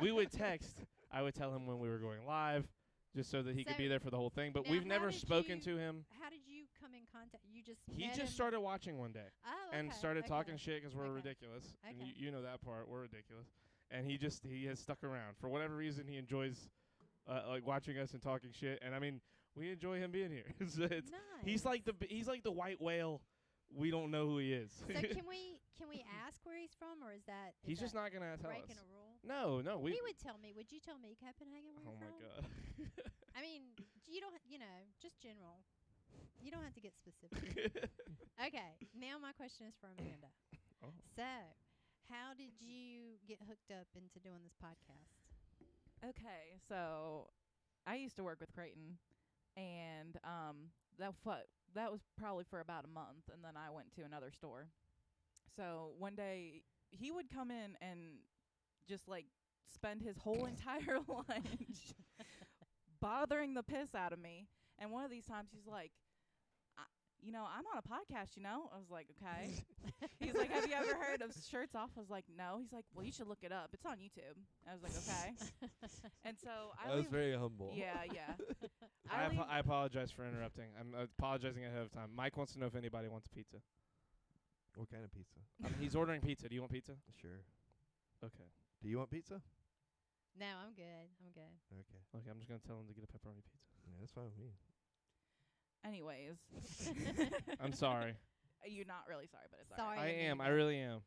we would text. I would tell him when we were going live. just so that he could So, be there for the whole thing. But now we've how never did spoken you- to him. How did you come in contact? You just He met just him? started watching one day Oh, and okay, started okay. talking shit 'cause we're Okay. ridiculous. And Okay. you know that part. We're ridiculous. And he has stuck around for whatever reason. He enjoys like watching us and talking shit. And I mean, we enjoy him being here. It's Nice. he's like the white whale. We don't know who he is. So can we ask where he's from, or is that He's just not gonna tell breaking us. a rule? No, we. He would tell me. Would you tell me, Copenhagen, where Oh you're my from? god. I mean, you don't. Just general. You don't have to get specific. Okay. Now my question is for Amanda. Oh. So, how did you get hooked up into doing this podcast? Okay, so I used to work with Creighton, and that was probably for about a month, and then I went to another store. So one day he would come in and just like spend his whole entire lunch bothering the piss out of me. And one of these times he's like, I'm on a podcast, I was like, okay. He's like, have you ever heard of Shirts Off? I was like, no. He's like, well, you should look it up. It's on YouTube. I was like, okay. And so I was very humble. Yeah. I apologize for interrupting. I'm apologizing ahead of time. Mike wants to know if anybody wants pizza. What kind of pizza? He's ordering pizza. Do you want pizza? Sure. Okay. Do you want pizza? No, I'm good. Okay. Okay, I'm just gonna tell him to get a pepperoni pizza. Yeah, that's fine with me. Anyways, I'm sorry. you're not really sorry, but it's Sorry. alright. I am. I Amanda. really am.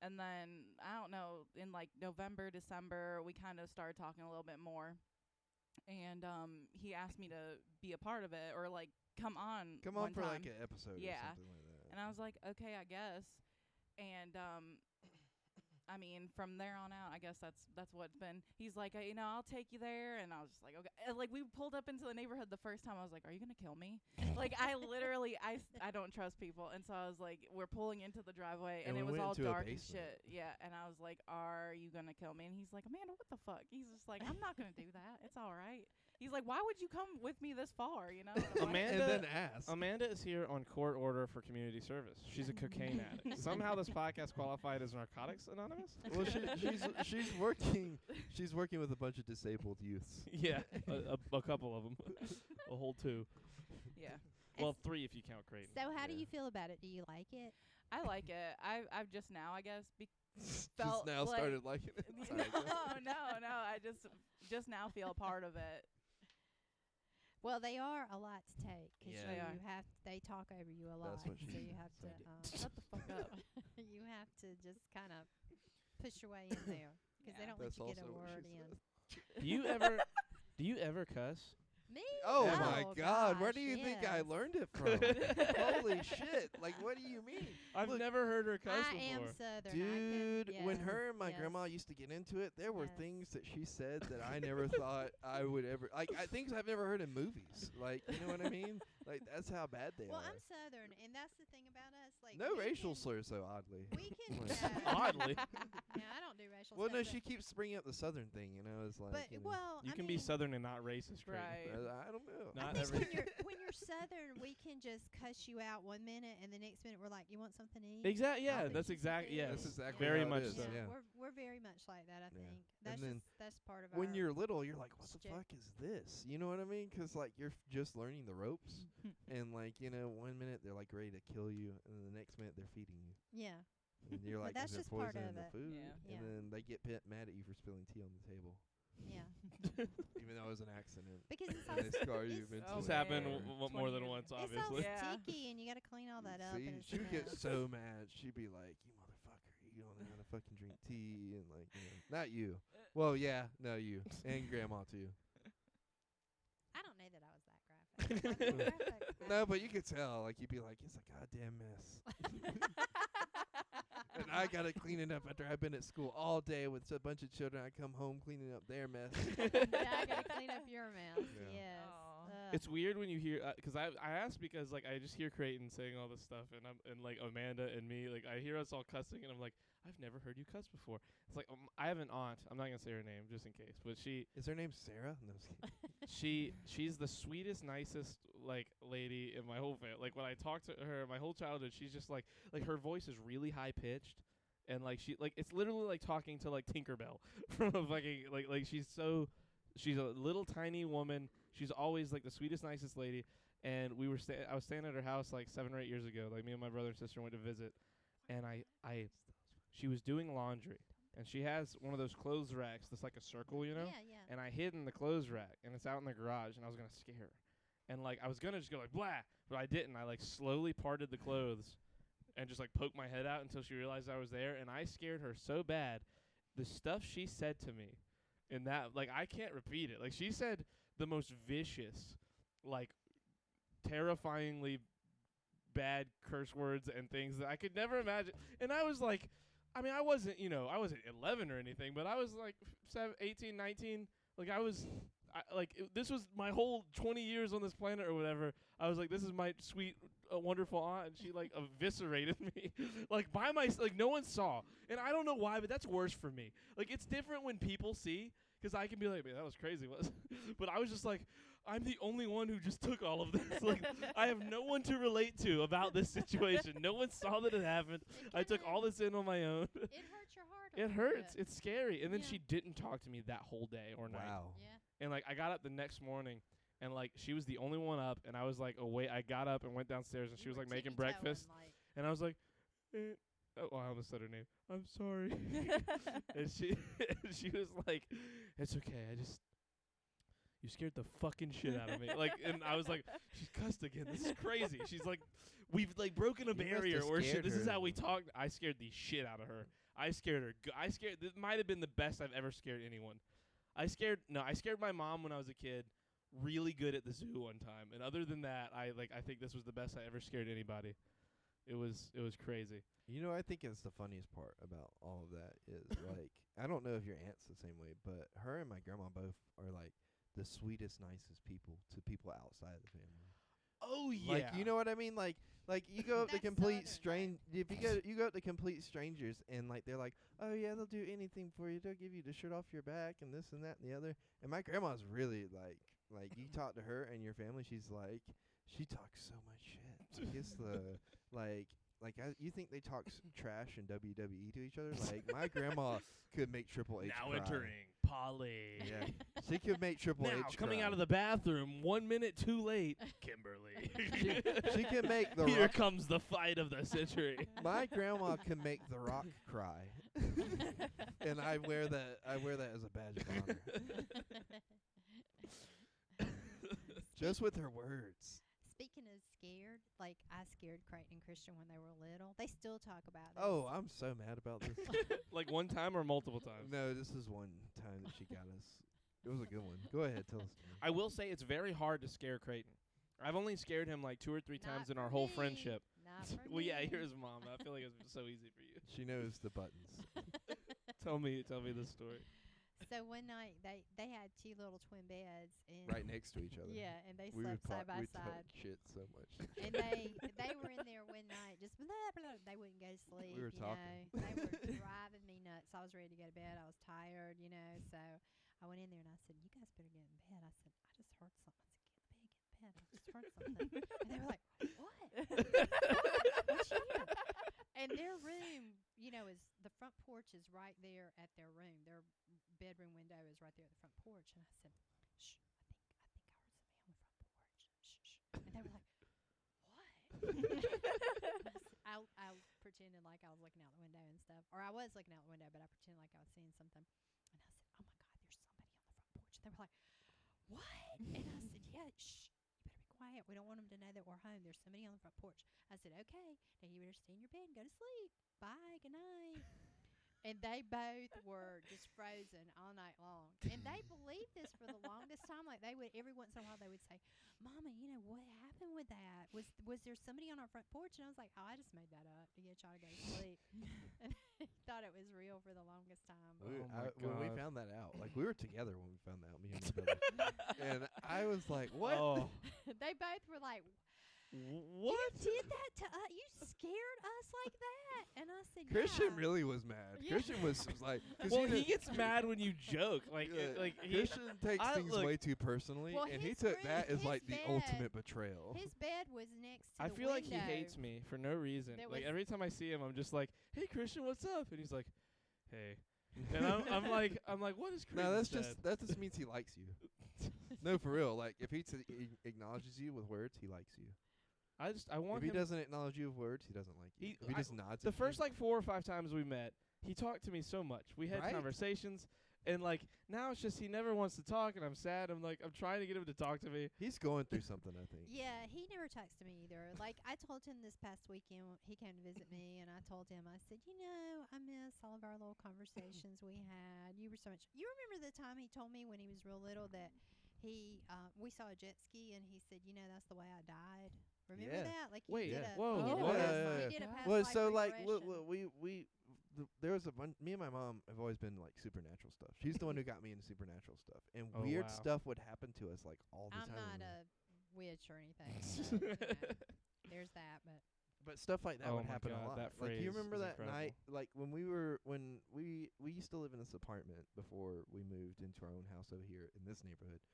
And then I don't know, in like November, December, we kind of started talking a little bit more, and he asked me to be a part of it or like come on. Come one on for time. like an episode Yeah. or something like that. And I was like, okay, I guess. And I mean, from there on out, I guess that's what it's been. He's like, I'll take you there, and I was just like, okay. And, like we pulled up into the neighborhood the first time. I was like, are you gonna kill me? Like I literally, I don't trust people, and so I was like, we're pulling into the driveway, and And it we was went all into a dark and basement. shit. Yeah, and I was like, are you gonna kill me? And he's like, Amanda, what the fuck? He's just like, I'm not gonna do that. It's all right. He's like, why would you come with me this far? And I'm like, Amanda- And then ask. Amanda is here on court order for community service. She's a cocaine addict. Somehow this podcast qualified as Narcotics Anonymous. well, she's working with a bunch of disabled youths. Yeah, a couple of them, a whole two. yeah. Well, 3 if you count Creighton. So how do Yeah. you feel about it? Do you like it? I like it. I've just now, I guess, Just felt now like started liking it. Sorry, go ahead. no. I just now feel a part of it. Well, they are a lot to take because Yeah. They are. they talk over you a lot, That's what she so you have to Shut the fuck up. you have to just kind of push your way in there because they Yeah. don't That's let you get a also what word she in. Do you ever cuss? Me? Oh Yeah. my Oh, God! Where gosh, do you think I yes. learned it from? Holy shit! Like, what do you mean? I've Look, never heard her cuss I before. am Southern. Dude, when yes, her and my yes. grandma used to get into it, there were Yes. things that she said that I never thought I would ever things I've never heard in movies. Like, you know what I mean? Like, that's how bad they Well, are. I'm Southern, and that's the thing about us. Like No we racial can- slurs, though. Oddly. We can. Oddly. No, I don't do racial. Well, no, stuff, she keeps bringing up the Southern thing. You know, it's like. But you know, well, You I can mean, be Southern and not racist, Creighton. Right. I don't know. Not I think every- when you're Southern, we can just cuss you out 1 minute, and the next minute we're like, "You want something to eat?" Exactly. I'll Yeah, fix that's you exactly. something Yeah, to That's eat. exactly very how much it is. so. Yeah. We're very much like that. I Yeah. think that's then that's part of When our. you're little, you're like, "What the Shit. fuck is this?" You know what I mean? 'Cause like you're just learning the ropes, and like 1 minute they're like ready to kill you, and then the next minute they're feeding you, yeah. and you're like, that's "Is there just part poison in of the it. food?" Yeah. Yeah. And then they get mad at you for spilling tea on the table, Yeah, even though it was an accident. because it's And they also scar you it's, mentally. It's Oh, happened man. more 20 than years once, ago. it's all obviously. Yeah. sticky, and you got to clean all that up. See, and it's she a would get mess. so mad. She'd be like, "You motherfucker, you don't know how to fucking drink tea," and like, not you. Well, yeah, no, you and grandma too. I don't know that I was that graphic. Was I graphic? No, but you could tell. Like, you'd be like, "It's a goddamn mess." And I gotta clean it up after I've been at school all day with a bunch of children. I come home cleaning up their mess. Yeah, I got to clean up your mess. Yeah. Yes. Aw. It's weird when you hear, because I asked because like I just hear Creighton saying all this stuff, and like Amanda and me, like I hear us all cussing, and I'm like, I've never heard you cuss before. It's like I have an aunt. I'm not gonna say her name just in case, but Is her name Sarah? No, I'm just kidding. she's the sweetest, nicest like lady in my whole family. Like when I talk to her, my whole childhood, she's just like her voice is really high pitched, and like she like it's literally like talking to like Tinkerbell from a fucking like she's so she's a little tiny woman. She's always like the sweetest, nicest lady. And we were I was staying at her house like 7 or 8 years ago. Like me and my brother and sister went to visit, and she was doing laundry, and she has one of those clothes racks that's like a circle, you know. Yeah, yeah. And I hid in the clothes rack, and it's out in the garage, and I was gonna scare her, and like I was gonna just go like blah, but I didn't. I like slowly parted the clothes, and just like poked my head out until she realized I was there, and I scared her so bad. The stuff she said to me, in that, like, I can't repeat it. Like, she said the most vicious, like, terrifyingly bad curse words and things that I could never imagine. And I was like, I mean, I wasn't 11 or anything, but I was like 18, 19. Like, this was my whole 20 years on this planet or whatever. I was like, this is my sweet, wonderful aunt, and she like eviscerated me, like by like no one saw, and I don't know why, but that's worse for me. Like, it's different when people see, because I can be like, man, that was crazy, but I was just like, I'm the only one who just took all of this. Like, I have no one to relate to about this situation. No one saw that it happened. I took all this in on my own. It hurts your heart. a It little hurts. bit. It's scary. And then Yeah. she didn't talk to me that whole day or night. Wow. Yeah. And like I got up the next morning, and like she was the only one up, and I was like, I got up and went downstairs, and she You was were like making tippy-toeing, breakfast, like, and I was like, I almost said her name. I'm sorry. And she was like, it's okay. You scared the fucking shit out of me. Like, and I was like, she's cussed again. This is crazy. She's like, we've like broken a You must barrier have where scared this is her. how we talk. I scared the shit out of her. I scared her. This might have been the best I've ever scared anyone. I scared my mom when I was a kid really good at the zoo one time. And other than that, I think this was the best I ever scared anybody. It was crazy. You know, I think it's the funniest part about all of that is like, I don't know if your aunt's the same way, but her and my grandma both are like the sweetest, nicest people to people outside of the family. Oh yeah. Like, you know what I mean? Like you go up to That's complete Southern, if you go up to complete strangers and like they're like, oh yeah, they'll do anything for you. They'll give you the shirt off your back and this and that and the other. And my grandma's really like you talk to her and your family, she's like, she talks so much shit. Like it's the you think they talk trash in WWE to each other? Like my grandma could make Triple H now cry. entering Polly. Yeah, she could make Triple Now H coming cry. out of the bathroom 1 minute too late, Kimberly. She can make the Here Rock. comes the fight of the century. My grandma can make The Rock cry, and I wear that as a badge of honor, just with her words. Speaking of scared, like I scared Creighton and Christian when they were little. They still talk about it. Oh, I'm so mad about this. Like one time or multiple times? No, this is one time that she got us. It was a good one. Go ahead, tell us. I will say it's very hard to scare Creighton. I've only scared him like 2 or 3 times Not in our for whole me. friendship. Not for Well, yeah, me. here's mom. I feel like it's so easy for you. She knows the buttons. Tell me the story. So one night they had 2 little twin beds and Right next to each other. Yeah, and they We would slept side by we side. talk shit so much. And they were in there one night, just blah, blah, they wouldn't go to sleep. were you talking. know. They were driving me nuts. I was ready to go to bed. I was tired, you know. So I went in there and I said, "You guys better get in bed." I said, "I just heard something." I said, "Get in the bed, get in bed." I just heard something. And they were like, "What? What'd you hear?" And their room, you know, is the front porch is right there at their room. Their bedroom window is right there at the front porch. And I said, "Shh, I think I heard somebody on the front porch." Shh, shh. And they were like, "What?" I pretended like I was looking out the window and stuff, or I was looking out the window, but I pretended like I was seeing something. And I said, "Oh my God, there's somebody on the front porch." And they were like, "What?" And I said, "Yeah, shh, you better be quiet. We don't want them to know that we're home. There's somebody on the front porch." I said, "Okay, now you better stay in your bed and go to sleep. Bye, good night." And they both were just frozen all night long. And they believed this for the longest time. Like they would every once in a while they would say, "Mama, you know what happened with that? Was there somebody on our front porch?" And I was like, "Oh, I just made that up to get y'all to go to sleep." And they thought it was real for the longest time. We- Oh my when we God. found that out, like we were together when we found that out, me and my brother. And I was like, "What?" Oh. They both were like, What? "You did that to us? You scared us like that?" And I said, Christian "Yeah." really was mad. Yeah. Christian was like, 'cause Well, you know- he gets mad when you joke. Like, Yeah, he, Christian takes things look, way too personally, Well, and he his took room- that as his like the bed- ultimate betrayal. His bed was next to I the feel like he window. hates me for no reason. There Like was- every time I see him, I'm just like, "Hey, Christian, what's up?" And he's like, "Hey, And I'm like, what is Creighton No, that's said? that just means he likes you. No, for real. Like if he acknowledges you with words, he likes you. I want If he him. doesn't acknowledge you with words, he doesn't like you. If he just nods. The at first you, like 4 or 5 times we met, he talked to me so much. We had Right? conversations, and like now it's just he never wants to talk, and I'm sad. I'm trying to get him to talk to me. he's going through something, I think. Yeah, he never talks to me either. Like I told him this past weekend, he came to visit me, and I told him, I said, I miss all of our little conversations we had. You were so much. You remember the time he told me when he was real little that we saw a jet ski, and he said, that's the way I died. Remember Yeah. that? Like Wait, you did yeah. a, whoa, you did a what? past- Yeah. you did a past Well, life so like, regression. there was me and my mom have always been like supernatural stuff. She's the one who got me into supernatural stuff, and Oh, weird wow. stuff would happen to us like all the I'm time. not a witch or anything. So, there's that, But stuff like that Oh would my happen God, a lot. that Like you phrase remember is that incredible. night, like when we used to live in this apartment before we moved into our own house over here in this neighborhood.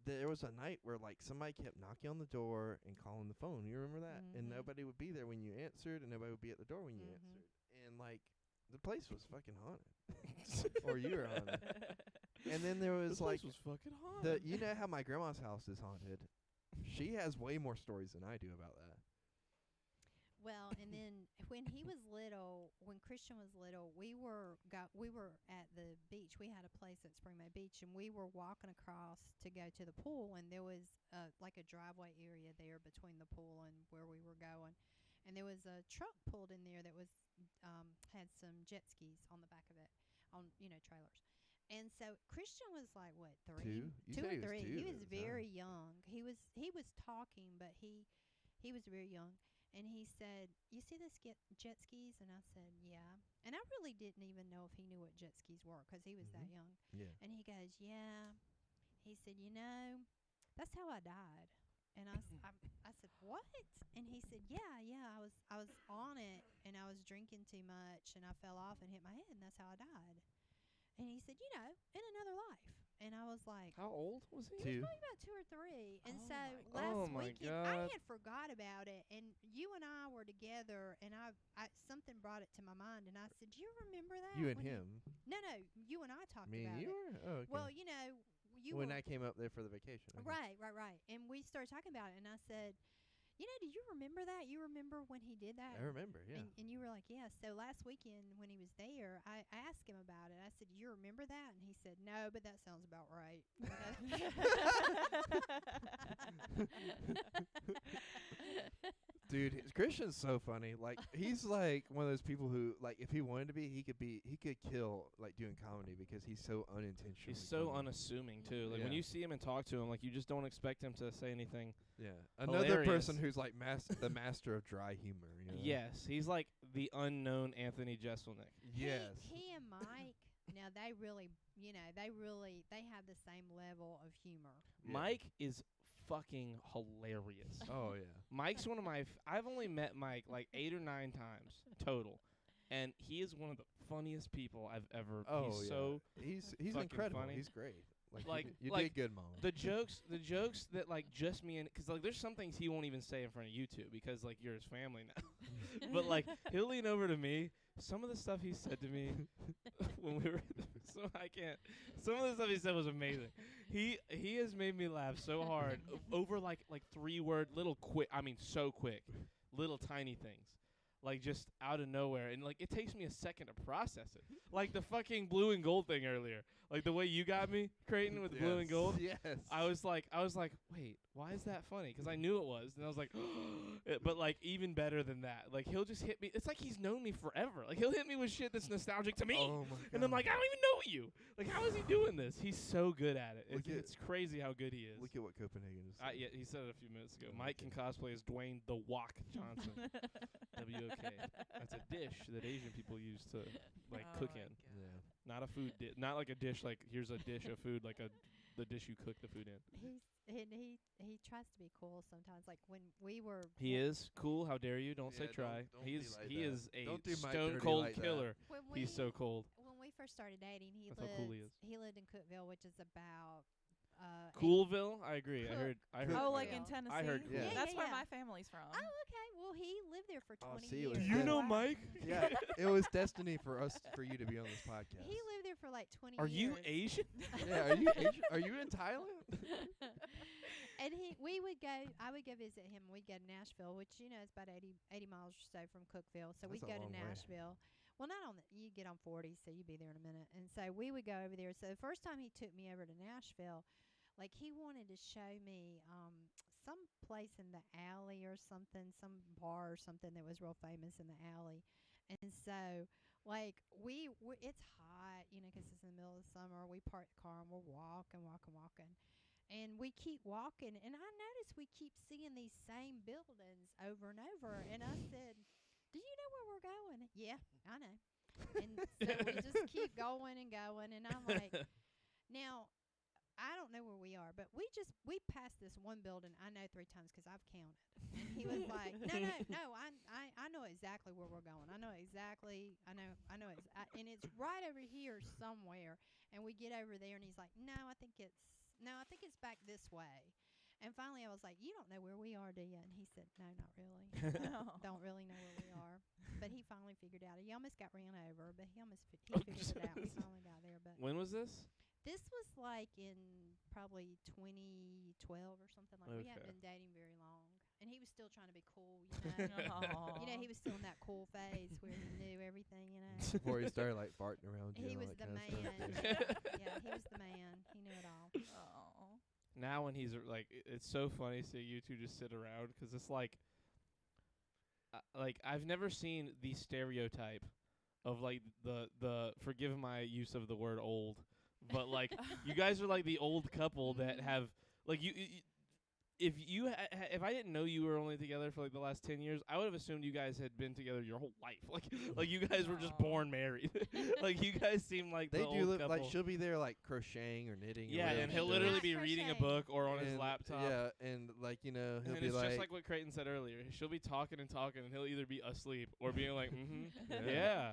There was a night where like somebody kept knocking on the door and calling the phone. You remember that? And Mhm. nobody would be there when you answered, and nobody would be at the door when you Mhm. answered. And like the place was fucking haunted, or you were haunted. And then there was This like place was fucking hot. you know how my grandma's house is haunted. She has way more stories than I do about that. Well, and then when he was little, when Christian was little, we were at the beach. We had a place at Spring Bay Beach, and we were walking across to go to the pool, and there was like a driveway area there between the pool and where we were going, and there was a truck pulled in there that was had some jet skis on the back of it, on trailers. And so Christian was like what, 3? Two? You Two said or he was 3. 2 He at was the time. very young. He was talking, but he was very young. And he said, "You see this jet skis?" And I said, "Yeah." And I really didn't even know if he knew what jet skis were because he was that young. Yeah. And he goes, "Yeah." He said, "That's how I died." And I said, "What?" And he said, "Yeah. I was on it, and I was drinking too much, and I fell off and hit my head, and that's how I died." And he said, "In another life." And I was like, How old was he? 2. probably about 2 or 3. And Oh so my- last oh my weekend I God. had forgot about it, and you and I were together, and I something brought it to my mind, and I said, "Do you remember that?" You and when him. No, you and I talked Me about and you it. were? Oh, okay. Well, you when were I came up there for the vacation. Okay. right, and we started talking about it, and I said, "Do you remember that? You remember when he did that?" I remember, yeah. And you were like, "Yeah." So last weekend when he was there, I asked him about it. I said, "Do you remember that?" And he said, "No, but that sounds about right." Dude, Christian's so funny. Like he's like one of those people who, like, if he wanted to be, he could kill like doing comedy because he's so unintentional. He's so unassuming too. Like when Yeah. you see him and talk to him, like you just don't expect him to say anything. Yeah, another Hilarious. person who's like the master of dry humor. You know? Yes, he's like the unknown Anthony Jeselnik. Yes. He and Mike, now they really, they have the same level of humor. Yeah. Mike is fucking hilarious. Oh yeah. Mike's one of my. I've only met Mike like 8 or 9 times total, and he is one of the funniest people I've ever. Oh he's yeah. so he's fucking incredible. funny. He's great. Like- you like did good, Mom. the jokes that like just me and because like there's some things he won't even say in front of you two because like you're his family now. But like he'll lean over to me. Some of the stuff he said to me when we were so I can't. Some of the stuff he said was amazing. He has made me laugh so hard over like 3-word little quick. I mean so quick, little tiny things. Like just out of nowhere, and like it takes me a second to process it. Like the fucking blue and gold thing earlier, like the way you got me, Creighton, with the blue and gold. Yes. I was like, wait, why is that funny? Because I knew it was, and I was like, but like even better than that, like he'll just hit me. It's like he's known me forever. Like he'll hit me with shit that's nostalgic to me, Oh my God. and I'm like, I don't even know you. Like how is he doing this? He's so good at it. Look at- It's crazy how good he is. Look at what Copenhagen is. Yeah, he said it a few minutes ago. Oh, Mike okay. can cosplay as Dwayne the Wok Johnson. W-O-K. That's a dish that Asian people use to like Oh cook my in. God. Yeah. Not a food dish. Not like a dish like here's a dish of food like the dish you cook the food in. He tries to be cool sometimes. Like when we were He is cool. How dare you? Don't say Yeah, try. don't be He like is that. a Don't do Mike stone dirty cold like that. killer. when He's so cold. when we first started dating, That's how cool he is. he lived in Cookeville, which is about Coolville, I agree. I heard. Oh, like in Cookville. Tennessee. I heard Yeah. That's Yeah, where yeah. my family's from. Oh, okay. Well, he lived there for 20 see, it was years. Do you good. know Wow. Mike? Yeah, it was destiny for you to be on this podcast. He lived there for like 20 Are years. you Asian? Yeah, are you Asian? Are you in Thailand? And I would go visit him. We'd go to Nashville, which, you know, is about 80 miles or so from Cookville. So That's we'd a go to long way. Nashville. Well, not on you get on 40, so you'd be there in a minute. And so we would go over there. So the first time he took me over to Nashville, like he wanted to show me some place in the alley or something, some bar or something that was real famous in the alley. And so, like, it's hot, you know, 'cause it's in the middle of the summer. We park the car and we're walking. And we keep walking. And I noticed we keep seeing these same buildings over and over. And I said, do you know where we're going? Yeah, I know. And so we just keep going. And I'm like, now, I don't know where we are, but we passed this one building I know 3 times 'cause I've counted. And he was like, no, I know exactly where we're going. I know exactly. And it's right over here somewhere. And we get over there, and he's like, no, I think it's back this way. And finally, I was like, you don't know where we are, do you? And he said, no, not really. Don't really know where we are. But he finally figured out. He almost got ran over, but he figured it out. We finally got there. But When was this? this was like in probably 2012 or something. Like we hadn't Okay. been dating very long, and he was still trying to be cool. You know, he was still in that cool phase where he knew everything. You know, Before he started like farting around you. he and all was that the kinda man. stuff. Yeah, he was the man. He knew it all. Oh. Now when he's like, it's so funny seeing you two just sit around 'cause it's like I've never seen the stereotype of like the forgive my use of the word old, but like you guys are like the old couple that have like if I didn't know you were only together for like the last 10 years, I would have assumed you guys had been together your whole life. Like you guys were just Aw. born married. Like you guys seem like They the do old look couple. like she'll be there like crocheting or knitting. or Yeah, whatever and she's he'll doing. literally Not be reading a crocheting. book or on his And, laptop. Yeah, and like he'll And be it's like, just like what Creighton said earlier. She'll be talking, and he'll either be asleep or being like, Yeah. yeah,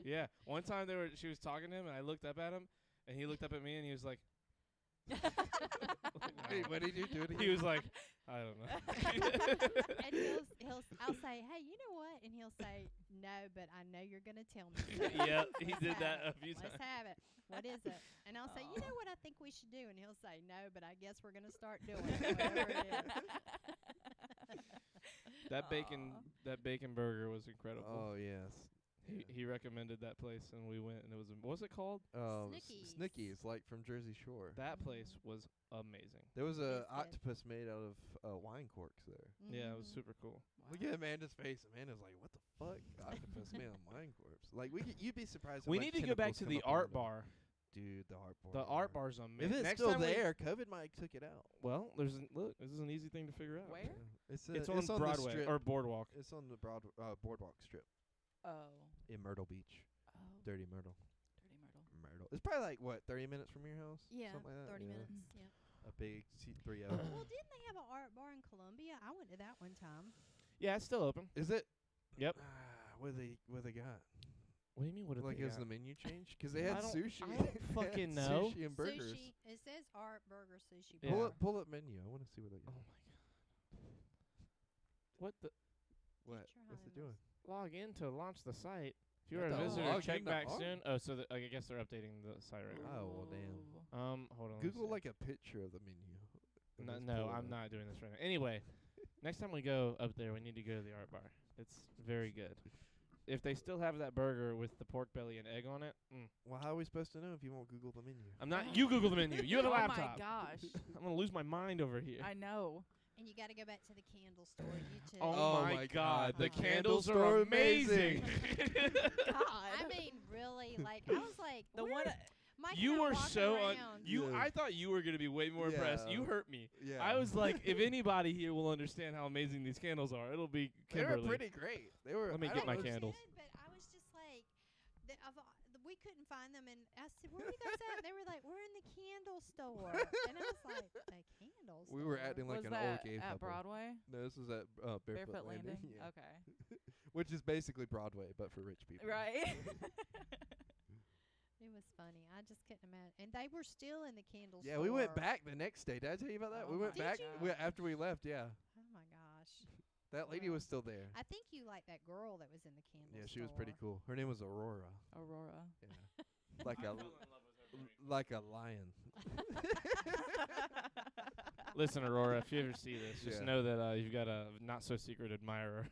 yeah. One time she was talking to him, and I looked up at him, and he looked up at me, and he was like, Wait, what did you do? he was like, I don't know. And I'll say, hey, you know what? And he'll say, no, but I know you're gonna tell me. Yep, he Let's did have that it. a few Let's times. have it. What is it? And I'll say, you know what I think we should do? And he'll say, no, but I guess we're gonna start doing it. Whatever it is. That bacon, Aw. that bacon burger was incredible. Oh yes. He recommended that place, and we went, and it was what's it called? Snickies. Snickies, like from Jersey Shore. That place was amazing. There was It a is good. octopus made out of wine corks there. Yeah, it was Mhm. super cool. Look at Amanda's face. Amanda's like, "What the fuck? Octopus made of wine corks?" Like you'd be surprised. We how need much to go back tentacles to come the up on art them. bar. Dude, the art bar. The art bar's amazing. If it's Next still time there, COVID might took it out. Well, look, this is an easy thing to figure out. Where? Yeah. It's It's on on Broadway the strip. or Boardwalk. It's on the boardwalk strip Oh. in Myrtle Beach, Oh. Dirty Myrtle. Dirty Myrtle. Myrtle. It's probably like what 30 minutes from your house. Yeah, Something like that? 30 Yeah. minutes. Yeah. A big C3O. Well, didn't they have an art bar in Columbia? I went to that one time. Yeah, it's still open. Is it? Yep. What they got? What do you mean? What did Like they has got? the menu changed? Because they I had don't- sushi. I don't They had fucking know. Sushi and burgers. Sushi. It says art burger sushi Yeah. bar. Pull up menu. I want to see what they Oh got. my god. What the? What? Future What's it Homes. doing? Log in to launch the site. If You you're have a to visitor, log check in to back art? soon. Oh, so I guess they're updating the site right now. Oh, well, damn. Hold on. let me Google see. like a picture of the menu. and No, let's no, pull it I'm up. not doing this right now. Anyway, next time we go up there, we need to go to the art bar. It's very good. If they still have that burger with the pork belly and egg on it, Well, how are we supposed to know if you won't Google the menu? I'm not. You Google the menu. You have a Oh laptop. my gosh. I'm gonna lose my mind over here. I know. And you got to go back to the candle store. You too. Oh, Oh my my god, God, the the candles candle are store amazing. God. I mean, really, like I was like, the where one. is- Mike and You I were walking so around. Yeah. I thought you were gonna be way more impressed. You Yeah. hurt me. Yeah. I was like, if anybody here will understand how amazing these candles are, it'll be They were Kimberly. pretty great. They were. Let me I get don't my know, candles. Good, but I was just like, we couldn't find them, and I said, "Where are you guys at?" They were like, "We're in the candle store," and I was like, "The candle store." We were acting like was an that old gay at couple. Broadway? No, this was at Barefoot Landing? Yeah. Okay. Which is basically Broadway, but for rich people. Right. It was funny. I just couldn't imagine. And they were still in the candle Yeah, store. we went back the next day. Did I tell you about that? Oh we went my back gosh. after we left. Yeah, Oh my gosh. that lady Wow. was still there. I think you like that girl that was in the candle store. Yeah, she was pretty cool. Her name was Aurora. Aurora. Yeah, like a like a lion. Listen, Aurora, if you ever see this, just Yeah. know that you've got a not so secret admirer.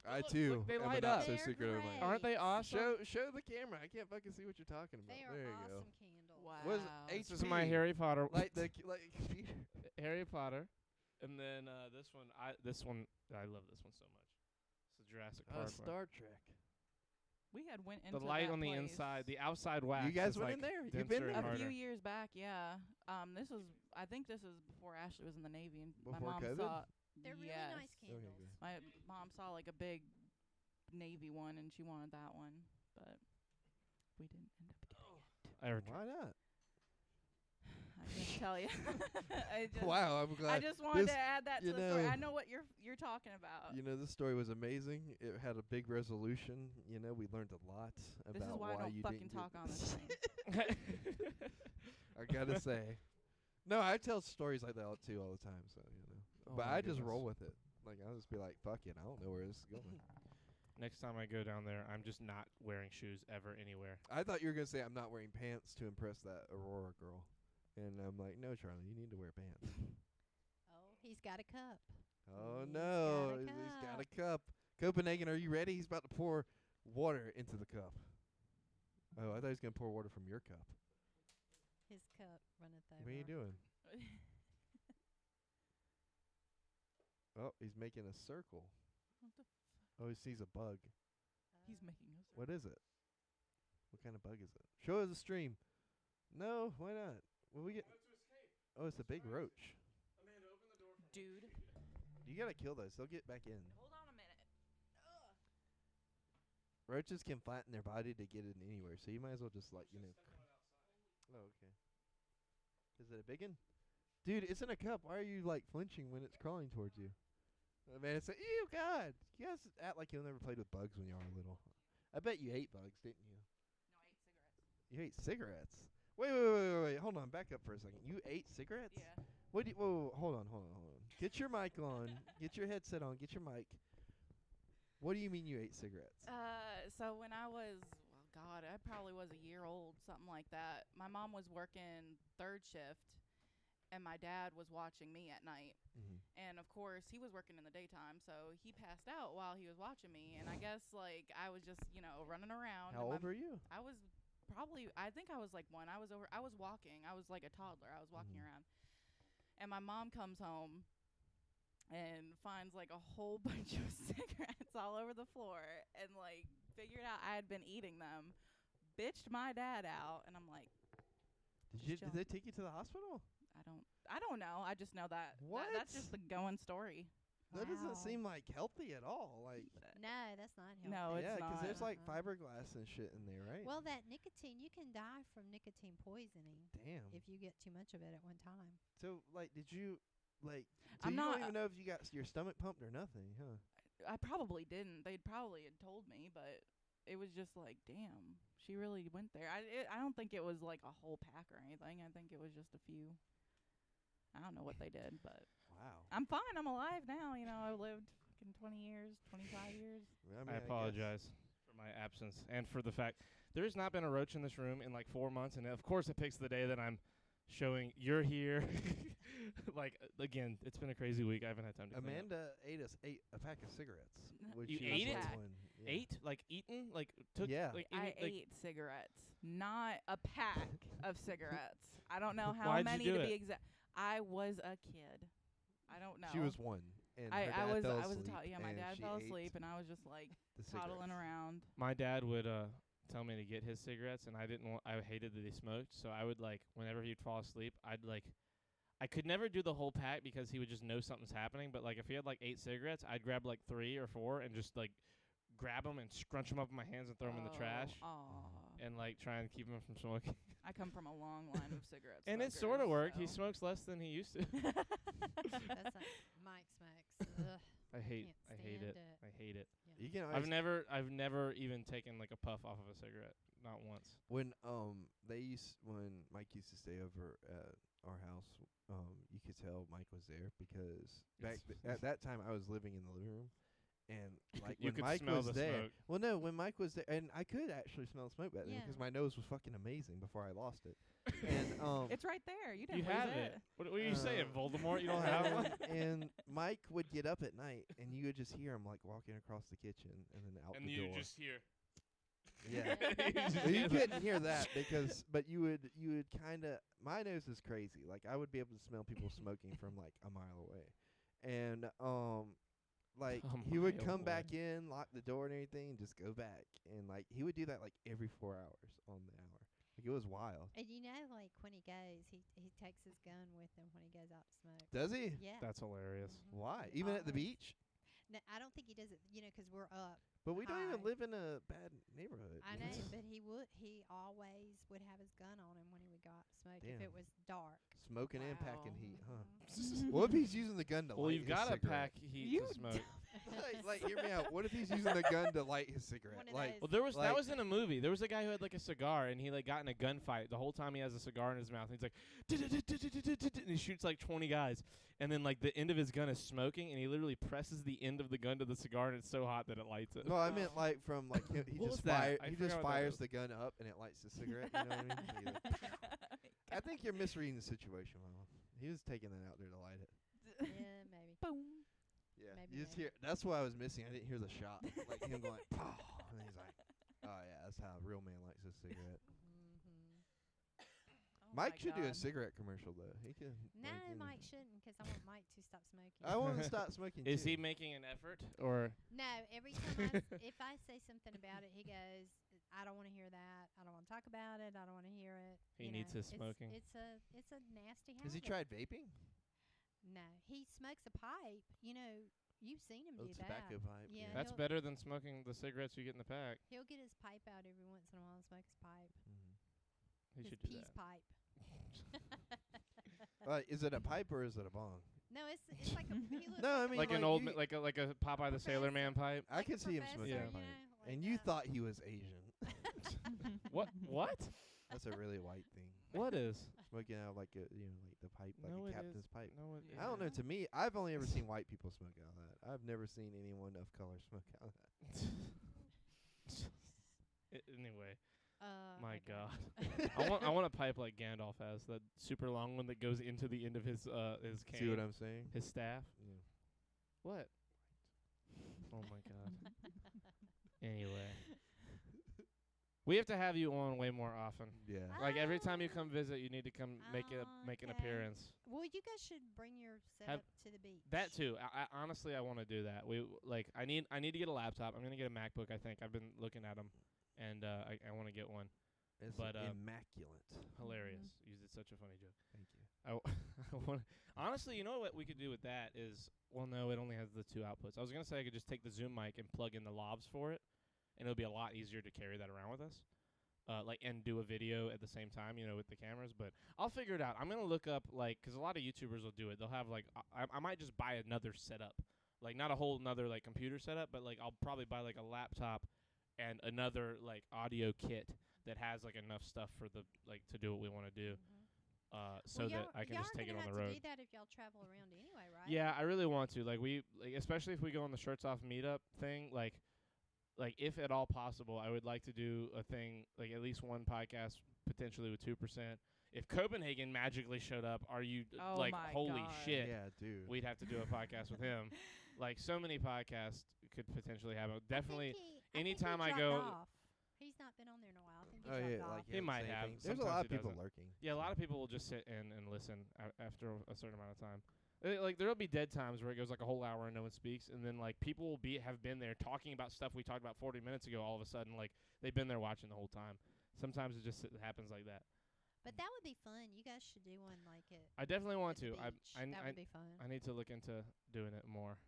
I Look, too. look, they am a light not up. So They're secret of mine. great. Aren't they awesome? Show the camera. I can't fucking see what you're talking about. They are there you awesome go. candles. Wow. What is This it? is my HP. Harry Potter. Like the computer. Harry Potter, and then this one. I love this one so much. It's a Jurassic Park one. Star Trek. We had went into The light that on the place inside, the outside wax. You guys is went like in there? You've denser been and there? a harder. few years back. Yeah. I think this is before Ashley was in the Navy, and my Before mom COVID? saw. They're really yes. nice candles. good. My mom saw like a big Navy one, and she wanted that one, but we didn't end up getting it. I return. Why not? I couldn't tell you. Wow, I'm I glad. just wanted this- to add that to you the story. know- I know what you're talking about. You know, this story was amazing. It had a big resolution. You know, we learned a lot about This is why I don't you fucking didn't talk get on this thing. I gotta say, no, I tell stories like that too all the time. So you know, Oh but my I just goodness. roll with it. Like I'll just be like, "Fuck it, I don't know where this is going." Next time I go down there, I'm just not wearing shoes ever anywhere. I thought you were gonna say I'm not wearing pants to impress that Aurora girl, and I'm like, "No, Charlie, you need to wear pants." Oh, he's got a cup. Oh He's no, got a he's got a cup. Copenhagen, are you ready? He's about to pour water into the cup. Oh, I thought he was gonna pour water from your cup. His cup runneth over. What are you doing? Oh, he's making a circle. What the Oh, he sees a bug. He's making us. What is it? What kind of bug is it? Show us the stream. No, why not? What we get? Oh, it's a big roach. Dude. You gotta kill those. They'll get back in. Hold on a minute. Roaches can flatten their body to get in anywhere, so you might as well just like, you know. Oh, okay. Is it a big one? Dude, it's in a cup. Why are you like flinching when it's crawling towards you? Oh, man, it's like, ew, God. You guys act like you'll never played with bugs when you were little. I bet you ate bugs, didn't you? No, I ate cigarettes. You ate cigarettes. Wait. Hold on. Back up for a second. You ate cigarettes? Yeah. What do you, whoa, hold on. Get your mic on. Get your headset on. Get your mic. What do you mean you ate cigarettes? So when I was, well, God, I probably was a year old, something like that. My mom was working third shift, and my dad was watching me at night. Mm-hmm. And of course, he was working in the daytime, so he passed out while he was watching me. And I guess like I was just, running around. How and old were you? I was probably, I think I was like one. I was walking. I was like a toddler. I was walking Mhm. around. And my mom comes home and finds like a whole bunch of cigarettes all over the floor, and like figured out I had been eating them, bitched my dad out, and I'm like, Did they take you to the hospital? I don't know. I just know that. What? That's just the going story. That doesn't Wow. seem like healthy at all. Like, No, that's not healthy. No, it's yeah, 'cause not. there's like Uh-uh. fiberglass and shit in there, right? Well, that nicotine, you can die from nicotine poisoning Damn. if you get too much of it at one time. So, like, did you, like, so I'm you not- don't even know if you got your stomach pumped or nothing, huh? I probably didn't. They'd probably had told me, but it was just like, damn, she really went there. I don't think it was like a whole pack or anything. I think it was just a few. I don't know what they did, but Wow. I'm fine. I'm alive now. I lived fucking 20 years, 25 years. Well, mean, I guess- apologize for my absence and for the fact there has not been a roach in this room in like 4 months, and of course it picks the day that I'm showing you're here. Like again, it's been a crazy week. I haven't had time to clean up. Amanda ate a pack of cigarettes. Which You she ate was it? like one. Yeah. Ate like eaten like took Yeah. like I eating, like, ate cigarettes, not a pack of cigarettes. I don't know how Why'd you many do to it? be exact. I was a kid. I don't know. She was one. And I her dad was fell I was asleep, yeah. My and dad she fell ate asleep, and I was just like the toddling cigarettes. around. My dad would tell me to get his cigarettes, and I didn't want. I hated that he smoked, so I would like whenever he'd fall asleep, I could never do the whole pack because he would just know something's happening. But like if he had like 8 cigarettes, I'd grab like 3 or 4 and just like grab them and scrunch them up in my hands and throw them in the trash Aw. and like try and keep him from smoking. I come from a long line of cigarettes. And it sort of worked. He smokes less than he used to. That's like Mike smokes. Ugh. I hate Can't it. stand I hate it. You can I've always, never even taken like a puff off of a cigarette. Not once. when when Mike used to stay over at our house, you could tell Mike was there because at that time I was living in the living room, and like You when could Mike smell was the there. smoke. Well, no, when Mike was there, and I could actually smell smoke back then Yeah. because my nose was fucking amazing before I lost it. And It's right there. You didn't You lose have it. it. What are you saying, Uh, Voldemort? You don't have one? and Mike would get up at night, and you would just hear him like walking across the kitchen and then out And the you door. just hear. Yeah. You just Well, you hear that. couldn't hear that but you would kind of. My nose is crazy. Like I would be able to smell people smoking from like a mile away, and like A he would mile come away. back in, lock the door and everything, and just go back, and like he would do that like every 4 hours on the hour. Like it was wild. And like when he goes, he takes his gun with him when he goes out to smoke. Does he? Yeah. That's hilarious. Mhm. Why? Even at the Always. beach? No, I don't think he does it. 'Cause we're up. But we don't even High. live in a bad neighborhood. I know, but he always would have his gun on him when he would go out to smoke if Damn. it was dark. Smoking and packing Wow. heat, huh? Mhm. What if he's using the gun to Well, light you've his got to cigarette? pack heat You to smoke. like, hear me out. What if he's using the gun to light his cigarette? One of Like, those- Well, there was that Like- was in a movie. There was a guy who had like a cigar, and he like got in a gunfight. The whole time he has a cigar in his mouth, and he's like, and he shoots like 20 guys, and then like the end of his gun is smoking, and he literally presses the end of the gun to the cigar, and it's so hot that it lights it. no, I meant like from like he What just was that? I he forgot just what that fires was. the gun up and it lights the cigarette. You know what I mean? He, like, I think you're misreading the situation, Mama. He was taking that out there to light it. Yeah, maybe. Boom. Yeah, Maybe, you just maybe. hear. That's what I was missing. I didn't hear the shot, like him going, "Pow," and he's like, "Oh yeah, that's how a real man lights his cigarette." Mhm. Oh Mike my should do a God. cigarette commercial though. He could. No, like, Mike shouldn't, 'cause I want Mike to stop smoking. I want to stop smoking. Is too. he making an effort, or No, every time if I say something about it, he goes, "I don't want to hear that. I don't want to talk about it. I don't want to hear it." He You needs know, his smoking. It's a nasty habit. Has he tried vaping? No, he smokes a pipe. You've seen him Oh, do tobacco that. pipe. Yeah, that's he'll- better than smoking the cigarettes you get in the pack? He'll get his pipe out every once in a while and smoke his pipe. He His should do peace that. pipe. Is it a pipe or is it a bong? No, it's like a. He looks No, I like a mean, Like an like old, you- like a Popeye the Sailor Man pipe. I like a could see him professor, smoking Yeah. a you pipe. know, like And you that. thought he was Asian. What? What? That's a really white thing. What is? Smoking out like a, like the pipe, like No, a it captain's is. pipe. No, it I don't know. isn't. To me, I've only ever seen white people smoke out of that. I've never seen anyone of color smoke out of that. Anyway, Oh my okay. God, I want a pipe like Gandalf has, that super long one that goes into the end of his cane. See what I'm saying? His staff. Yeah. What? Oh my God. Anyway, we have to have you on way more often. Yeah. Like every time you come visit, you need to come make an Okay. appearance. Well, you guys should bring your Have- setup to the beach. That too. I honestly, I want to do that. I need to get a laptop. I'm gonna get a MacBook. I think I've been looking at them, and I want to get one. It's But, immaculate. Hilarious. You did such a funny joke. Thank you. I want. Honestly, you know what we could do with that is, well, no, it only has the two outputs. I was gonna say I could just take the Zoom mic and plug in the lavs for it, and it'll be a lot easier to carry that around with us. And do a video at the same time, with the cameras. But I'll figure it out. I'm gonna look up, like, 'cause a lot of YouTubers will do it. They'll have, like, I might just buy another setup, like not a whole another like computer setup, but like I'll probably buy like a laptop and another like audio kit that has like enough stuff for the to do what we want to do, so Well, that I can y'all just take it are on gonna the have road. to do that if y'all travel around anyway, right? Yeah, I really want to. Especially if we go on the Shirts Off meetup thing, like if at all possible, I would like to do a thing, like at least one podcast potentially with 2%. If Copenhagen magically showed up, are you Oh like, my holy God. shit, Yeah, dude. we'd have to do a podcast with him. Like so many podcasts could potentially happen. Definitely. anytime I I go- off. He's not been on there in a while. I think he Oh dropped yeah, off. like He might say have. things. There's a Sometimes lot of he people doesn't. lurking. Yeah, a lot of people will just sit and listen after a certain amount of time. Like there'll be dead times where it goes like a whole hour and no one speaks, and then like people will have been there talking about stuff we talked about 40 minutes ago. All of a sudden, like they've been there watching the whole time. Sometimes it just happens like that. But that would be fun. You guys should do one like it. I definitely want at the to. beach. That would be fun. I need to look into doing it more.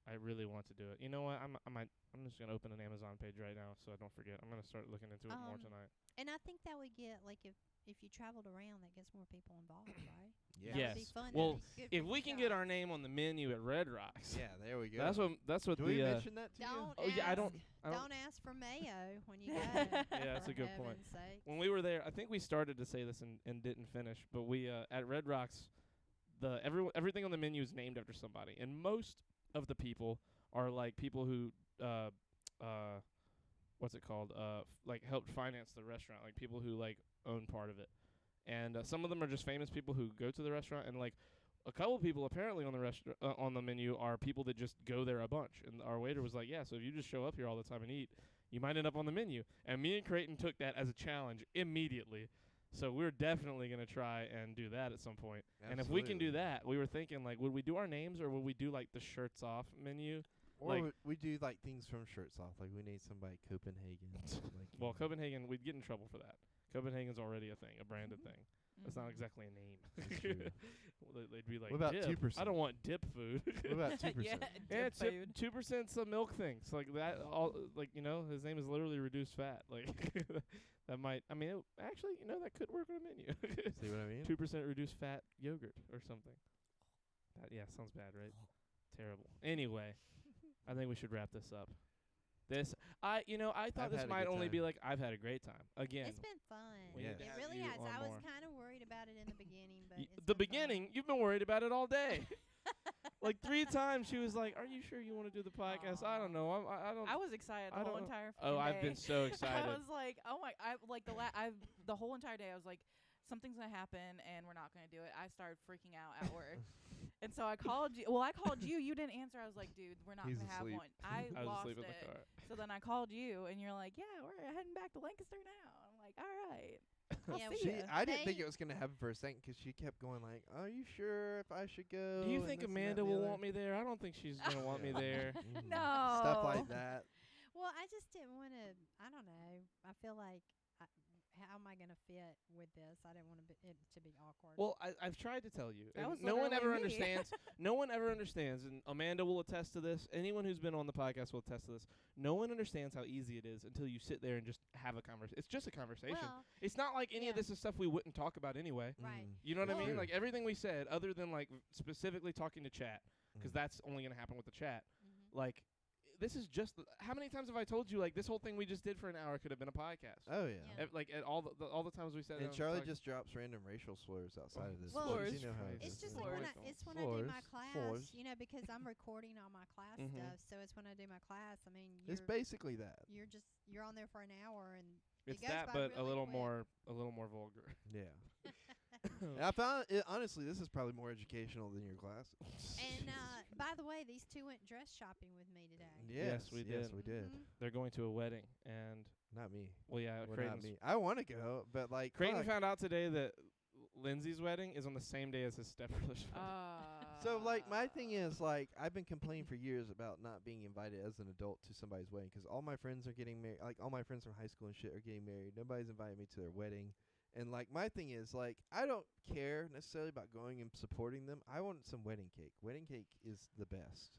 I really want to do it. You know what? I'm just gonna open an Amazon page right now so I don't forget. I'm gonna start looking into it more tonight. And I think that would get like if you traveled around, that gets more people involved, right? Yeah. That Yes. would be fun. Well, That'd be good If for we you can get guys. our name on the menu at Red Rocks, Yeah, there we go. that's what Do the we mention that to you? Don't Oh, yeah, I don't- don't ask for mayo when you go. Yeah, that's a for good point. heaven's sakes. when we were there, I think we started to say this and didn't finish, but we at Red Rocks, everything on the menu is named after somebody, and most of the people are like people who what's it called like helped finance the restaurant, like people who like own part of it, and some of them are just famous people who go to the restaurant, and like a couple people apparently on the on the menu are people that just go there a bunch, and our waiter was like, yeah, so if you just show up here all the time and eat, you might end up on the menu. And me and Creighton took that as a challenge immediately. So we're definitely going to try and do that at some point. And if we can do Absolutely. that, we were thinking, like, would we do our names or would we do, like, the shirts off menu? Or like- we do like things from shirts off. Like we need somebody Copenhagen. like Well, Copenhagen, we'd get in trouble for that. Copenhagen's already a thing, a branded thing. That's not Mhm. exactly a name. That's true. Well, they'd be like, What about dip? 2%? I don't want dip food. What about 2%? Yeah, Yeah, dip food. 2%'s a milk thing. So like that, all like his name is literally reduced fat. Like that might. I mean, actually, that could work on a menu. See what I mean? 2% reduced fat yogurt or something. Yeah, sounds bad, right? Terrible. Anyway, I think we should wrap this up. I thought I've this had a might good only be time. like I've had a great time. Again, It's been fun. we need It to have really you has. on I was more. kind of worried about it in the beginning, but it's the been beginning, fun. you've been worried about it all day. Like 3 times she was like, "Are you sure you want to do the podcast?" I don't know. I don't. I was excited I the whole don't- entire Oh, fucking I've day. been so I excited. was like, oh my, the whole entire day I was like, something's gonna happen and we're not gonna do it. I started freaking out at work. And so I called you. Well, I called you. You didn't answer. I was like, dude, we're not He's gonna have asleep. one. I I was lost asleep in it. the car. So then I called you, and you're like, yeah, we're heading back to Lancaster now. I'm like, all right. I'll Yeah, see She, ya. I didn't think They- it was gonna happen for a second 'cause she kept going like, "Are you sure if I should go?" Do you and think this and that Amanda and the will other?" want me there? I don't think she's gonna want me Yeah. there. Mhm. No. Stuff like that. Well, I just didn't want to. I don't know. I feel like, how am I going to fit with this? I didn't want it to be awkward. Well, I've tried to tell you. That and was no one literally ever me. understands. No one ever understands, and Amanda will attest to this. Anyone who's been on the podcast will attest to this. No one understands how easy it is until you sit there and just have a conversation. It's just a conversation. well, It's not like any of yeah. this is stuff we wouldn't talk about anyway. Right. Mm. You know what I Well- mean? Like everything we said, other than like specifically talking to chat, 'cause Mm. that's only gonna happen with the chat. mhm. Like, this is just. How many times have I told you like this whole thing we just did for an hour could have been a podcast? Oh yeah. Yeah. Like at all the times we said. it And on the Charlie podcast. just drops random racial slurs outside of this. Well, because Slurs. you know how it Christ. It's is. just Yeah. like when Floors. it's when I do my Floors. class, Floors. because I'm recording all my class Mhm. stuff. So it's when I do my class. I mean, It's basically that. you're on there for an hour, and It's goes that, by but a really little quick. more vulgar. Yeah. And I found it, honestly, this is probably more educational than your class. And by the way, these two went dress shopping with me today. Yes, we Yes, did. we did. Mhm. They're going to a wedding, and Not me. well, yeah, Well, not Creighton's me. I want to go, but like, Creighton fuck. found out today that Lindsay's wedding is on the same day as his stepbrother's wedding. So like my thing is like I've been complaining for years about not being invited as an adult to somebody's wedding 'cause all my friends are getting married. Like all my friends from high school and shit are getting married. Nobody's invited me to their wedding. And like my thing is like I don't care necessarily about going and supporting them. I want some wedding cake. Wedding cake is the best.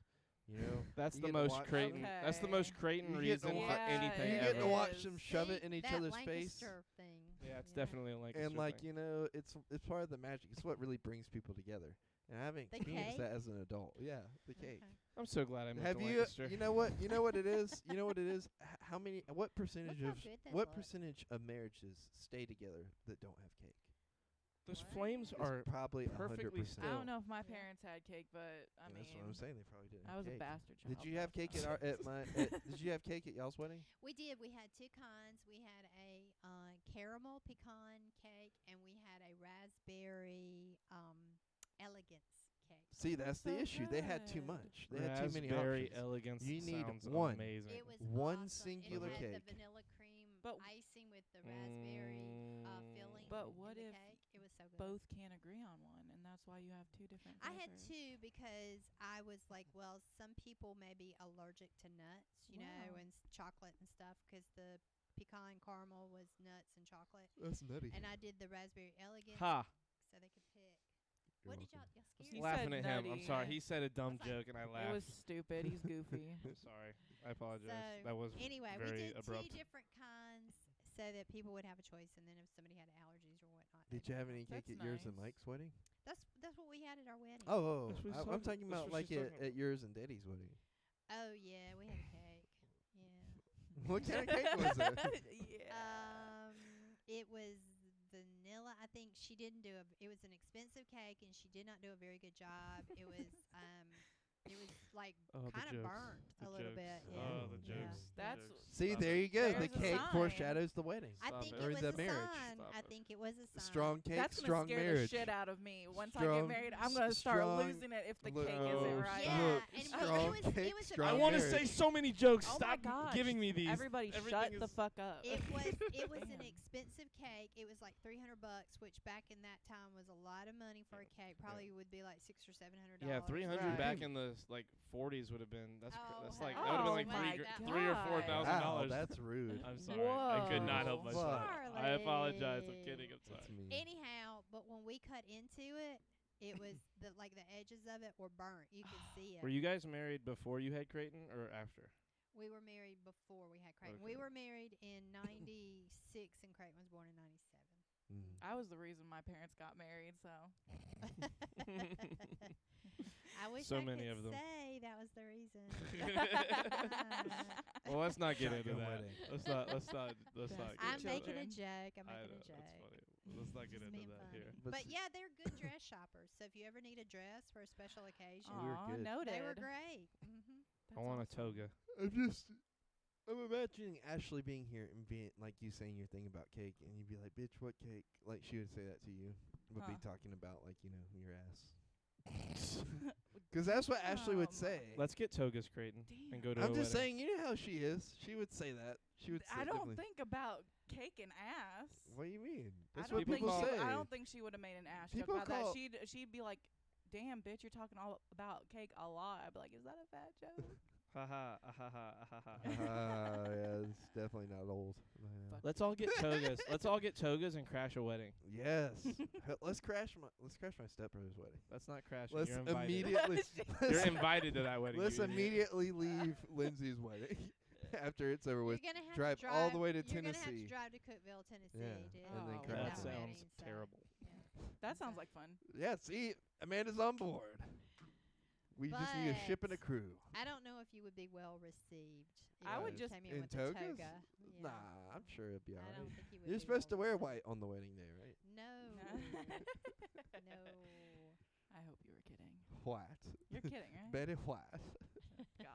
You know, That's You the get to most watch Creighton. them- That's the most Okay. Creighton You get to reason wa- for Yeah, anything you it get to ever. watch is. them shove it See, in each that other's face. Lancaster thing. Yeah, it's you know. definitely like. And like you know, it's part of the magic. It's what really brings people together. And I haven't The experienced cake? that as an adult. Yeah, the cake. Okay. I'm so glad I moved Have to you? Lancaster. You know what? You know what it is. You know what it is. How many? What percentage how of good they what look. percentage of marriages stay together that don't have cake? Those What? flames It's are probably perfectly 100%. still. I don't know if my Yeah. parents had cake, but I Yeah, mean, that's what I'm saying. They probably didn't. I have was a cake. bastard child. Did you have cake at our at my? Did you have cake at y'all's wedding? We did. We had two kinds. We had a caramel pecan cake, and we had a raspberry elegance cake. See, That's that's the so issue. They had too good. much. They had too many Raspberry options. elegance You need sounds one. amazing. It was One awesome. singular it had cake. the vanilla cream But- icing with the raspberry filling. But in what the if cake. It was so good. both can't agree on one, and that's why you have two different I had flavors? two because I was like, well, some people may be allergic to nuts, you know, Wow. and chocolate and stuff, because the pecan caramel was nuts and chocolate. That's nutty. And I did the raspberry elegance Ha! so they could pick. What You're did y'all welcome. scared? He me? Laughing said at him. I'm nutty. sorry. He said a dumb like- joke and I It laughed. was stupid. He's goofy. I'm sorry. I apologize. So, that was Anyway, very we did abrupt. 2 different kinds so that people would have a choice, and then if somebody had allergies or whatnot. Did you have any cake That's at yours and nice. Mike's wedding? That's what we had at our wedding. Oh, That's what he's I'm talking- talking that's about what like she's talking at yours and Daddy's wedding. Oh yeah, we had a cake. Yeah. What kind of cake was it? Yeah. It was vanilla. I think she didn't do it was an expensive cake, and she did not do a very good job. It was like Oh, the kind of jokes. burnt The a little jokes. bit. Yeah. Oh, the yeah. jokes. the That's- jokes. See, Stop there it. you go. There's The a cake sign. foreshadows the wedding. I Stop think it. it Or was the a marriage. sign. Stop I it. think it was a sign. Strong cake, That's gonna strong scare marriage. the shit out of me. Once I Strong- get married, I'm gonna start strong- losing it if the look- cake oh, isn't right. Yeah, Look, and strong it cake, was a strong I big- want to marriage. say so many jokes. Oh Stop my gosh. giving me these. Everybody Everything shut the is- fuck up. It was an Damn. expensive cake. It was like $300, which back in that time was a lot of money for a cake. Probably would be like $600 or $700. Yeah, 300 Right. back in the like 40s would have been. That's Oh, that's like hell that would have been Oh like my three or four God. thousand Wow, dollars. that's rude. I'm sorry. I could not help Whoa. myself. Fuck. I apologize. I'm kidding. I'm That's sorry. mean. Anyhow, but when we cut into it, it was the edges of it were burnt. You could see it. Were you guys married before you had Creighton or after? We were married before we had Creighton. Okay. We were married in '96, and Creighton was born in '97. Mm. I was the reason my parents got married, so I wish So I many could of them. say that was the reason. Well, let's not get into Shotgun that. wedding. Let's not get I'm into making that. a joke. I'm I making know, a that's joke. funny. Let's not get Just into being that funny. here. But But s- yeah, they're good dress shoppers. So if you ever need a dress for a special occasion, We were Aw, good. noted. they were great. Mm-hmm. I want a toga. I'm imagining Ashley being here and being like you saying your thing about cake, and you'd be like, "Bitch, what cake?" Like she would say that to you. Would be Huh. talking about like your ass. Because that's what Ashley would say. Let's get togas, Creighton, and go to a I'm just wedding. saying, you know how she is. She would say that. She would. I say don't definitely- think about cake and ass. What do you mean? I That's don't what think people she, say. I don't think she would have made an ass joke People about call- that. She'd be like, "Damn, bitch, you're talking all about cake a lot." I'd be like, "Is that a fat joke?" Ha ha ha ha ha ha. Yeah, it's definitely not old. Yeah. Fuck. Let's all get togas. Let's all get togas and crash a wedding. Yes. Let's crash my stepbrother's wedding. That's not crashing. Let's You're invited. immediately. You're invited to that wedding. Let's you idiot. immediately leave Lindsay's wedding after it's over with. You're gonna have drive to all the way to You're gonna have Tennessee. to drive to Cookeville, Tennessee, Yeah, to and then go to crash That it. wedding, sounds so, terrible. yeah. That sounds So- like fun. Yeah, see, Amanda's on board. We just need a ship and a But- crew. I don't know if you would be well received. if I you would just- came in in with togas? a toga. Yeah. Nah, I'm sure it'd be I alright. don't think you would. You're be supposed to well wear received. white on the wedding day, right? No. No. I hope you were kidding. White. You're kidding, right? Betty White. God.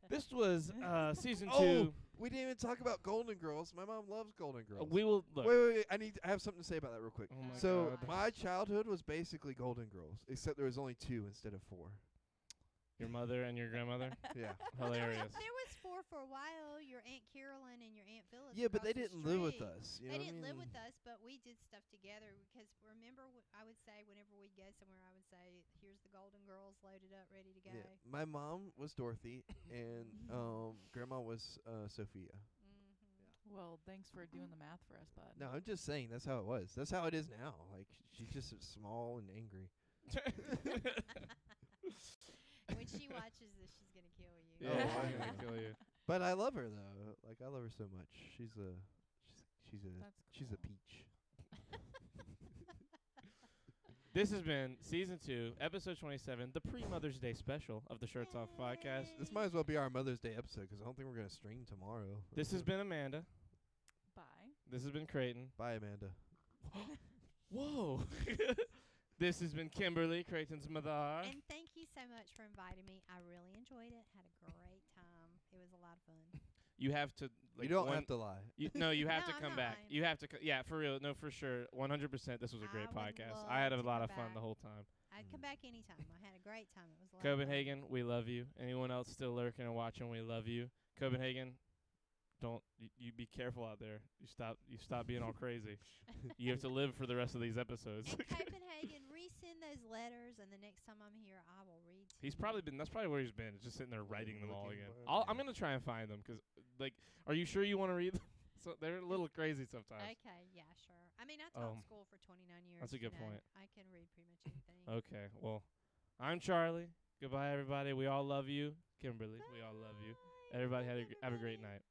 This was season Oh, 2. we didn't even talk about Golden Girls. My mom loves Golden Girls. We will look. Wait. I have something to say about that real quick. Oh my So God. my childhood was basically Golden Girls, except there was only 2 instead of 4. Your mother and your grandmother. Yeah. Hilarious. There was 4 for a while. Your Aunt Carolyn and your Aunt Phyllis. Yeah, but they across the didn't live with street. us. You They know didn't what I live mean? with us, but we did stuff together. Because remember, I would say whenever we'd go somewhere, I would say, "Here's the Golden Girls loaded up, ready to go." Yeah. My mom was Dorothy, and Grandma was Sophia. Mm-hmm. Well, thanks for doing the math for us, bud. No, I'm just saying that's how it was. That's how it is now. Like she's just small and angry. When she watches this, she's gonna kill you. Yeah, Oh, I'm I gonna know. kill you. But I love her though. Like I love her so much. She's a That's peach. This has been season 2, episode 27, the pre-Mother's Day special of the Shirts Off podcast. This might as well be our Mother's Day episode 'cause I don't think we're gonna stream tomorrow. This has been Amanda. Bye. This has been Creighton. Bye, Amanda. Whoa. This has been Kimberly, Creighton's mother. And thank you so much for inviting me. I really enjoyed it. Had a great time. It was a lot of fun. You have to. Like, you don't one- have to lie. No, you have No, to I'm come not back. lying. You have to. Yeah, for real. No, for sure. 100%. This was a great I would podcast. I had a love to lot come of fun back. the whole time. I'd come back anytime. I had a great time. It was a lot Copenhagen, we love you. Anyone else still lurking and watching, we love you. Copenhagen, don't you be careful out there. You stop being all crazy. You have to live for the rest of these episodes. And Copenhagen, resend those letters, and the next time I'm here, I will read. to He's you. probably been. That's probably where he's been. Just sitting there writing them all Looking again. for 'em, I'm yeah. gonna try and find them 'cause, like, are you sure you want to read them? they're a little crazy sometimes. Okay, yeah, sure. I mean, I taught Um, school for 29 years. that's a good you know. point. I can read pretty much anything. Okay, well, I'm Charlie. Goodbye, everybody. We all love you. Kimberly, we all love you. Bye. Everybody Love have a great everybody. night.